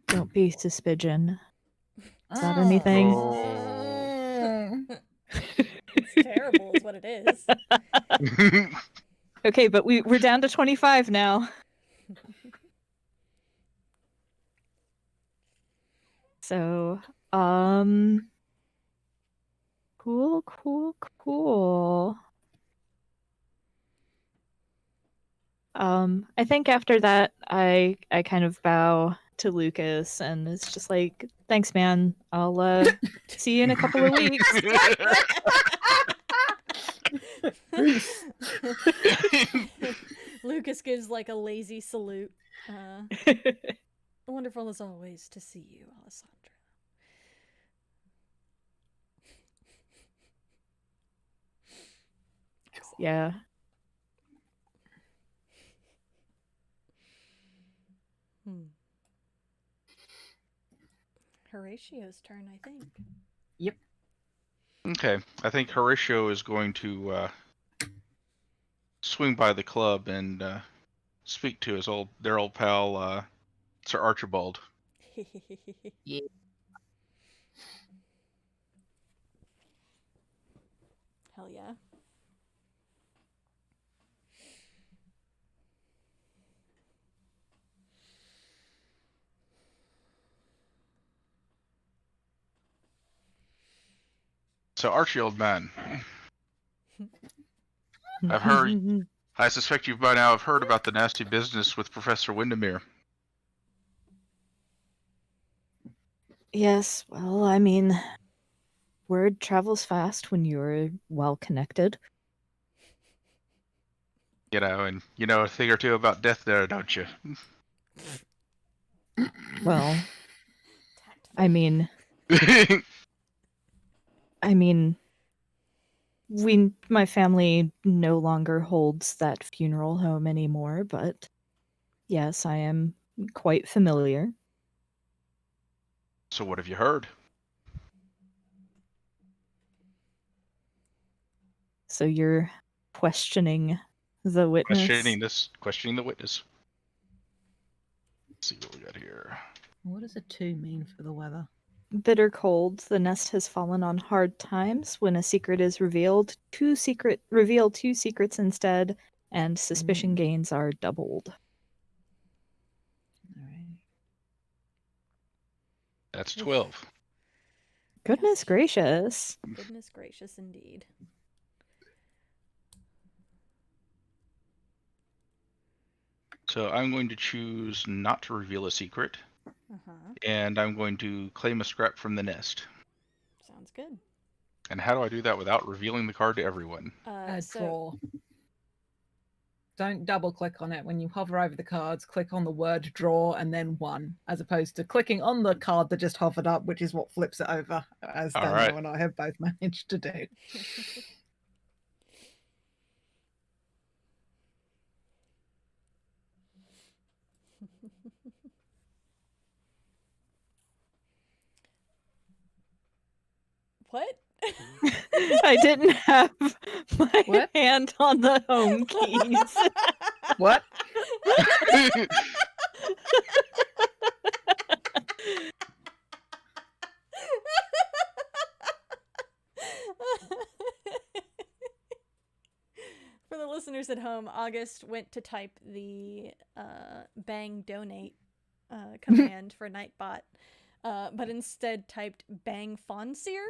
Speaker 2: Don't be suspicion. Is that anything?
Speaker 3: Oh.
Speaker 1: It's terrible, is what it is.
Speaker 2: Okay, but we're down to 25 now. So, cool. I think after that, I kind of bow to Lucas, and it's just like, thanks, man. I'll see you in a couple of weeks.
Speaker 3: Peace.
Speaker 1: Lucas gives like a lazy salute. Wonderful as always to see you, Alessandra.
Speaker 2: Yeah.
Speaker 1: Horatio's turn, I think.
Speaker 3: Yep.
Speaker 4: Okay, I think Horatio is going to swing by the club and speak to their old pal, Sir Archibald.
Speaker 3: Yeah.
Speaker 1: Hell yeah.
Speaker 4: So Archie, old man, I've heard. I suspect you by now have heard about the nasty business with Professor Windermere.
Speaker 2: Yes, well, I mean, word travels fast when you're well connected.
Speaker 4: You know, and you know a thing or two about death there, don't you?
Speaker 2: Well,
Speaker 1: Tactful.
Speaker 2: I mean, my family no longer holds that funeral home anymore, but yes, I am quite familiar.
Speaker 4: So what have you heard?
Speaker 2: So you're questioning the witness?
Speaker 4: Questioning the witness. Let's see what we got here.
Speaker 3: What does a 2 mean for the weather?
Speaker 2: Bitter cold, the nest has fallen on hard times. When a secret is revealed, reveal two secrets instead, and suspicion gains are doubled.
Speaker 3: All right.
Speaker 4: That's 12.
Speaker 2: Goodness gracious.
Speaker 1: Goodness gracious indeed.
Speaker 4: So I'm going to choose not to reveal a secret,
Speaker 1: Uh-huh.
Speaker 4: and I'm going to claim a scrap from the nest.
Speaker 1: Sounds good.
Speaker 4: And how do I do that without revealing the card to everyone?
Speaker 3: Draw. Don't double click on it. When you hover over the cards, click on the word draw and then 1, as opposed to clicking on the card that just hovered up, which is what flips it over, as
Speaker 4: All
Speaker 3: Daniel
Speaker 4: right.
Speaker 3: and I have both managed to do.
Speaker 1: What?
Speaker 2: I didn't have my
Speaker 3: What?
Speaker 2: hand on the home keys.
Speaker 3: What?
Speaker 1: For the listeners at home, August went to type the bang donate command for Nightbot, but instead typed bang Fonseer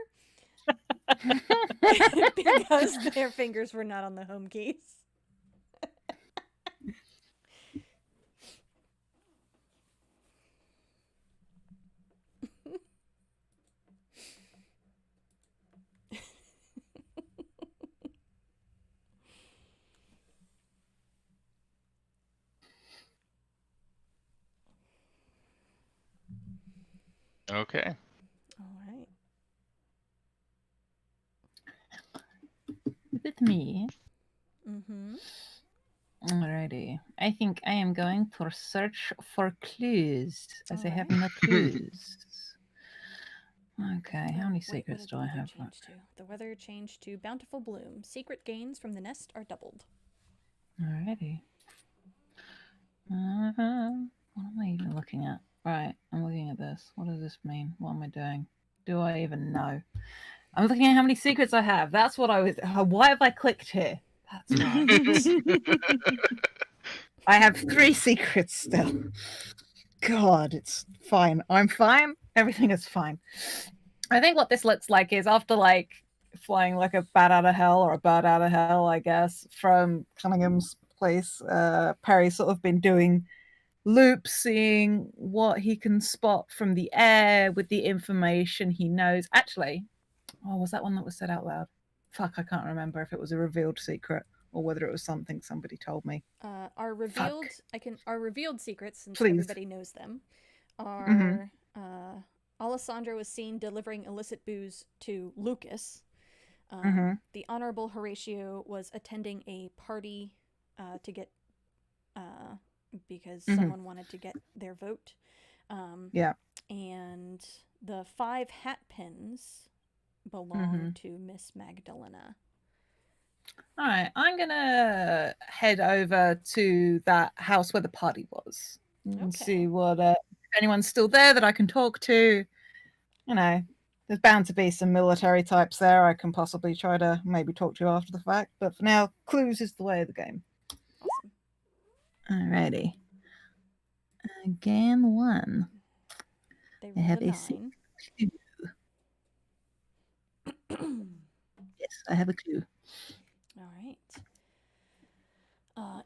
Speaker 1: because their fingers were not on the home keys.
Speaker 4: Okay.
Speaker 1: All right.
Speaker 3: With me.
Speaker 1: Mm-hmm.
Speaker 3: Alrighty. I think I am going to search for clues, as I have
Speaker 1: Alright.
Speaker 3: no clues. Okay, how many
Speaker 1: Wait,
Speaker 3: secrets
Speaker 1: what
Speaker 3: do
Speaker 1: did
Speaker 3: I
Speaker 1: the weather
Speaker 3: have?
Speaker 1: change to? The weather changed to bountiful bloom. Secret gains from the nest are doubled.
Speaker 3: Alrighty. What am I even looking at? Right, I'm looking at this. What does this mean? What am I doing? Do I even know? I'm looking at how many secrets I have. That's what I was. Why have I clicked here? That's right. I have 3 secrets still. God, it's fine. I'm fine. Everything is fine. I think what this looks like is after flying like a bat out of hell or a bird out of hell, I guess, from Cunningham's place. Perry's sort of been doing loops, seeing what he can spot from the air with the information he knows. Actually, was that one that was said out loud? Fuck, I can't remember if it was a revealed secret or whether it was something somebody told me.
Speaker 1: Our revealed secrets, since
Speaker 3: Please.
Speaker 1: everybody knows them, are Alessandro was seen delivering illicit booze to Lucas. The Honorable Horatio was attending a party to get because someone wanted to get their vote. And the 5 hat pins belong to Miss Magdalena.
Speaker 3: All right, I'm gonna head over to that house where the party was and see what if anyone's still there that I can talk to. You know, there's bound to be some military types there. I can possibly try to maybe talk to you after the fact, but for now, clues is the way of the game.
Speaker 1: Awesome.
Speaker 3: Alrighty. Again, 1.
Speaker 1: They
Speaker 3: I have
Speaker 1: rolled
Speaker 3: a
Speaker 1: a 9.
Speaker 3: Yes, I have a clue.
Speaker 1: All right.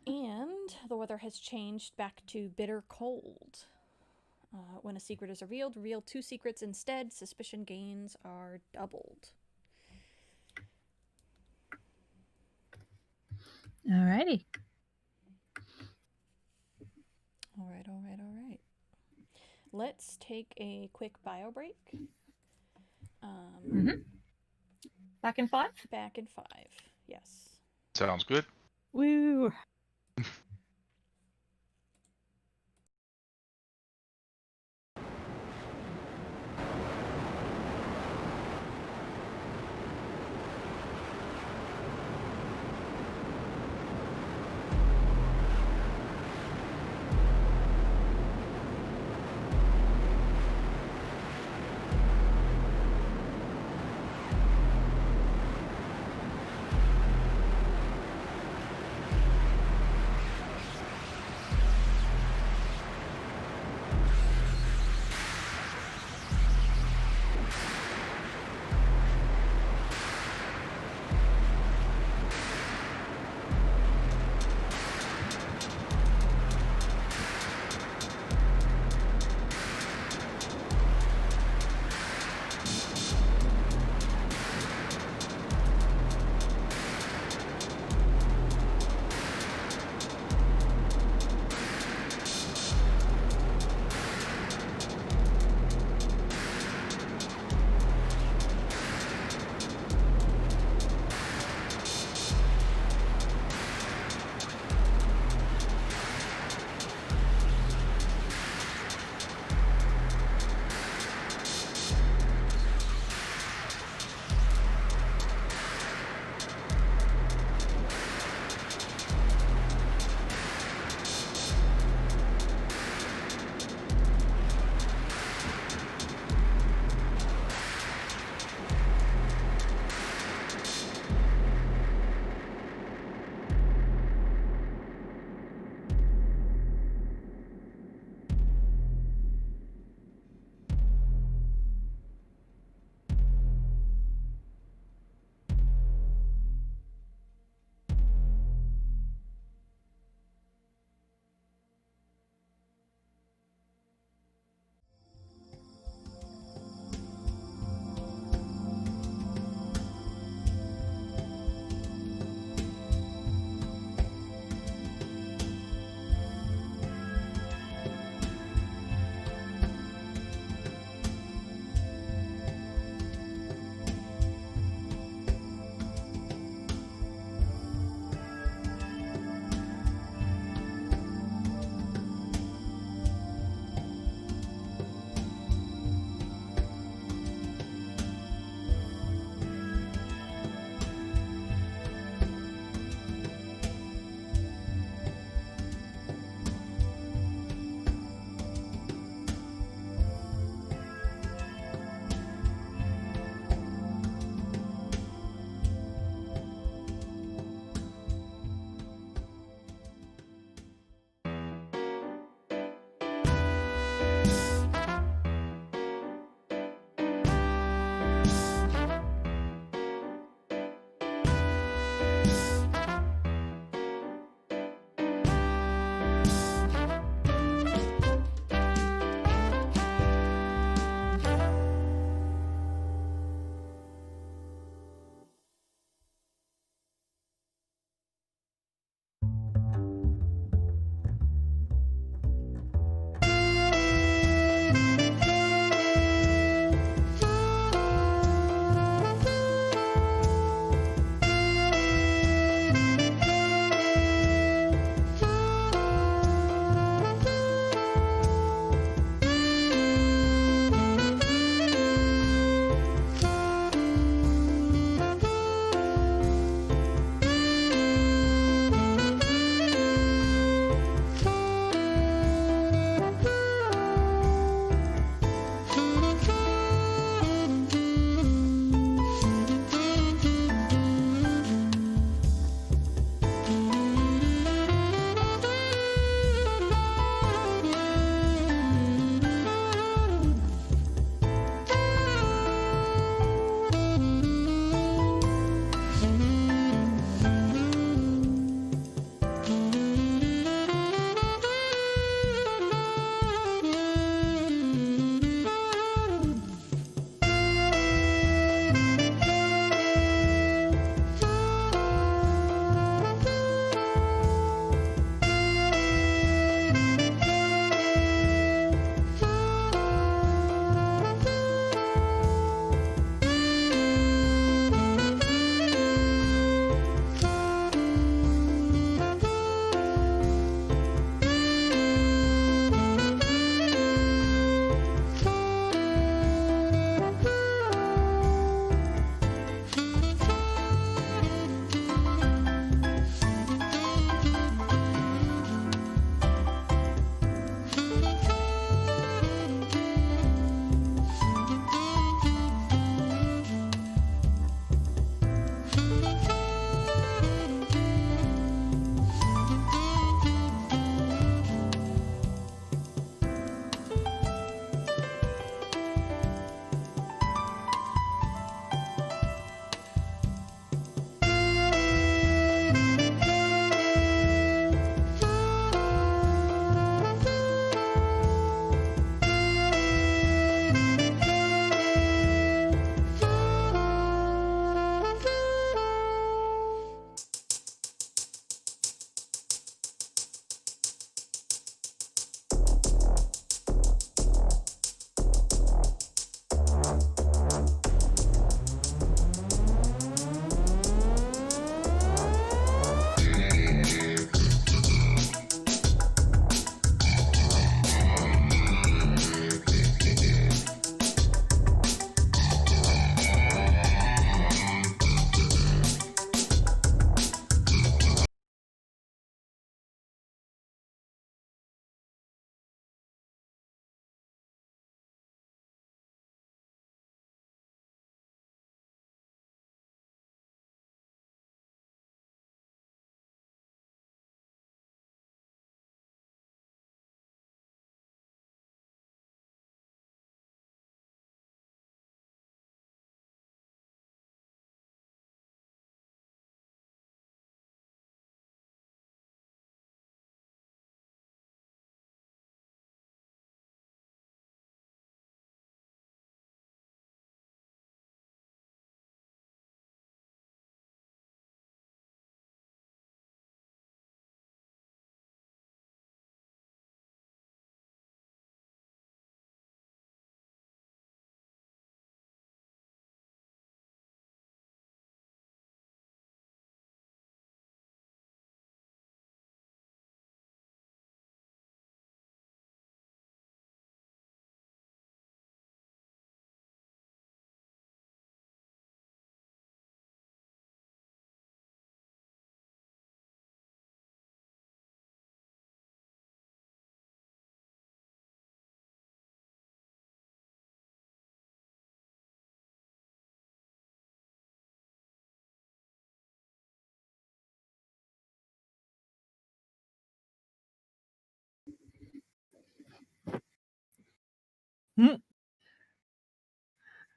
Speaker 1: And the weather has changed back to bitter cold. When a secret is revealed, reveal 2 secrets instead. Suspicion gains are doubled.
Speaker 3: Alrighty.
Speaker 1: All right. Let's take a quick bio break.
Speaker 3: Back in 5?
Speaker 1: Back in 5. Yes.
Speaker 4: Sounds good.
Speaker 2: Woo!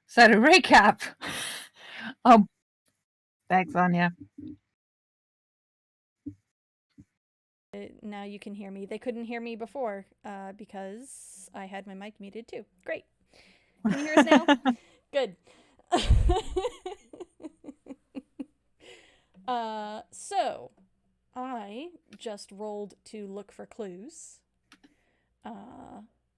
Speaker 3: So to recap, thanks, Anya.
Speaker 1: Now you can hear me. They couldn't hear me before because I had my mic muted too. Great. Can you hear us now? Good. So I just rolled to look for clues.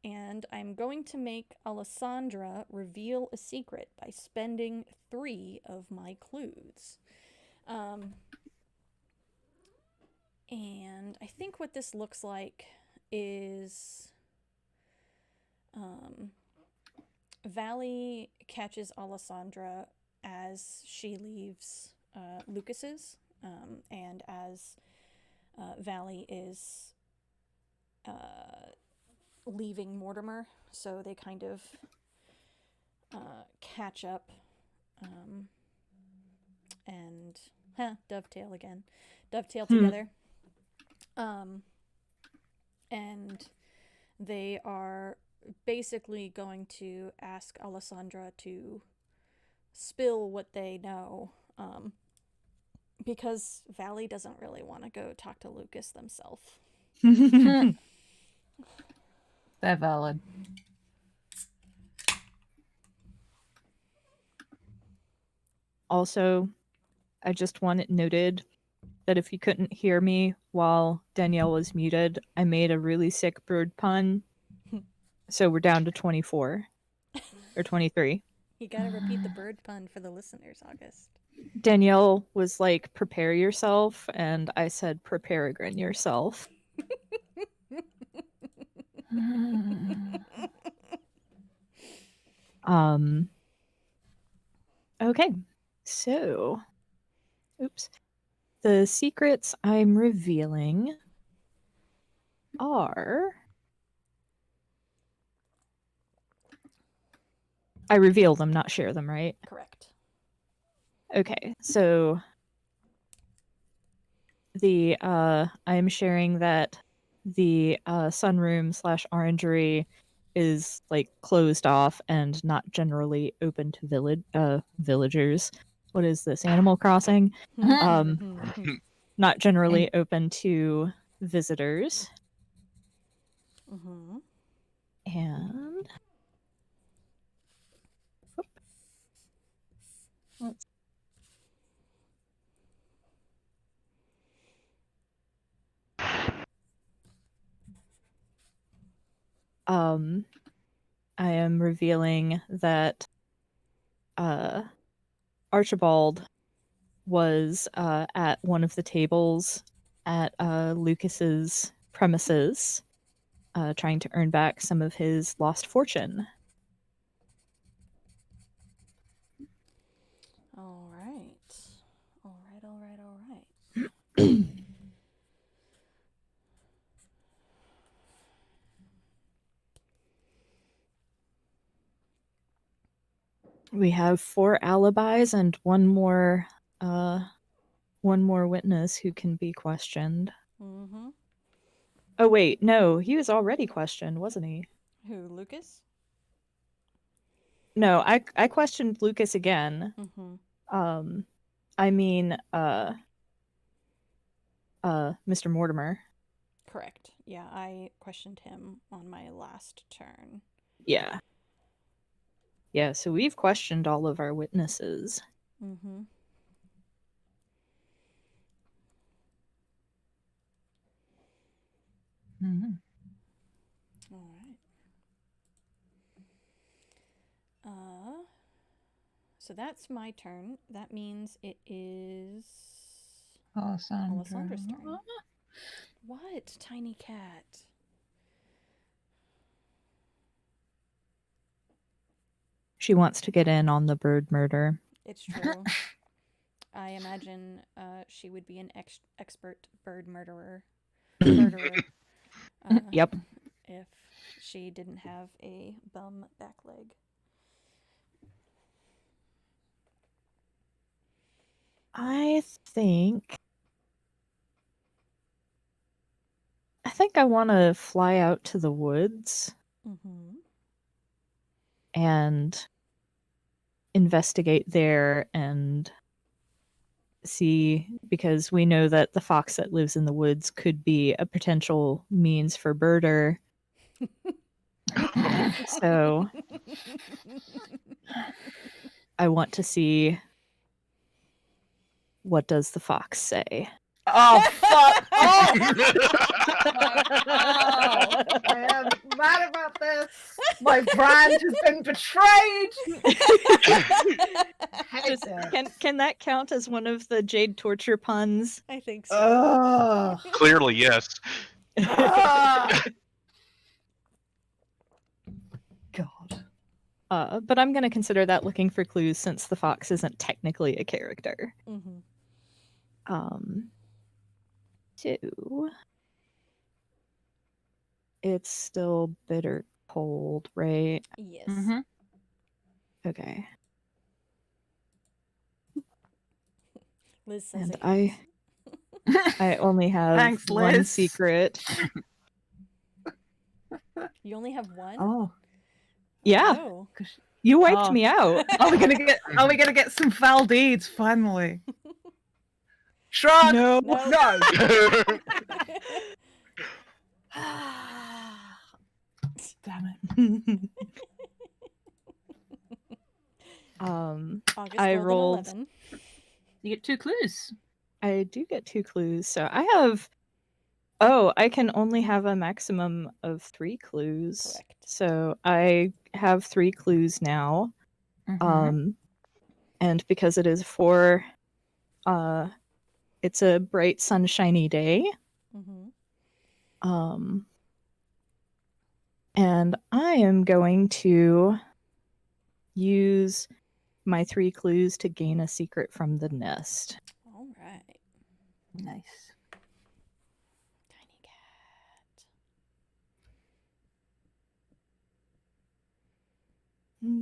Speaker 1: And I'm going to make Alessandra reveal a secret by spending 3 of my clues. And I think what this looks like is Valley catches Alessandra as she leaves Lucas's, and as Valley is leaving Mortimer, so they kind of catch up and dovetail together. And they are basically going to ask Alessandra to spill what they know, because Valley doesn't really want to go talk to Lucas themselves.
Speaker 3: They're valid.
Speaker 2: Also, I just want it noted that if you couldn't hear me while Danielle was muted, I made a really sick bird pun. So we're down to 24 or 23.
Speaker 1: You gotta repeat the bird pun for the listeners, August.
Speaker 2: Danielle was like, prepare yourself, and I said, prepare yourself. Okay, so, oops. The secrets I'm revealing are... I reveal them, not share them, right?
Speaker 1: Correct.
Speaker 2: Okay, so the I'm sharing that the sunroom / orangery is like closed off and not generally open to villagers. What is this? Animal Crossing? Not generally open to visitors. And let's I am revealing that Archibald was at one of the tables at Lucas's premises, trying to earn back some of his lost fortune.
Speaker 1: All right.
Speaker 2: We have 4 alibis and one more witness who can be questioned. Oh wait, no, he was already questioned, wasn't he?
Speaker 1: Who, Lucas?
Speaker 2: No, I questioned Lucas again. I mean, Mr. Mortimer.
Speaker 1: Correct. Yeah, I questioned him on my last turn.
Speaker 2: Yeah. Yeah, so we've questioned all of our witnesses.
Speaker 1: All right. So that's my turn. That means it is Alessandra's turn. What, tiny cat?
Speaker 2: She wants to get in on the bird murder.
Speaker 1: It's true. I imagine she would be an expert bird murderer.
Speaker 2: Yep.
Speaker 1: If she didn't have a bum back leg.
Speaker 2: I think I want to fly out to the woods. and investigate there and see, because we know that the fox that lives in the woods could be a potential means for Birder. So I want to see, what does the fox say?
Speaker 3: Oh, fuck off! I am mad about this. My brand has been betrayed. Hate
Speaker 2: Just,
Speaker 3: this.
Speaker 2: can that count as one of the Jade torture puns?
Speaker 1: I think so.
Speaker 3: Ugh.
Speaker 4: Clearly, yes.
Speaker 3: Ah. God.
Speaker 2: But I'm going to consider that looking for clues since the fox isn't technically a character.
Speaker 1: Mhm.
Speaker 2: So it's still bitter cold, right?
Speaker 1: Yes.
Speaker 3: Mm-hmm.
Speaker 2: Okay.
Speaker 1: Liz says
Speaker 2: And
Speaker 1: it
Speaker 2: I only have
Speaker 3: Thanks,
Speaker 2: one
Speaker 3: Liz.
Speaker 2: secret.
Speaker 1: You only have one?
Speaker 3: Oh.
Speaker 2: Yeah,
Speaker 1: Oh.
Speaker 2: you wiped
Speaker 3: Oh.
Speaker 2: me out.
Speaker 3: Are we gonna get some foul deeds finally? Shrug.
Speaker 2: No.
Speaker 1: No.
Speaker 3: Damn it.
Speaker 1: August
Speaker 2: I
Speaker 1: rolled
Speaker 2: rolled.
Speaker 1: an 11.
Speaker 3: You get 2 clues.
Speaker 2: I do get 2 clues, so I have. Oh, I can only have a maximum of 3 clues.
Speaker 1: Correct.
Speaker 2: So I have 3 clues now. And because it is for, it's a bright sunshiny day.
Speaker 1: Mm-hmm.
Speaker 2: And I am going to use my 3 clues to gain a secret from the nest.
Speaker 1: All right.
Speaker 3: Nice.
Speaker 1: Tiny cat.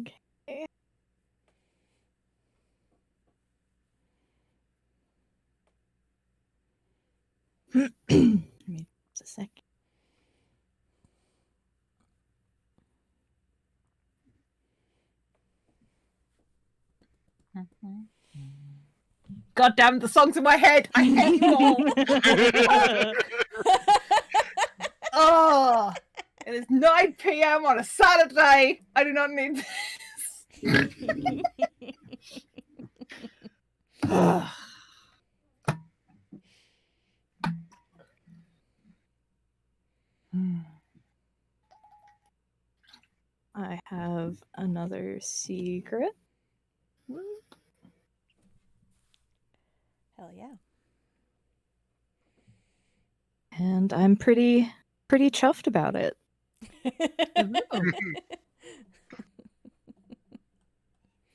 Speaker 2: Okay. Let me just a sec.
Speaker 3: God damn, the songs in my head. I hate you all. Oh, it is 9 p.m. on a Saturday. I do not need this.
Speaker 2: I have another secret.
Speaker 1: Hell yeah.
Speaker 2: And I'm pretty chuffed about it.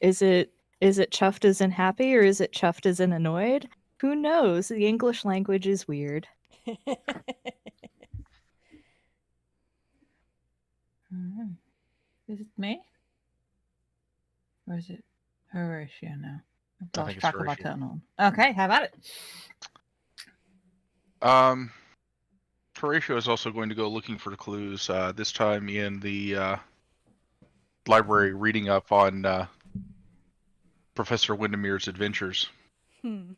Speaker 2: Is it chuffed as in happy, or is it chuffed as in annoyed? Who knows? The English language is weird.
Speaker 3: Is it me? Or is it Horatio now? I've
Speaker 4: I
Speaker 3: lost
Speaker 4: think it's
Speaker 3: track of our
Speaker 4: Horatio.
Speaker 3: turn on. Okay, how about it?
Speaker 4: Horatio is also going to go looking for clues, this time in the library, reading up on Professor Windermere's adventures.
Speaker 1: Nice.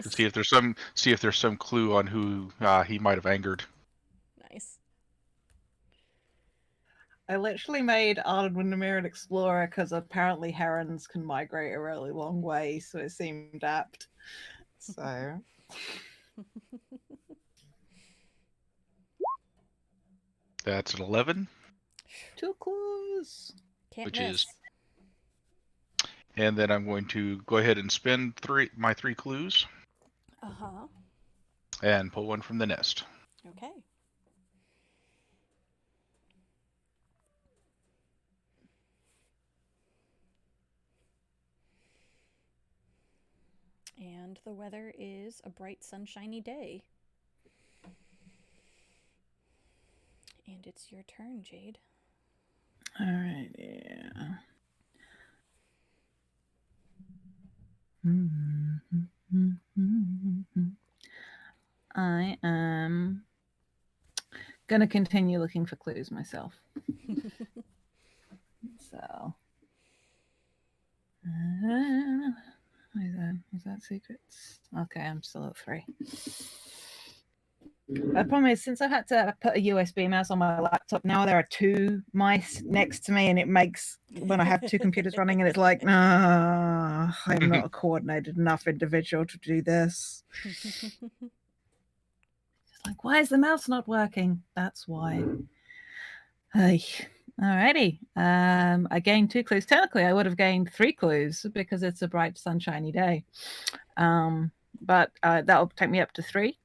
Speaker 4: To see if there's some clue on who he might have angered.
Speaker 1: Nice.
Speaker 3: I literally made Arden Windermere an explorer because apparently herons can migrate a really long way, so it seemed apt. So.
Speaker 4: That's an 11.
Speaker 3: 2 clues.
Speaker 1: Can't
Speaker 4: Which
Speaker 1: miss.
Speaker 4: is- And then I'm going to go ahead and spend my 3 clues
Speaker 1: Uh-huh.
Speaker 4: and pull one from the nest.
Speaker 1: Okay. And the weather is a bright, sunshiny day. And it's your turn, Jade.
Speaker 3: All right, yeah. I am gonna continue looking for clues myself. that secrets? Okay, I'm still at 3. The problem is, since I've had to put a USB mouse on my laptop, now there are 2 mice next to me, and it makes, when I have 2 computers running, and it's like, nah, I'm not a coordinated enough individual to do this. It's like, why is the mouse not working? That's why. Hey. Alrighty. I gained 2 clues. Technically, I would have gained 3 clues because it's a bright, sunshiny day. But that'll take me up to 3.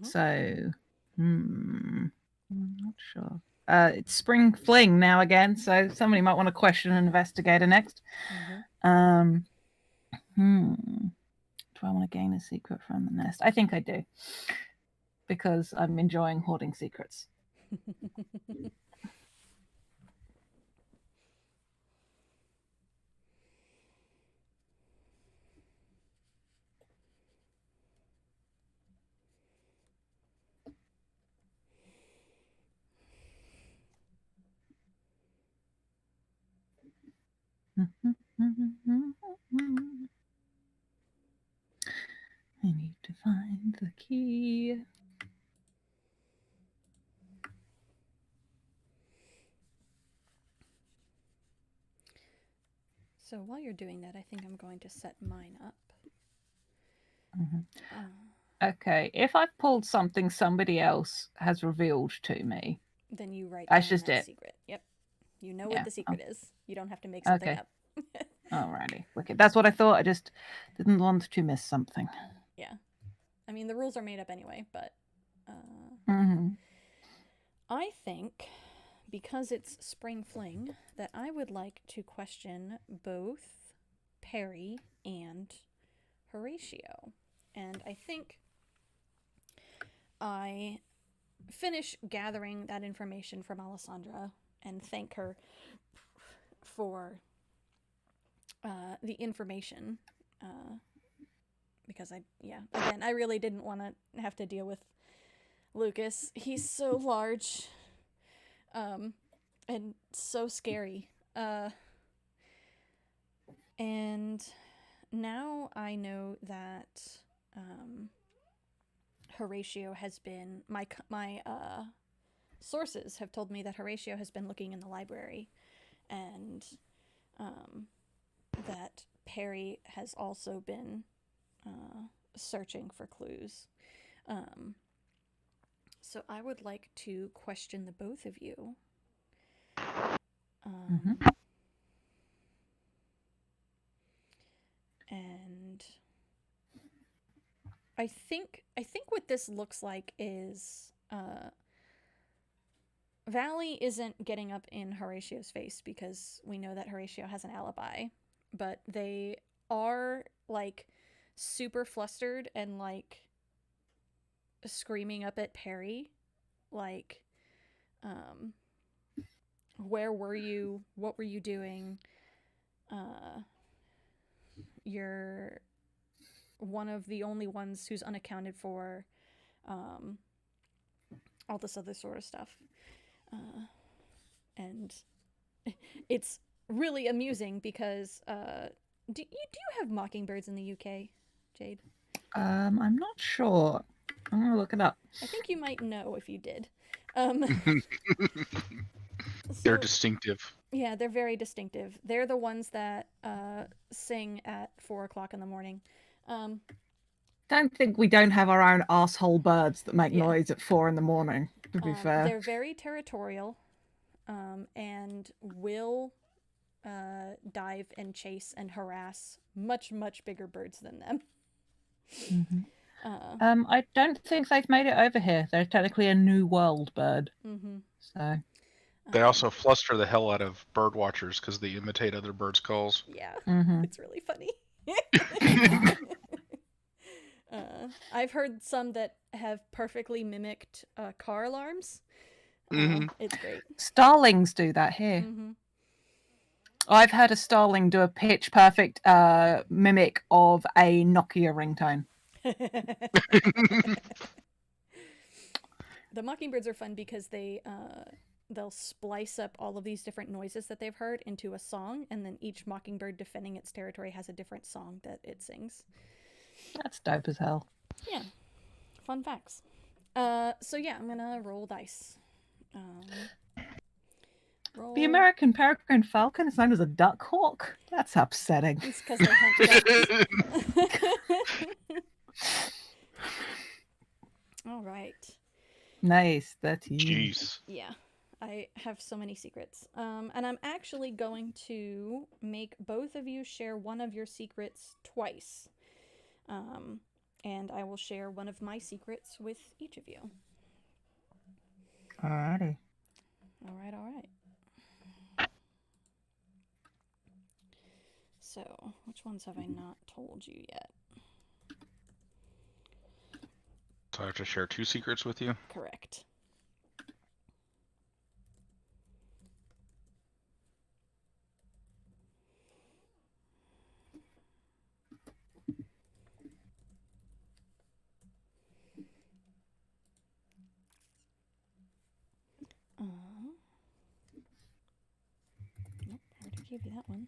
Speaker 3: So, I'm not sure. It's Spring Fling now again, so somebody might want to question an investigator next. Do I want to gain a secret from the nest? I think I do, because I'm enjoying hoarding secrets. I need to find the key.
Speaker 1: So while you're doing that, I think I'm going to set mine up.
Speaker 3: Okay, if I've pulled something somebody else has revealed to me,
Speaker 1: Then you write
Speaker 3: that's
Speaker 1: down
Speaker 3: just
Speaker 1: that
Speaker 3: it.
Speaker 1: secret. Yep. You know
Speaker 3: Yeah,
Speaker 1: what the secret is. You don't have to make something
Speaker 3: okay.
Speaker 1: up.
Speaker 3: Alrighty, wicked. That's what I thought. I just didn't want to miss something.
Speaker 1: Yeah. I mean, the rules are made up anyway, but I think, because it's Spring Fling, that I would like to question both Perry and Horatio. And I think I finish gathering that information from Alessandra and thank her for the information. Because again, I really didn't want to have to deal with Lucas. He's so large and so scary. And now I know that Horatio has been, my sources have told me that Horatio has been looking in the library, and that Perry has also been searching for clues. So I would like to question the both of you. And I think what this looks like is Valley isn't getting up in Horatio's face because we know that Horatio has an alibi, but they are like super flustered and like screaming up at Perry, like, where were you? What were you doing? You're one of the only ones who's unaccounted for. All this other sort of stuff. And it's really amusing because do you have mockingbirds in the UK, Jade?
Speaker 3: I'm not sure. I'm gonna look it up.
Speaker 1: I think you might know if you did.
Speaker 4: They're distinctive.
Speaker 1: Yeah, they're very distinctive. They're the ones that sing at 4 o'clock in the morning.
Speaker 3: Don't think we don't have our own asshole birds that make noise at 4 in the morning, to be fair.
Speaker 1: They're very territorial and will dive and chase and harass much, much bigger birds than them.
Speaker 3: I don't think they've made it over here. They're technically a New World bird. So
Speaker 4: they also fluster the hell out of bird watchers because they imitate other birds' calls.
Speaker 1: Yeah, it's really funny. I've heard some that have perfectly mimicked car alarms. It's great.
Speaker 3: Starlings do that here. I've heard a starling do a pitch perfect mimic of a Nokia ringtone.
Speaker 1: The mockingbirds are fun because they'll splice up all of these different noises that they've heard into a song, and then each mockingbird defending its territory has a different song that it sings.
Speaker 3: That's dope as hell.
Speaker 1: Yeah. Fun facts. So yeah, I'm gonna roll dice. Roll.
Speaker 3: The American peregrine falcon is known as a duck hawk. That's upsetting.
Speaker 1: It's because they hunt ducks. All right.
Speaker 3: Nice. 13.
Speaker 4: Jeez.
Speaker 1: Yeah, I have so many secrets. And I'm actually going to make both of you share one of your secrets twice. And I will share one of my secrets with each of you.
Speaker 3: Alrighty.
Speaker 1: All right. So, which ones have I not told you yet?
Speaker 4: So I have to share 2 secrets with you?
Speaker 1: Correct. Nope, I already gave you that one.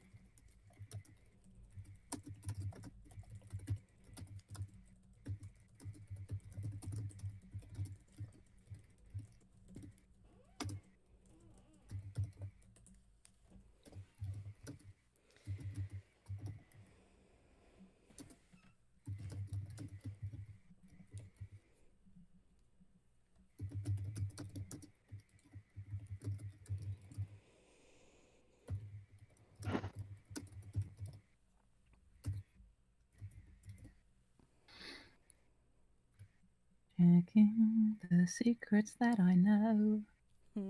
Speaker 3: Checking the secrets that I know. I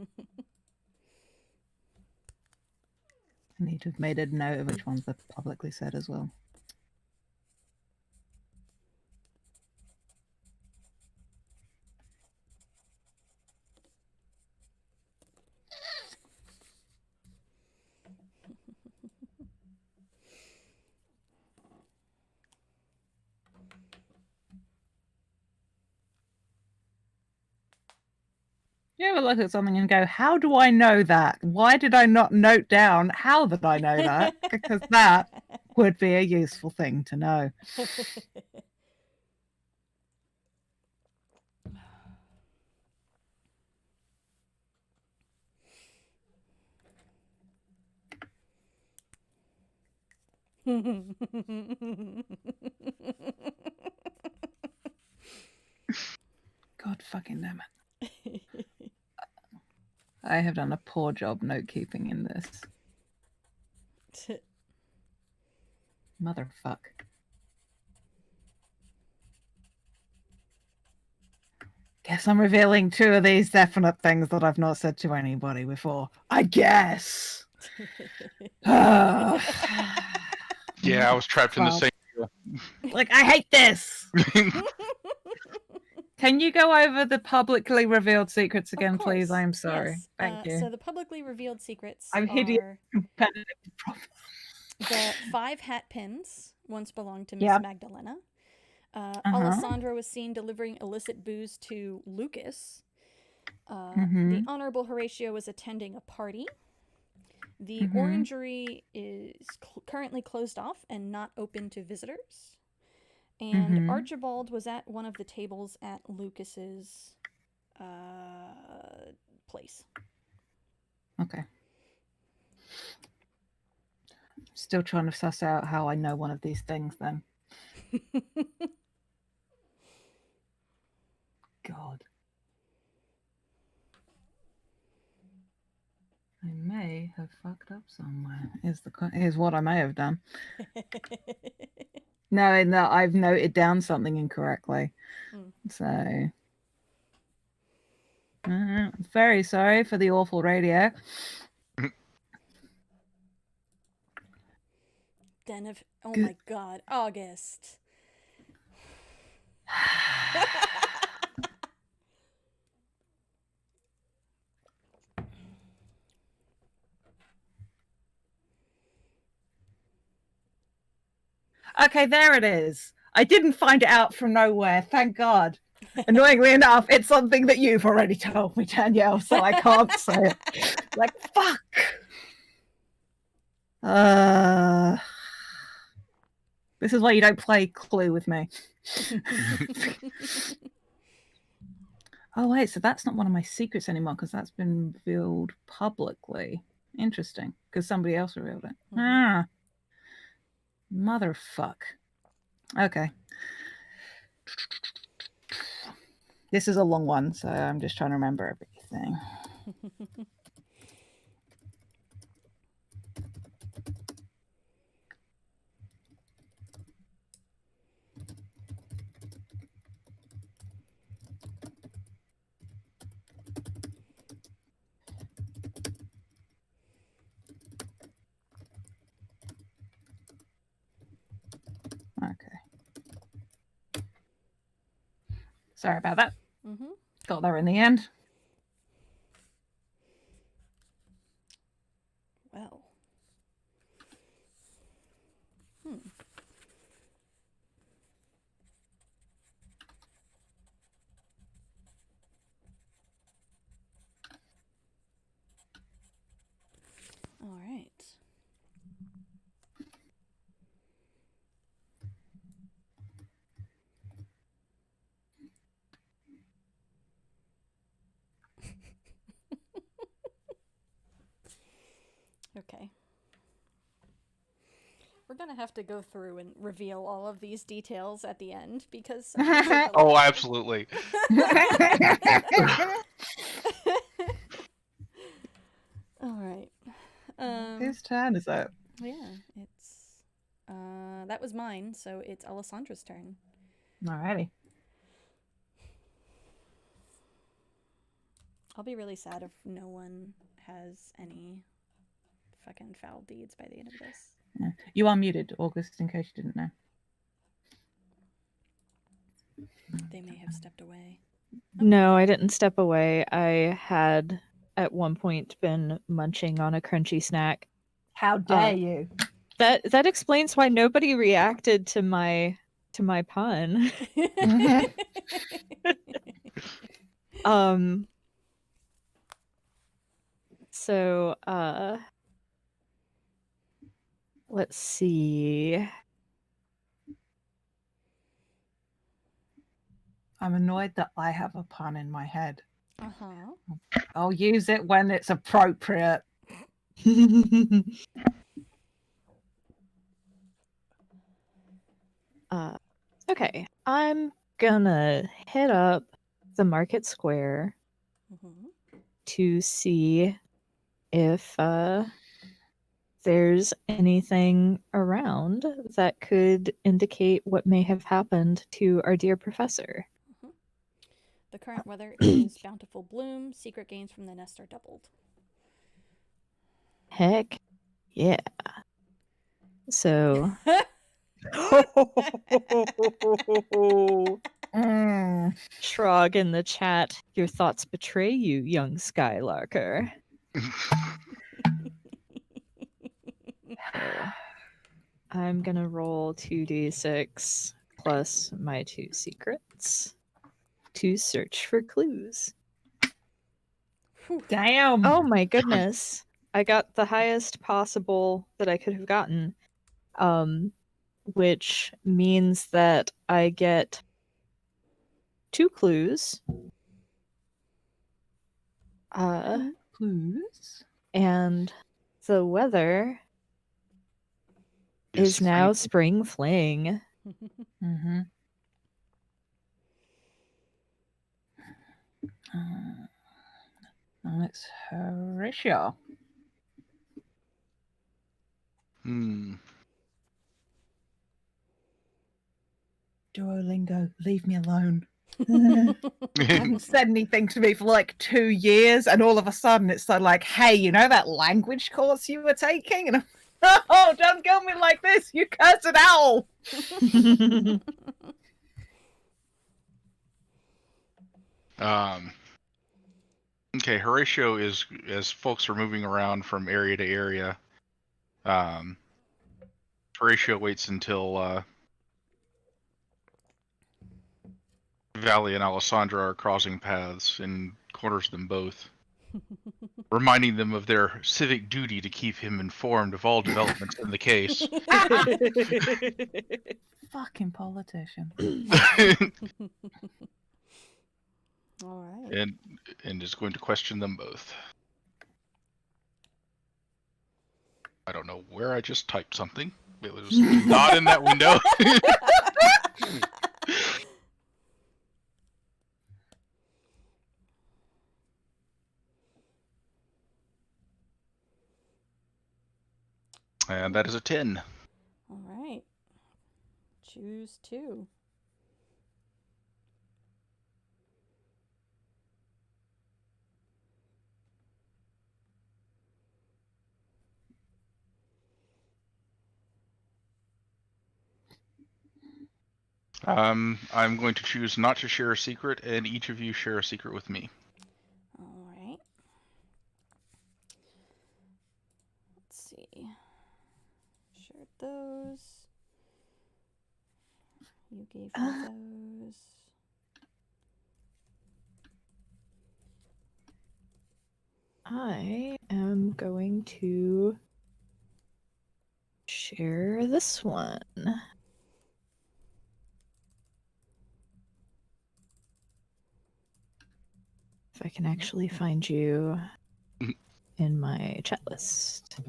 Speaker 3: need to have made a note of which ones I've publicly said as well. You ever look at something and go, how do I know that? Why did I not note down how did I know that? Because that would be a useful thing to know. God fucking damn it. I have done a poor job note keeping in this. Motherfuck. Guess I'm revealing 2 of these definite things that I've not said to anybody before. I guess.
Speaker 4: Yeah, I was trapped in the same.
Speaker 3: Like, I hate this. Can you go over the publicly revealed secrets again, please? I'm sorry.
Speaker 1: Yes.
Speaker 3: Thank you.
Speaker 1: So the publicly revealed secrets
Speaker 3: I'm hideous. Competitive problem.
Speaker 1: the 5 hat pins once belonged to Miss
Speaker 3: Yep.
Speaker 1: Magdalena. Alessandra was seen delivering illicit booze to Lucas. The Honorable Horatio was attending a party. The orangery is currently closed off and not open to visitors. And Archibald was at one of the tables at Lucas's place.
Speaker 3: Okay. Still trying to suss out how I know one of these things then. God. I may have fucked up somewhere. Here's what I may have done. No, I've noted down something incorrectly. So, very sorry for the awful radio.
Speaker 1: Oh my God, August.
Speaker 3: Okay, there it is. I didn't find it out from nowhere, thank God. Annoyingly enough, it's something that you've already told me, Danielle, so I can't say it. Like, fuck. This is why you don't play Clue with me. Oh wait, so that's not one of my secrets anymore because that's been revealed publicly. Interesting, because somebody else revealed it. Ah, motherfuck. Okay. This is a long one, so I'm just trying to remember everything. Okay. Sorry about that. Got there in the end.
Speaker 1: Well. All right. Okay. We're gonna have to go through and reveal all of these details at the end because
Speaker 4: Oh, absolutely.
Speaker 1: All right.
Speaker 3: Whose turn is it?
Speaker 1: Yeah, it's that was mine, so it's Alessandra's turn.
Speaker 3: Alrighty.
Speaker 1: I'll be really sad if no one has any fucking foul deeds by the end of this.
Speaker 3: Yeah. You are muted, August, in case you didn't know.
Speaker 1: They may have stepped away.
Speaker 2: No, I didn't step away. I had at one point been munching on a crunchy snack.
Speaker 3: How dare you?
Speaker 2: That explains why nobody reacted to my pun. So let's see.
Speaker 3: I'm annoyed that I have a pun in my head.
Speaker 1: Uh-huh.
Speaker 3: I'll use it when it's appropriate.
Speaker 2: Okay, I'm gonna hit up the market square to see if there's anything around that could indicate what may have happened to our dear professor.
Speaker 1: The current weather is bountiful bloom. Secret gains from the nest are doubled.
Speaker 2: Heck yeah. So Shrog in the chat, your thoughts betray you, young Skylarker. So, I'm gonna roll 2d6 plus my 2 secrets to search for clues.
Speaker 3: Damn.
Speaker 2: Oh my goodness. I got the highest possible that I could have gotten. Which means that I get 2 clues.
Speaker 3: Clues?
Speaker 2: And the weather is now spring fling.
Speaker 3: Mm-hmm. And it's Horatio. Duolingo, leave me alone. Haven't said anything to me for like 2 years, and all of a sudden it's like, hey, you know that language course you were taking? And I'm, oh, don't kill me like this, you cursed owl!
Speaker 4: Okay, Horatio is, as folks are moving around from area to area, Horatio waits until Valley and Alessandra are crossing paths and corners them both. reminding them of their civic duty to keep him informed of all developments in the case.
Speaker 3: Fucking politician.
Speaker 1: All right.
Speaker 4: and is going to question them both. I don't know where I just typed something. It was not in that window. And that is a 10.
Speaker 1: All right. Choose 2.
Speaker 4: I'm going to choose not to share a secret, and each of you share a secret with me.
Speaker 1: All right. Let's see. Shared those. You gave me those.
Speaker 2: I am going to share this one. If I can actually find you in my chat list.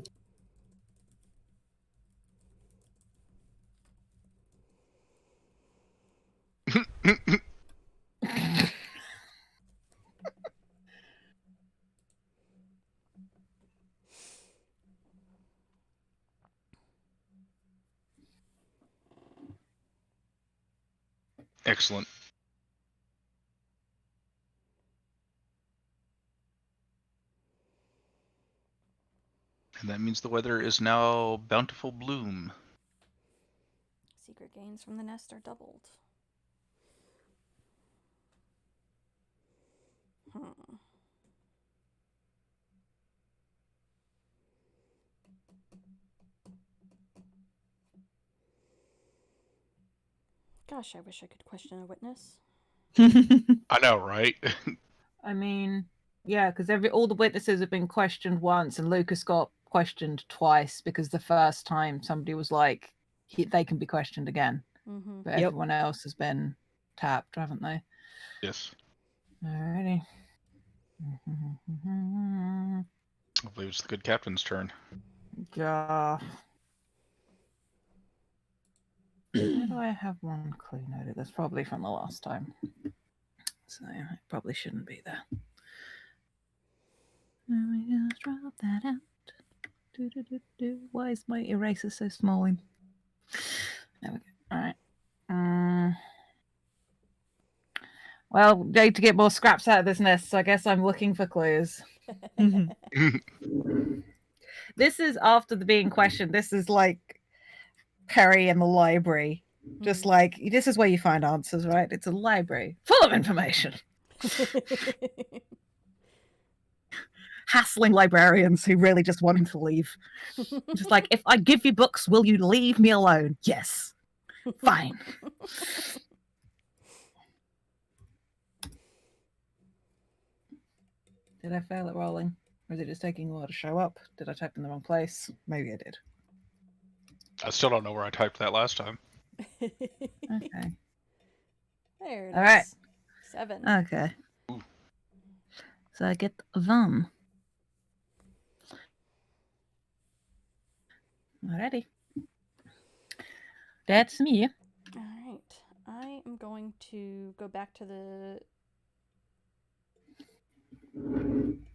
Speaker 4: Excellent. And that means the weather is now bountiful bloom.
Speaker 1: Secret gains from the nest are doubled. Gosh, I wish I could question a witness.
Speaker 4: I know, right?
Speaker 3: I mean, yeah, because all the witnesses have been questioned once, and Lucas got questioned twice because the first time somebody was like, they can be questioned again,
Speaker 1: Mm-hmm.
Speaker 3: but
Speaker 2: Yep.
Speaker 3: everyone else has been tapped, haven't they?
Speaker 4: Yes.
Speaker 3: Alrighty.
Speaker 4: I believe it's the good captain's turn.
Speaker 3: Yeah. Why do I have one clue noted? That's probably from the last time. So it probably shouldn't be there. Let me just drop that out. Why is my eraser so small? There we go. Alright. Well, need to get more scraps out of this nest, so I guess I'm looking for clues. This is after the being questioned. This is like Perry in the library. Just like, this is where you find answers, right? It's a library full of information. Hassling librarians who really just want him to leave. Just like, if I give you books, will you leave me alone? Yes. Fine. Did I fail at rolling? Or is it just taking a while to show up? Did I type in the wrong place? Maybe I did.
Speaker 4: I still don't know where I typed that last time.
Speaker 3: Okay.
Speaker 1: There it
Speaker 3: All right.
Speaker 1: is. 7.
Speaker 3: Okay.
Speaker 4: Ooh.
Speaker 3: So I get 1. Alrighty. That's me.
Speaker 1: All right. I am going to go back to the...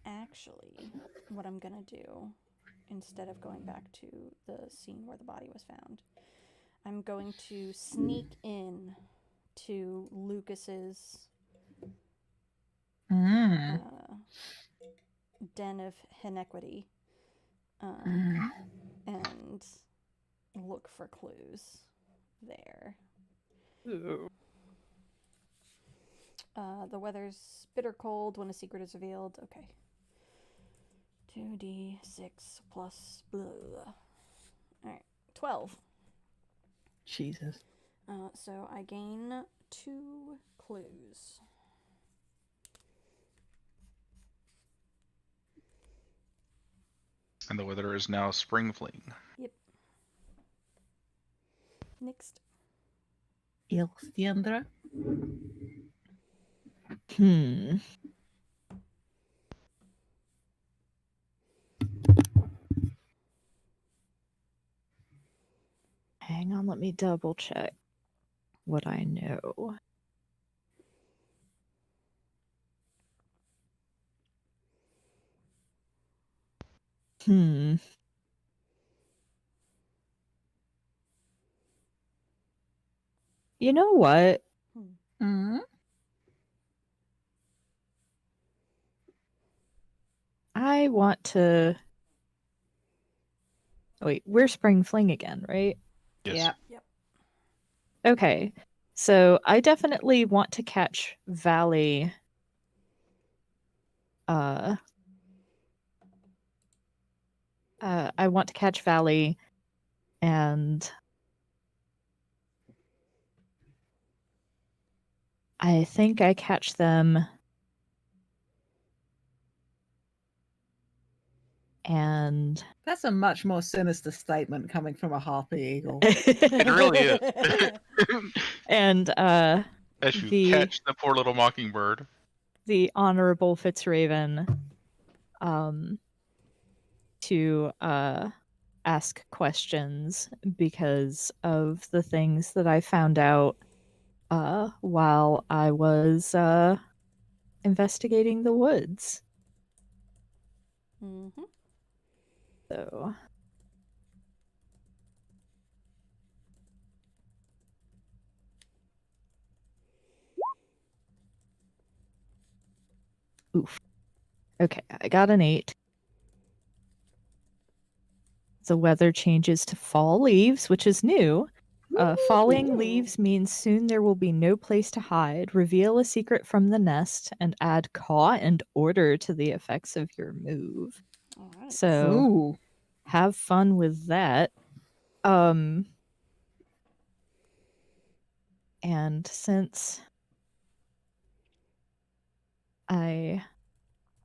Speaker 1: Actually, what I'm going to do, instead of going back to the scene where the body was found, I'm going to sneak in to Lucas's den of inequity and look for clues there.
Speaker 2: Ooh.
Speaker 1: The weather's bitter cold when a secret is revealed. Okay. 2d6 plus blah. Alright. 12.
Speaker 3: Jesus.
Speaker 1: So I gain 2 clues.
Speaker 4: And the weather is now spring fling.
Speaker 1: Next.
Speaker 3: Ilstiandra.
Speaker 2: Hmm. Hang on, let me double check what I know. Hmm. You know what?
Speaker 3: Mm-hmm.
Speaker 2: I want to. Wait, we're Spring Fling again, right?
Speaker 4: Yes.
Speaker 3: Yeah.
Speaker 2: Okay. So I definitely want to catch Valley. I want to catch Valley, and I think I catch them. And
Speaker 3: That's a much more sinister statement coming from a harpy eagle.
Speaker 4: It really is.
Speaker 2: and
Speaker 4: As you
Speaker 2: the
Speaker 4: catch the poor little mockingbird.
Speaker 2: the Honorable Fitzraven to ask questions because of the things that I found out while I was investigating the woods.
Speaker 1: Mm-hmm.
Speaker 2: So oof. Okay, I got an 8. The weather changes to fall leaves, which is new. Falling
Speaker 1: Ooh.
Speaker 2: leaves means soon there will be no place to hide. Reveal a secret from the nest and add caw and order to the effects of your move.
Speaker 1: All right.
Speaker 2: So
Speaker 3: Ooh.
Speaker 2: have fun with that. And since I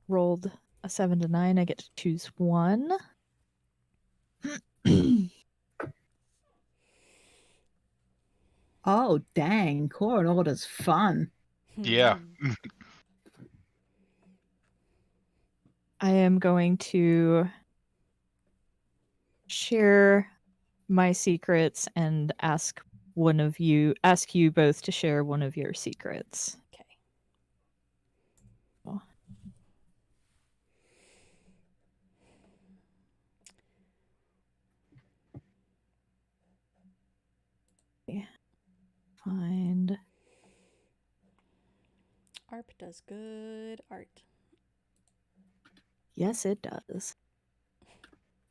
Speaker 2: rolled a 7 to 9, I get to choose one.
Speaker 3: Oh, dang. Core and Order's fun.
Speaker 4: Yeah.
Speaker 2: I am going to share my secrets and ask you both to share one of your secrets.
Speaker 1: Okay.
Speaker 2: Oh. Find
Speaker 1: ARP does good art.
Speaker 2: yes, it does.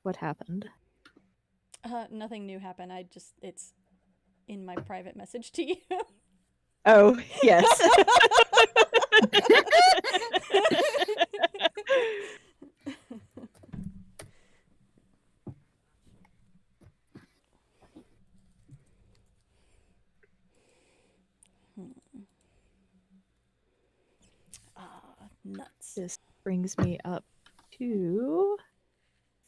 Speaker 2: What happened?
Speaker 1: Nothing new happened. It's in my private message to you.
Speaker 2: Oh, yes.
Speaker 1: Nuts.
Speaker 2: This brings me up to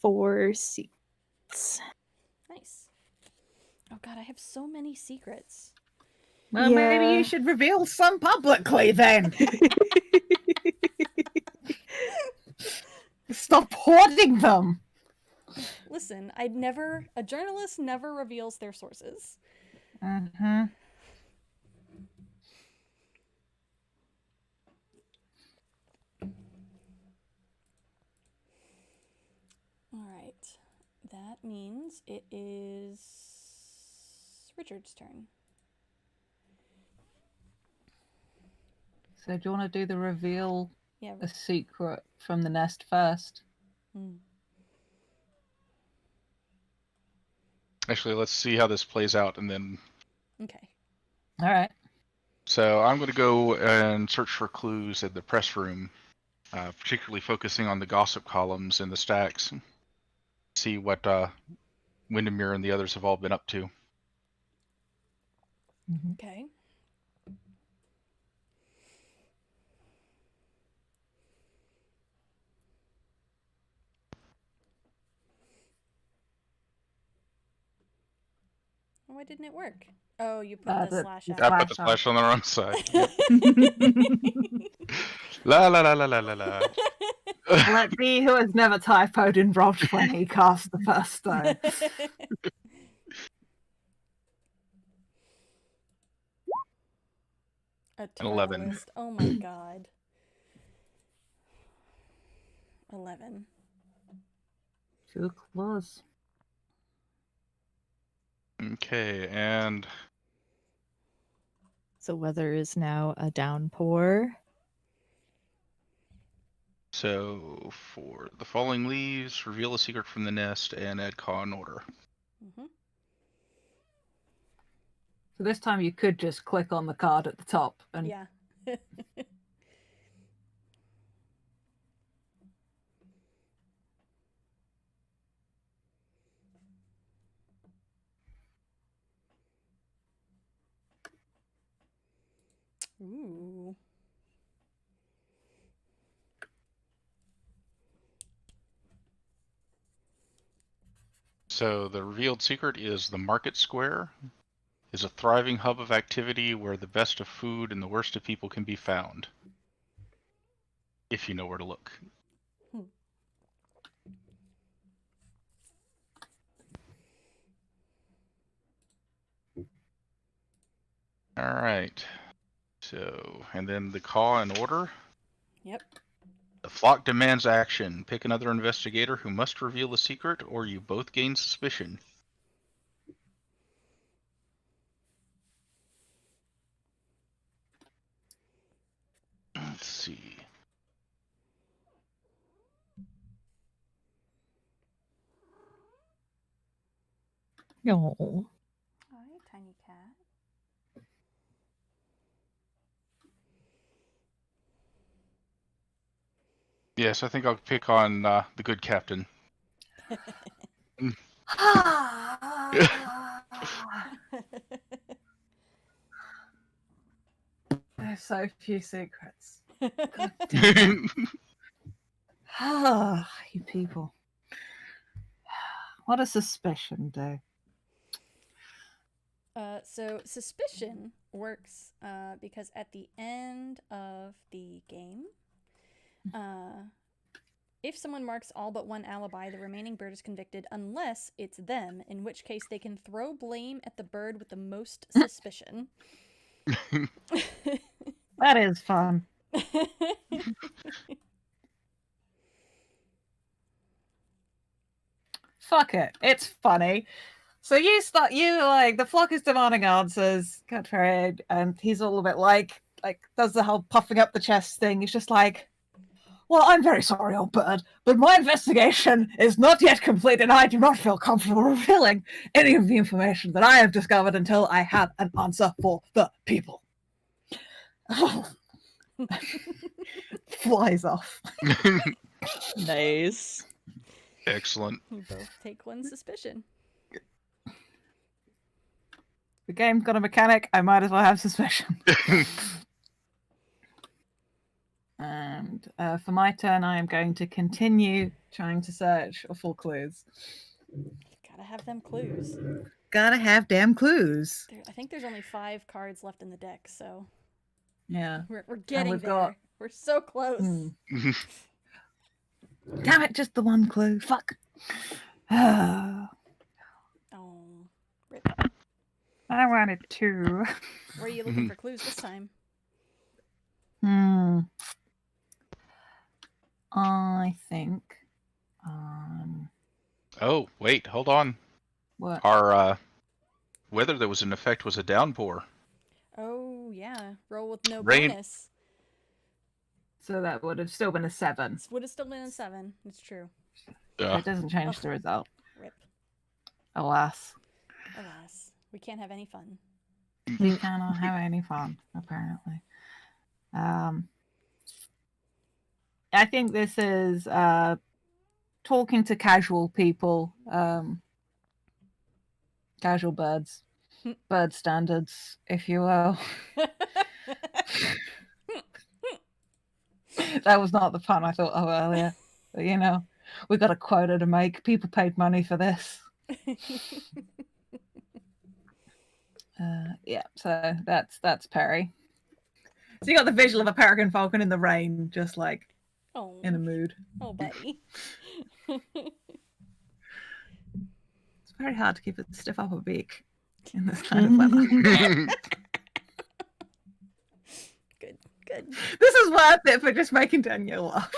Speaker 2: 4 seats.
Speaker 1: Nice. Oh god, I have so many secrets.
Speaker 3: Well, maybe
Speaker 2: Yeah.
Speaker 3: you should reveal some publicly then. Stop hoarding them.
Speaker 1: Listen, a journalist never reveals their sources.
Speaker 3: Mm-hmm.
Speaker 1: All right. That means it is Richard's turn.
Speaker 3: So do you want to do the reveal
Speaker 1: Yeah.
Speaker 3: a secret from the nest first?
Speaker 4: Actually, let's see how this plays out, and then.
Speaker 1: Okay.
Speaker 3: All right.
Speaker 4: So I'm going to go and search for clues in the press room, particularly focusing on the gossip columns and the stacks. See what Windermere and the others have all been up to.
Speaker 1: Okay. Why didn't it work? Oh, you put the
Speaker 3: The-
Speaker 1: slash
Speaker 3: the
Speaker 1: out.
Speaker 4: I put the
Speaker 3: Slash
Speaker 4: slash on the wrong side. La la la la la la la.
Speaker 3: Let me, who has never typoed in Roll20, cast the first stone.
Speaker 1: A
Speaker 4: An 11.
Speaker 1: list. Oh my god. 11.
Speaker 3: Too close.
Speaker 4: Okay, and
Speaker 2: So weather is now a downpour.
Speaker 4: so for the falling leaves, reveal a secret from the nest, and add Caw in order.
Speaker 1: Mm-hmm.
Speaker 3: So this time you could just click on the card at the top and
Speaker 1: Yeah. Ooh.
Speaker 4: So the revealed secret is the market square is a thriving hub of activity where the best of food and the worst of people can be found. If you know where to look. All right. So, and then the Caw in order.
Speaker 1: Yep.
Speaker 4: The flock demands action. Pick another investigator who must reveal the secret, or you both gain suspicion. Let's see.
Speaker 2: No.
Speaker 1: Hi, tiny cat.
Speaker 4: Yes, I think I'll pick on the good captain.
Speaker 3: there's so few secrets.
Speaker 4: Damn
Speaker 3: Ah, you people. What does suspicion do?
Speaker 1: So suspicion works because at the end of the game, if someone marks all but one alibi, the remaining bird is convicted unless it's them, in which case they can throw blame at the bird with the most suspicion.
Speaker 3: That is fun. Fuck it. It's funny. So you like the flock is demanding answers, Catford, and he's all a bit like does the whole puffing up the chest thing. He's just like, well, I'm very sorry, old bird, but my investigation is not yet complete, and I do not feel comfortable revealing any of the information that I have discovered until I have an answer for the people. Flies off.
Speaker 2: Nice.
Speaker 4: Excellent.
Speaker 1: You both take one suspicion.
Speaker 3: The game's got a mechanic. I might as well have suspicion. And for my turn, I am going to continue trying to search for clues.
Speaker 1: Gotta have them clues.
Speaker 3: Gotta have damn clues.
Speaker 1: I think there's only 5 cards left in the deck, so
Speaker 3: Yeah.
Speaker 1: we're getting
Speaker 3: we've
Speaker 1: there.
Speaker 3: got-
Speaker 1: We're so close.
Speaker 3: Damn it, just the one clue. Fuck. I
Speaker 1: Oh,
Speaker 3: wanted two.
Speaker 1: where are you looking for clues this time?
Speaker 3: I think.
Speaker 4: Oh, wait, hold on.
Speaker 3: What?
Speaker 4: Our weather that was in effect was a downpour.
Speaker 1: Oh yeah, roll with no
Speaker 4: Rain-
Speaker 1: bonus.
Speaker 3: So that would have still been a 7.
Speaker 1: This would have still been a 7. It's true.
Speaker 3: It doesn't change
Speaker 1: Ugh.
Speaker 3: the result.
Speaker 1: Rip.
Speaker 3: Alas.
Speaker 1: Alas, we can't have any fun.
Speaker 3: We cannot have any fun, apparently. I think this is talking to casual people, casual birds, bird standards, if you will. That was not the pun I thought of earlier. But, you know, we got a quota to make. People paid money for this. Yeah, so that's Perry. So you got the visual of a peregrine falcon in the rain, just like
Speaker 1: Oh,
Speaker 3: in a mood.
Speaker 1: oh, buddy.
Speaker 3: It's very hard to keep a stiff upper beak in this kind of weather.
Speaker 1: Good, good.
Speaker 3: This is worth it for just making Danielle laugh.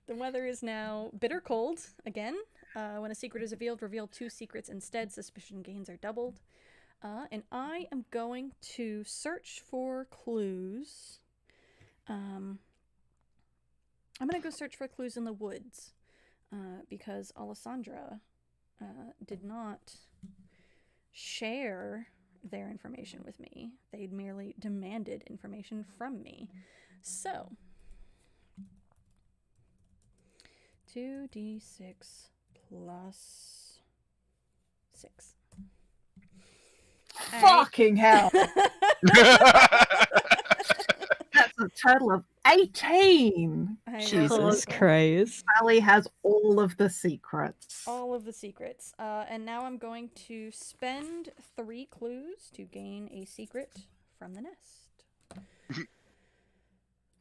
Speaker 1: The weather is now bitter cold again. When a secret is reveal 2 secrets instead. Suspicion gains are doubled. And I am going to search for clues. I'm going to go search for clues in the woods. Because Alessandra did not share their information with me. They'd merely demanded information from me. So, 2d6 plus 6.
Speaker 3: Fucking hell! That's a total of 18.
Speaker 2: Jesus Christ.
Speaker 3: Sally has all of the secrets.
Speaker 1: All of the secrets. And now I'm going to spend 3 clues to gain a secret from the nest.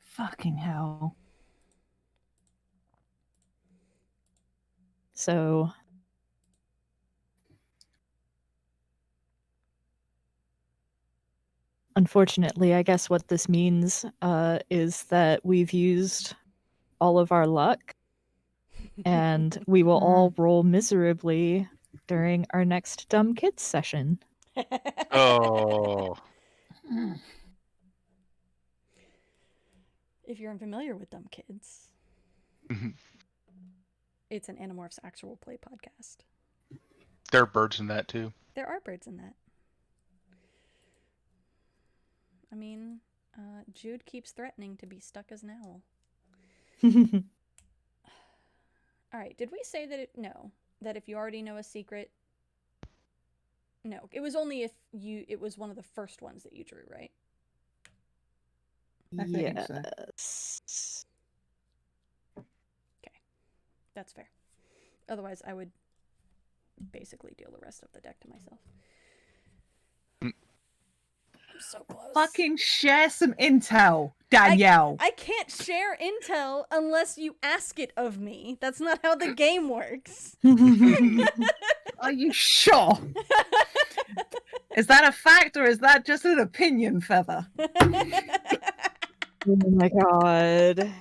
Speaker 3: Fucking hell.
Speaker 2: So unfortunately, I guess what this means is that we've used all of our luck and we will all roll miserably during our next Dumb Kids session.
Speaker 4: Oh.
Speaker 1: If you're unfamiliar with Dumb Kids, it's an Animorphs actual play podcast.
Speaker 4: There are birds in that too.
Speaker 1: There are birds in that. I mean, Jude keeps threatening to be stuck as an owl. All right, did we say that that if you already know a secret? No, it was only if it was one of the first ones that you drew, right?
Speaker 3: I think so.
Speaker 2: Yes.
Speaker 1: That's fair. Otherwise, I would basically deal the rest of the deck to myself. I'm so close.
Speaker 3: Fucking share some intel, Danielle.
Speaker 1: I can't share intel unless you ask it of me. That's not how the game works.
Speaker 3: Are you sure? Is that a fact or is that just an opinion feather?
Speaker 2: Oh my god.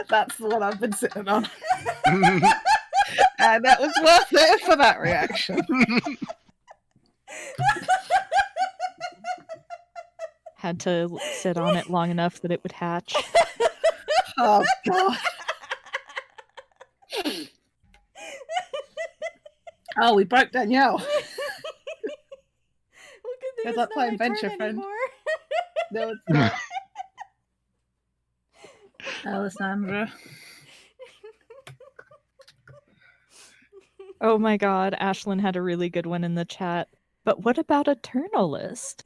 Speaker 3: That's the one I've been sitting on. And that was worth it for that reaction.
Speaker 2: Had to sit on it long enough that it would hatch.
Speaker 3: Oh, God. Oh, we broke Danielle.
Speaker 1: Well, good thing
Speaker 3: Good
Speaker 1: it's
Speaker 3: luck
Speaker 1: not
Speaker 3: playing
Speaker 1: my turn
Speaker 3: Venture, friend.
Speaker 1: anymore.
Speaker 3: No, it's not. Alessandra.
Speaker 2: Oh my god, Ashlyn had a really good one in the chat. But what about Eternalist?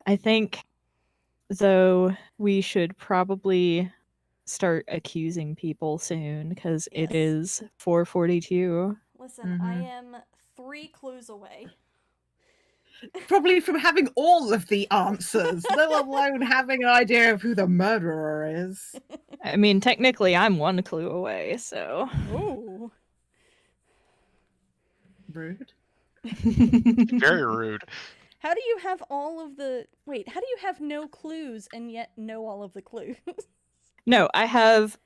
Speaker 2: I think, though, we should probably start accusing people soon because it
Speaker 1: Yes.
Speaker 2: is 4:42.
Speaker 1: Listen, I am 3 clues away.
Speaker 3: Probably from having all of the answers, let alone having an idea of who the murderer is.
Speaker 2: I mean, technically, I'm 1 clue away, so.
Speaker 1: Ooh.
Speaker 3: Rude.
Speaker 4: Very rude.
Speaker 1: How do you have all of the... Wait, how do you have no clues and yet know all of the clues?
Speaker 2: No, I have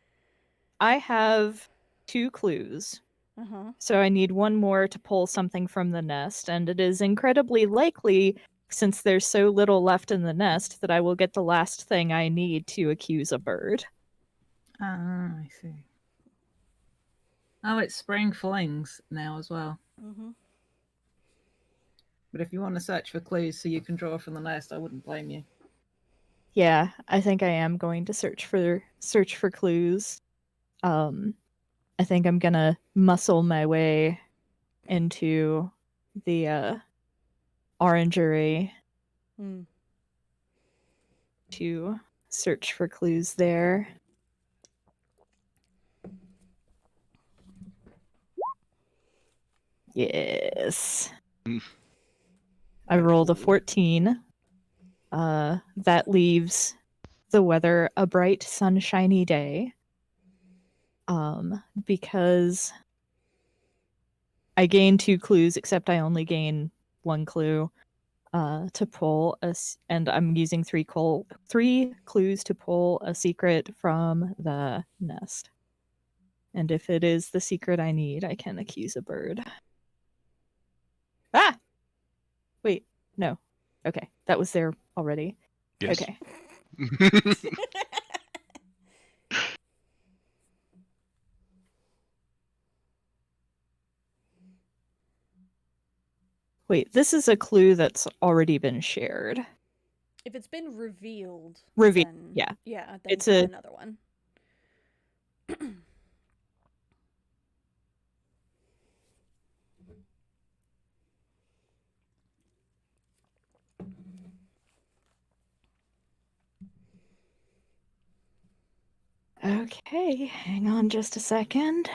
Speaker 2: 2 clues.
Speaker 1: Uh-huh.
Speaker 2: So I need 1 more to pull something from the nest, and it is incredibly likely, since there's so little left in the nest, that I will get the last thing I need to accuse a bird.
Speaker 3: Ah, I see. Oh, it's Spring Flings now as well.
Speaker 1: Mm-hmm.
Speaker 3: But if you want to search for clues so you can draw from the nest, I wouldn't blame you.
Speaker 2: Yeah, I think I am going to search for clues. I think I'm gonna muscle my way into the orangery.
Speaker 1: Mm.
Speaker 2: to search for clues there. Yes.
Speaker 4: Mm.
Speaker 2: I rolled a 14. That leaves the weather a bright, sunshiny day. Because I gain 2 clues, except I only gain 1 clue to pull and I'm using 3 clues to pull a secret from the nest. And if it is the secret I need, I can accuse a bird. Ah! Wait, no. Okay, that was there already.
Speaker 4: Yes.
Speaker 2: Okay. Wait, this is a clue that's already been shared.
Speaker 1: If it's been revealed,
Speaker 2: Then,
Speaker 1: yeah, then
Speaker 2: it's
Speaker 1: try another one.
Speaker 2: Okay, hang on just a second.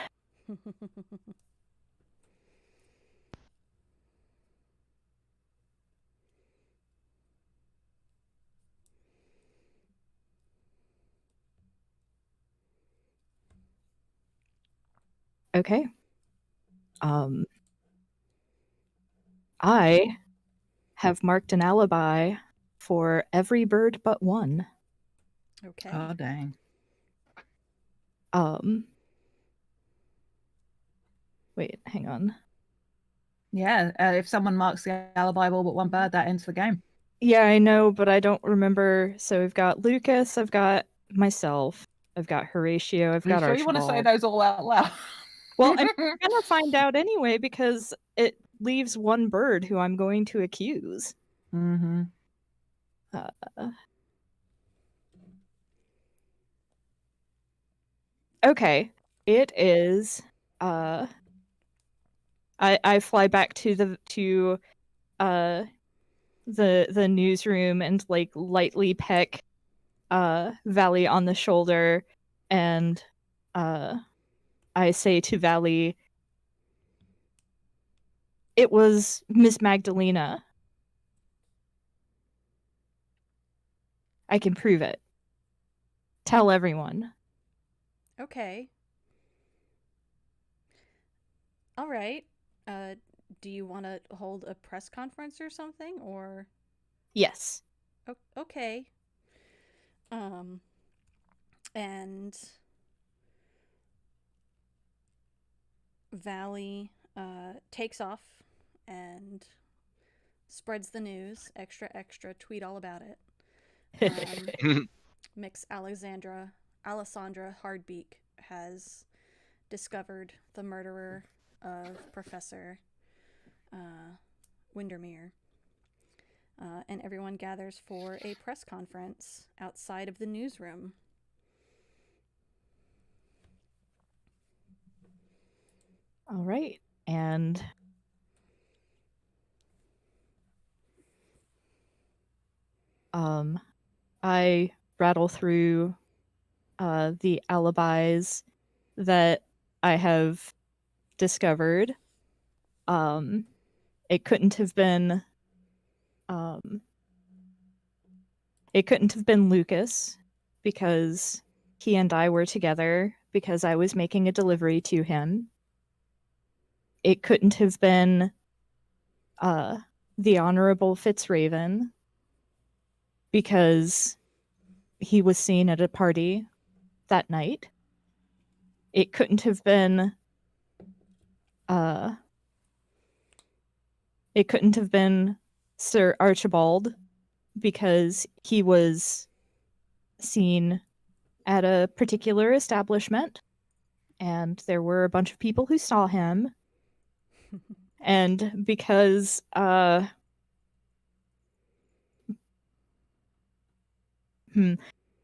Speaker 2: Okay. I have marked an alibi for every bird but one.
Speaker 1: Okay.
Speaker 3: Oh, dang.
Speaker 2: Wait, hang on.
Speaker 3: Yeah, if someone marks the alibi of all but one bird, that ends the game.
Speaker 2: Yeah, I know, but I don't remember. So we've got Lucas, I've got myself, I've got Horatio, I've
Speaker 3: Are you
Speaker 2: got
Speaker 3: sure you want to say
Speaker 2: Archibald.
Speaker 3: those all out loud?
Speaker 2: Well, I'm gonna find out anyway because it leaves one bird who I'm going to accuse.
Speaker 3: Mm-hmm.
Speaker 2: Okay, it is. I fly back to the newsroom and like lightly peck Valley on the shoulder, and I say to Valley, "It was Miss Magdalena. I can prove it. Tell everyone."
Speaker 1: Okay. All right. Do you want to hold a press conference or something, or?
Speaker 2: Yes.
Speaker 1: Okay. And Valley takes off and spreads the news. Extra, extra. Tweet all about it. Mix Alessandra Hardbeak has discovered the murderer of Professor Windermere. And everyone gathers for a press conference outside of the newsroom.
Speaker 2: All right. And I rattle through the alibis that I have discovered. It couldn't have been Lucas because he and I were together because I was making a delivery to him. It couldn't have been the Honorable Fitzraven because he was seen at a party that night. It couldn't have been Sir Archibald because he was seen at a particular establishment and there were a bunch of people who saw him. And because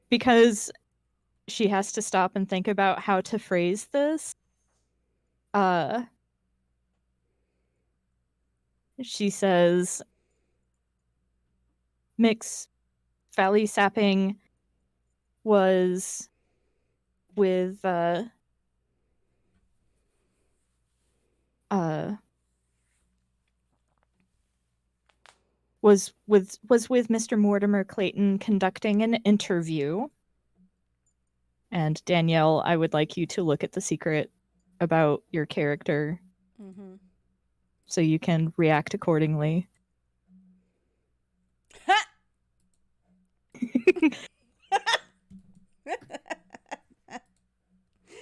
Speaker 2: because she has to stop and think about how to phrase this, she says, "Mix, Valley Sapping was with was with Mr. Mortimer Clayton conducting an interview. And Danielle, I would like you to look at the secret about your character
Speaker 1: Mm-hmm.
Speaker 2: so you can react accordingly.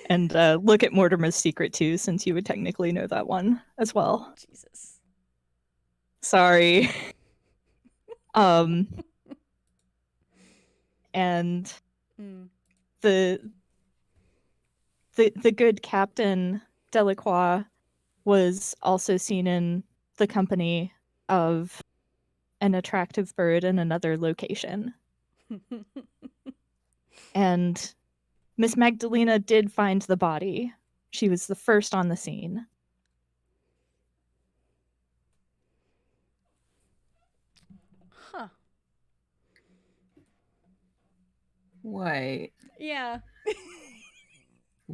Speaker 2: And look at Mortimer's secret too, since you would technically know that one as well.
Speaker 1: Jesus.
Speaker 2: Sorry. And
Speaker 1: Mm.
Speaker 2: the good Captain Delacroix was also seen in the company of an attractive bird in another location. And Miss Magdalena did find the body. She was the first on the scene.
Speaker 1: Huh.
Speaker 3: Wait,
Speaker 1: Yeah.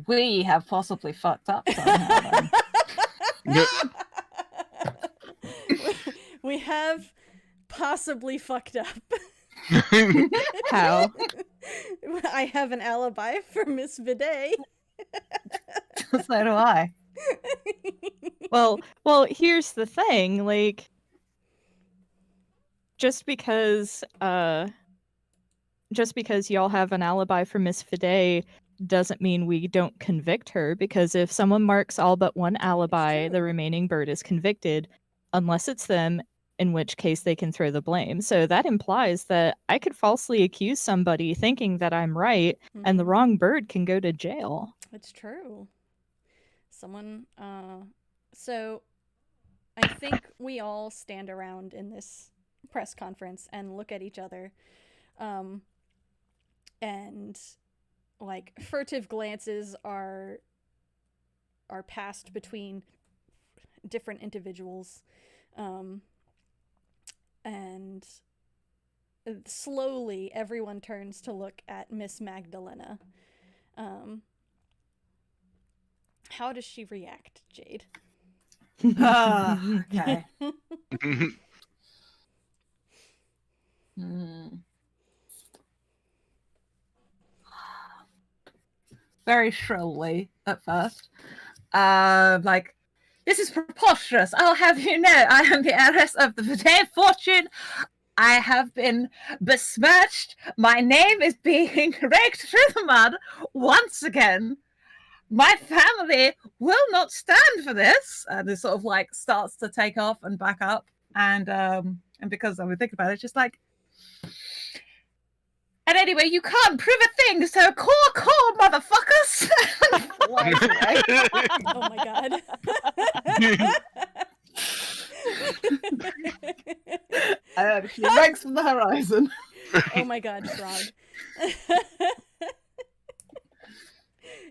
Speaker 3: we have possibly fucked up somehow. Then.
Speaker 4: Yep.
Speaker 1: We have possibly fucked up.
Speaker 2: How?
Speaker 1: I have an alibi for Miss Bidet.
Speaker 3: So do I.
Speaker 2: Well, here's the thing, like, just because y'all have an alibi for Miss Fide doesn't mean we don't convict her, because if someone marks all but one alibi, the
Speaker 1: true.
Speaker 2: remaining bird is convicted, unless it's them, in which case they can throw the blame. So that implies that I could falsely accuse somebody thinking that I'm right, and the
Speaker 1: Mhm.
Speaker 2: wrong bird can go to jail.
Speaker 1: It's true. Someone, so I think we all stand around in this press conference and look at each other, and like furtive glances are passed between different individuals, and slowly everyone turns to look at Miss Magdalena. How does she react, Jade?
Speaker 3: Okay. Very shrilly at first. Like, this is preposterous. I'll have you know, I am the heiress of the Bidet fortune. I have been besmirched. My name is being raked through the mud once again. My family will not stand for this. And it sort of like starts to take off and back up. And because I would think about it, it's just like, and anyway, you can't prove a thing, so call, motherfuckers. Flies away.
Speaker 1: Oh my god.
Speaker 3: She ranks from the horizon.
Speaker 1: Oh my god, Shrog.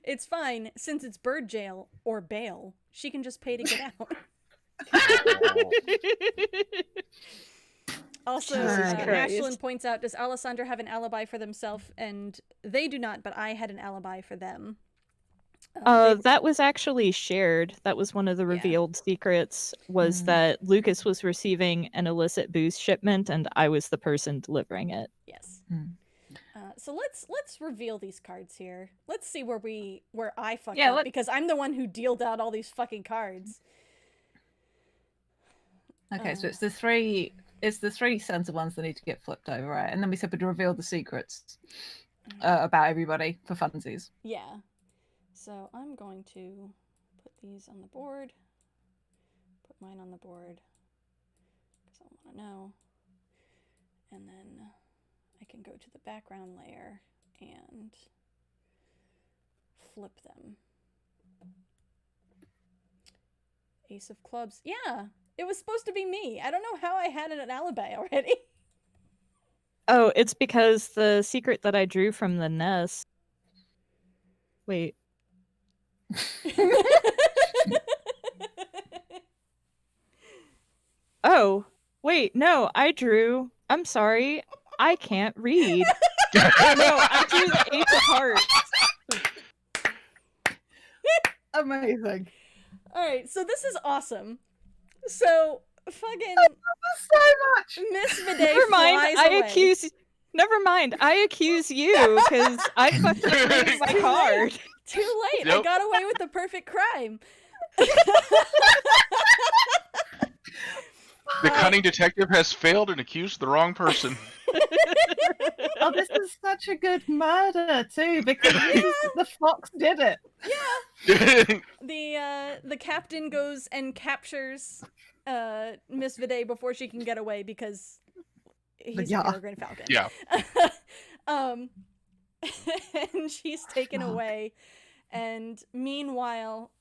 Speaker 1: It's fine, since it's bird jail or bail. She can just pay to get out. Also,
Speaker 3: Jesus
Speaker 2: Christ.
Speaker 1: Ashlyn points out, does Alessandra have an alibi for themselves? And they do not, but I had an alibi for them.
Speaker 2: That was actually shared. That was one of the
Speaker 1: Yeah.
Speaker 2: revealed secrets, was that Lucas was receiving an illicit booze shipment and I was the person delivering it.
Speaker 1: Yes. So let's reveal these cards here. Let's see where I fucked up, because I'm the one who dealed out all these fucking cards.
Speaker 3: Okay, so it's the three center ones that need to get flipped over, right? And then we said we'd reveal the secrets about everybody for funsies.
Speaker 1: Yeah. So I'm going to put these on the board. Put mine on the board because I want to know. And then I can go to the background layer and flip them. Ace of clubs. Yeah, it was supposed to be me. I don't know how I had an alibi already.
Speaker 2: Oh, it's because the secret that I drew from the nest. Wait. Oh, wait, no, I'm sorry. I can't read. No, I choose Ace of Hearts.
Speaker 3: Amazing.
Speaker 1: All right, so this is awesome. So fucking
Speaker 3: So much.
Speaker 1: Miss Viday
Speaker 2: Never mind.
Speaker 1: flies
Speaker 2: I
Speaker 1: away.
Speaker 2: accuse. Never mind. I accuse you because I fucked up reading my
Speaker 1: Too
Speaker 2: card.
Speaker 1: Too late. I
Speaker 4: Yep.
Speaker 1: got away with the perfect crime.
Speaker 4: The cunning detective has failed and accused the wrong person.
Speaker 3: Oh, this is such a good murder too, because the fox did it.
Speaker 1: The captain goes and captures Miss Viday before she can get away because he's
Speaker 3: Yeah.
Speaker 1: a peregrine falcon.
Speaker 4: Yeah.
Speaker 1: And she's taken away, and meanwhile,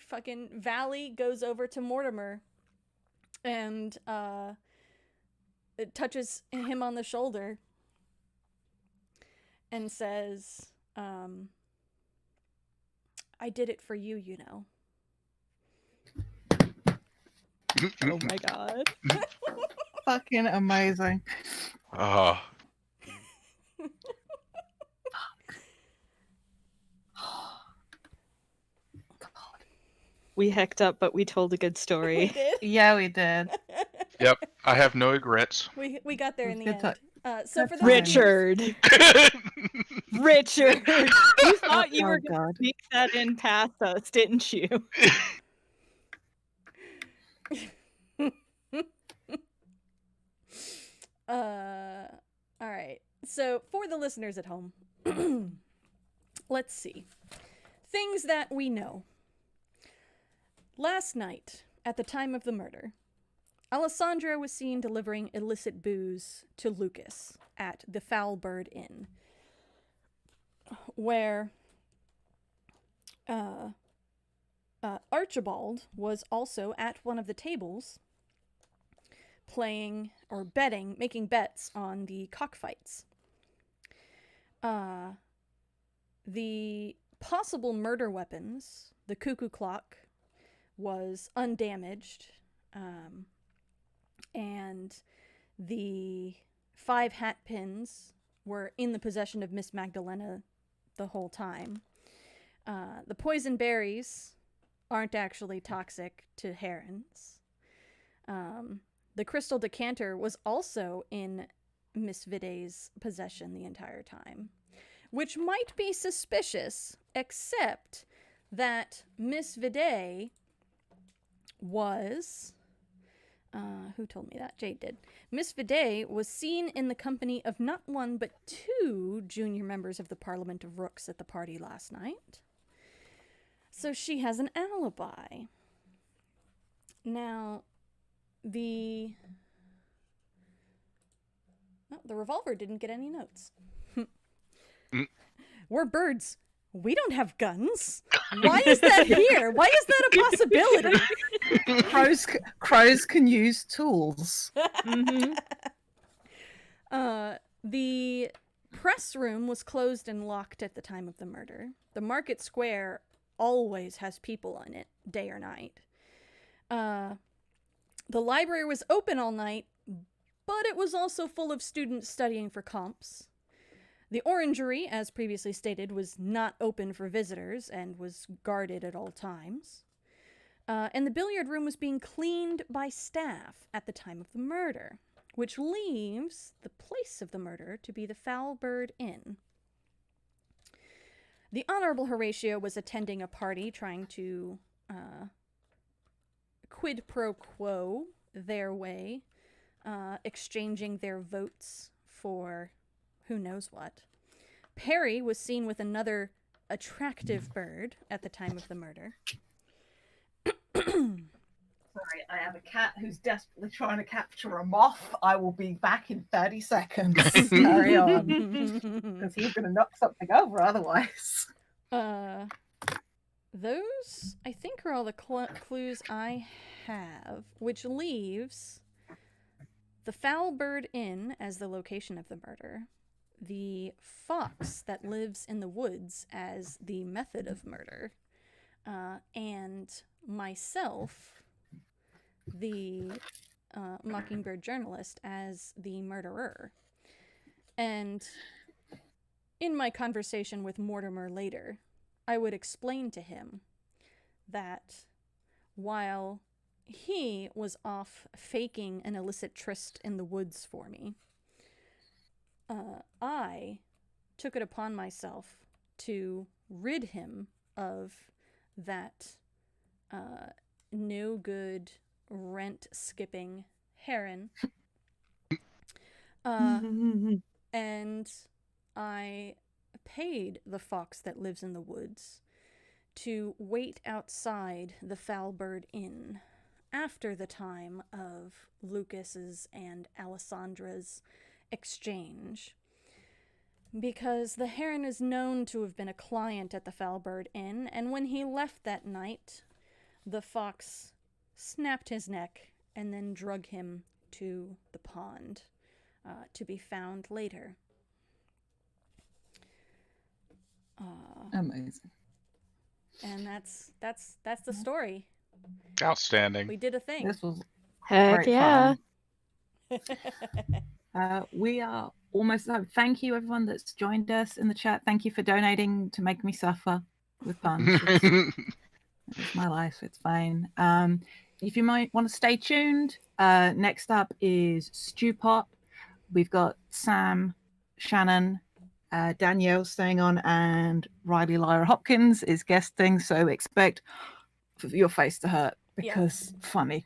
Speaker 1: fucking Valley goes over to Mortimer and it touches him on the shoulder and says, I did it for you, you know.
Speaker 2: Oh my god.
Speaker 3: Fucking amazing.
Speaker 4: Ah.
Speaker 2: We hecked up, but we told a good
Speaker 1: We
Speaker 2: story.
Speaker 1: did.
Speaker 3: Yeah, we did.
Speaker 4: Yep. I have no regrets.
Speaker 1: We got there in the
Speaker 3: Good
Speaker 1: end.
Speaker 3: time.
Speaker 1: So for
Speaker 3: Good
Speaker 1: those
Speaker 2: Richard. Richard. You thought you
Speaker 3: Oh,
Speaker 2: were going
Speaker 3: God.
Speaker 2: to sneak that in past us, didn't you?
Speaker 1: all right. So for the listeners at home, let's see. Things that we know. Last night, at the time of the murder, Alessandra was seen delivering illicit booze to Lucas at the Foul Bird Inn, where Archibald was also at one of the tables playing or betting, making bets on the cockfights. The possible murder weapons, the cuckoo clock, was undamaged, and the 5 hat pins were in the possession of Miss Magdalena the whole time. The poison berries aren't actually toxic to herons. The crystal decanter was also in Miss Viday's possession the entire time, which might be suspicious, except that Miss Viday was... who told me that? Jade did. Miss Viday was seen in the company of not one but 2 junior members of the Parliament of Rooks at the party last night. So she has an alibi. Now, the revolver didn't get any notes. We're birds. We don't have guns. Why is that here? Why is that a possibility?
Speaker 3: Crows can use tools.
Speaker 2: Mm-hmm.
Speaker 1: The press room was closed and locked at the time of the murder. The market square always has people in it, day or night. The library was open all night, but it was also full of students studying for comps. The orangery, as previously stated, was not open for visitors and was guarded at all times. And the billiard room was being cleaned by staff at the time of the murder, which leaves the place of the murder to be the Foul Bird Inn. The Honorable Horatio was attending a party trying to quid pro quo their way, exchanging their votes for who knows what. Perry was seen with another attractive bird at the time of the murder.
Speaker 3: Sorry, I have a cat who's desperately trying to capture a moth. I will be back in 30 seconds. Carry on. Because he's going to knock something over otherwise.
Speaker 1: Those, I think, are all the clues I have, which leaves the Foul Bird Inn as the location of the murder, the fox that lives in the woods as the method of murder, and myself, the Mockingbird journalist, as the murderer. And in my conversation with Mortimer later, I would explain to him that while he was off faking an illicit tryst in the woods for me, I took it upon myself to rid him of that no good rent skipping heron. And I paid the fox that lives in the woods to wait outside the Foulbird Inn after the time of Lucas's and Alessandra's exchange, because the heron is known to have been a client at the Foulbird Inn, and when he left that night, the fox snapped his neck and then drug him to the pond, to be found later.
Speaker 3: Amazing.
Speaker 1: And that's the story.
Speaker 4: Outstanding.
Speaker 1: We did a thing.
Speaker 3: This was
Speaker 2: Heck
Speaker 3: great
Speaker 2: yeah.
Speaker 3: fun. We are almost done. Thank you, everyone that's joined us in the chat. Thank you for donating to make me suffer with puns. It's my life. It's fine. If you might want to stay tuned, next up is Stewpot. We've got Sam, Shannon, Danielle staying on, and Riley Lyra Hopkins is guesting. So expect your face to hurt because funny.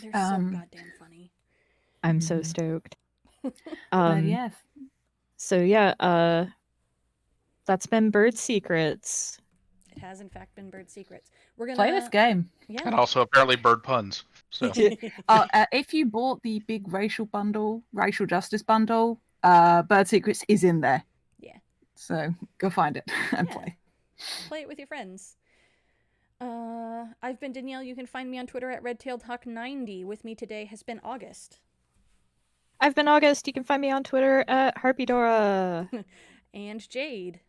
Speaker 1: They're so goddamn funny.
Speaker 2: I'm so stoked.
Speaker 3: Yes.
Speaker 2: So yeah, that's been Bird Secrets.
Speaker 1: It has in fact been Bird Secrets. We're gonna
Speaker 3: Play this game.
Speaker 1: Yeah.
Speaker 4: And also apparently bird puns. So
Speaker 3: If you bought the big racial justice bundle, Bird Secrets is in there.
Speaker 1: Yeah.
Speaker 3: So go find it and
Speaker 1: Yeah.
Speaker 3: play.
Speaker 1: Play it with your friends. I've been Danielle. You can find me on Twitter at RedTailedHawk90. With me today has been August.
Speaker 2: I've been August. You can find me on Twitter at Harpydora.
Speaker 1: And Jade.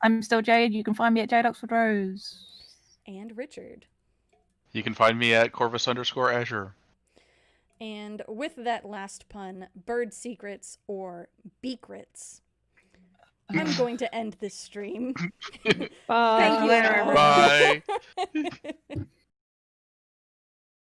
Speaker 3: I'm still Jade. You can find me at Jade Oxford Rose.
Speaker 1: And Richard.
Speaker 4: you can find me at Corvus_Azure.
Speaker 1: And with that last pun, Bird Secrets or Beakrits, I'm going to end this stream.
Speaker 2: Bye.
Speaker 1: Thank you,
Speaker 3: later,
Speaker 1: everyone.
Speaker 4: Bye.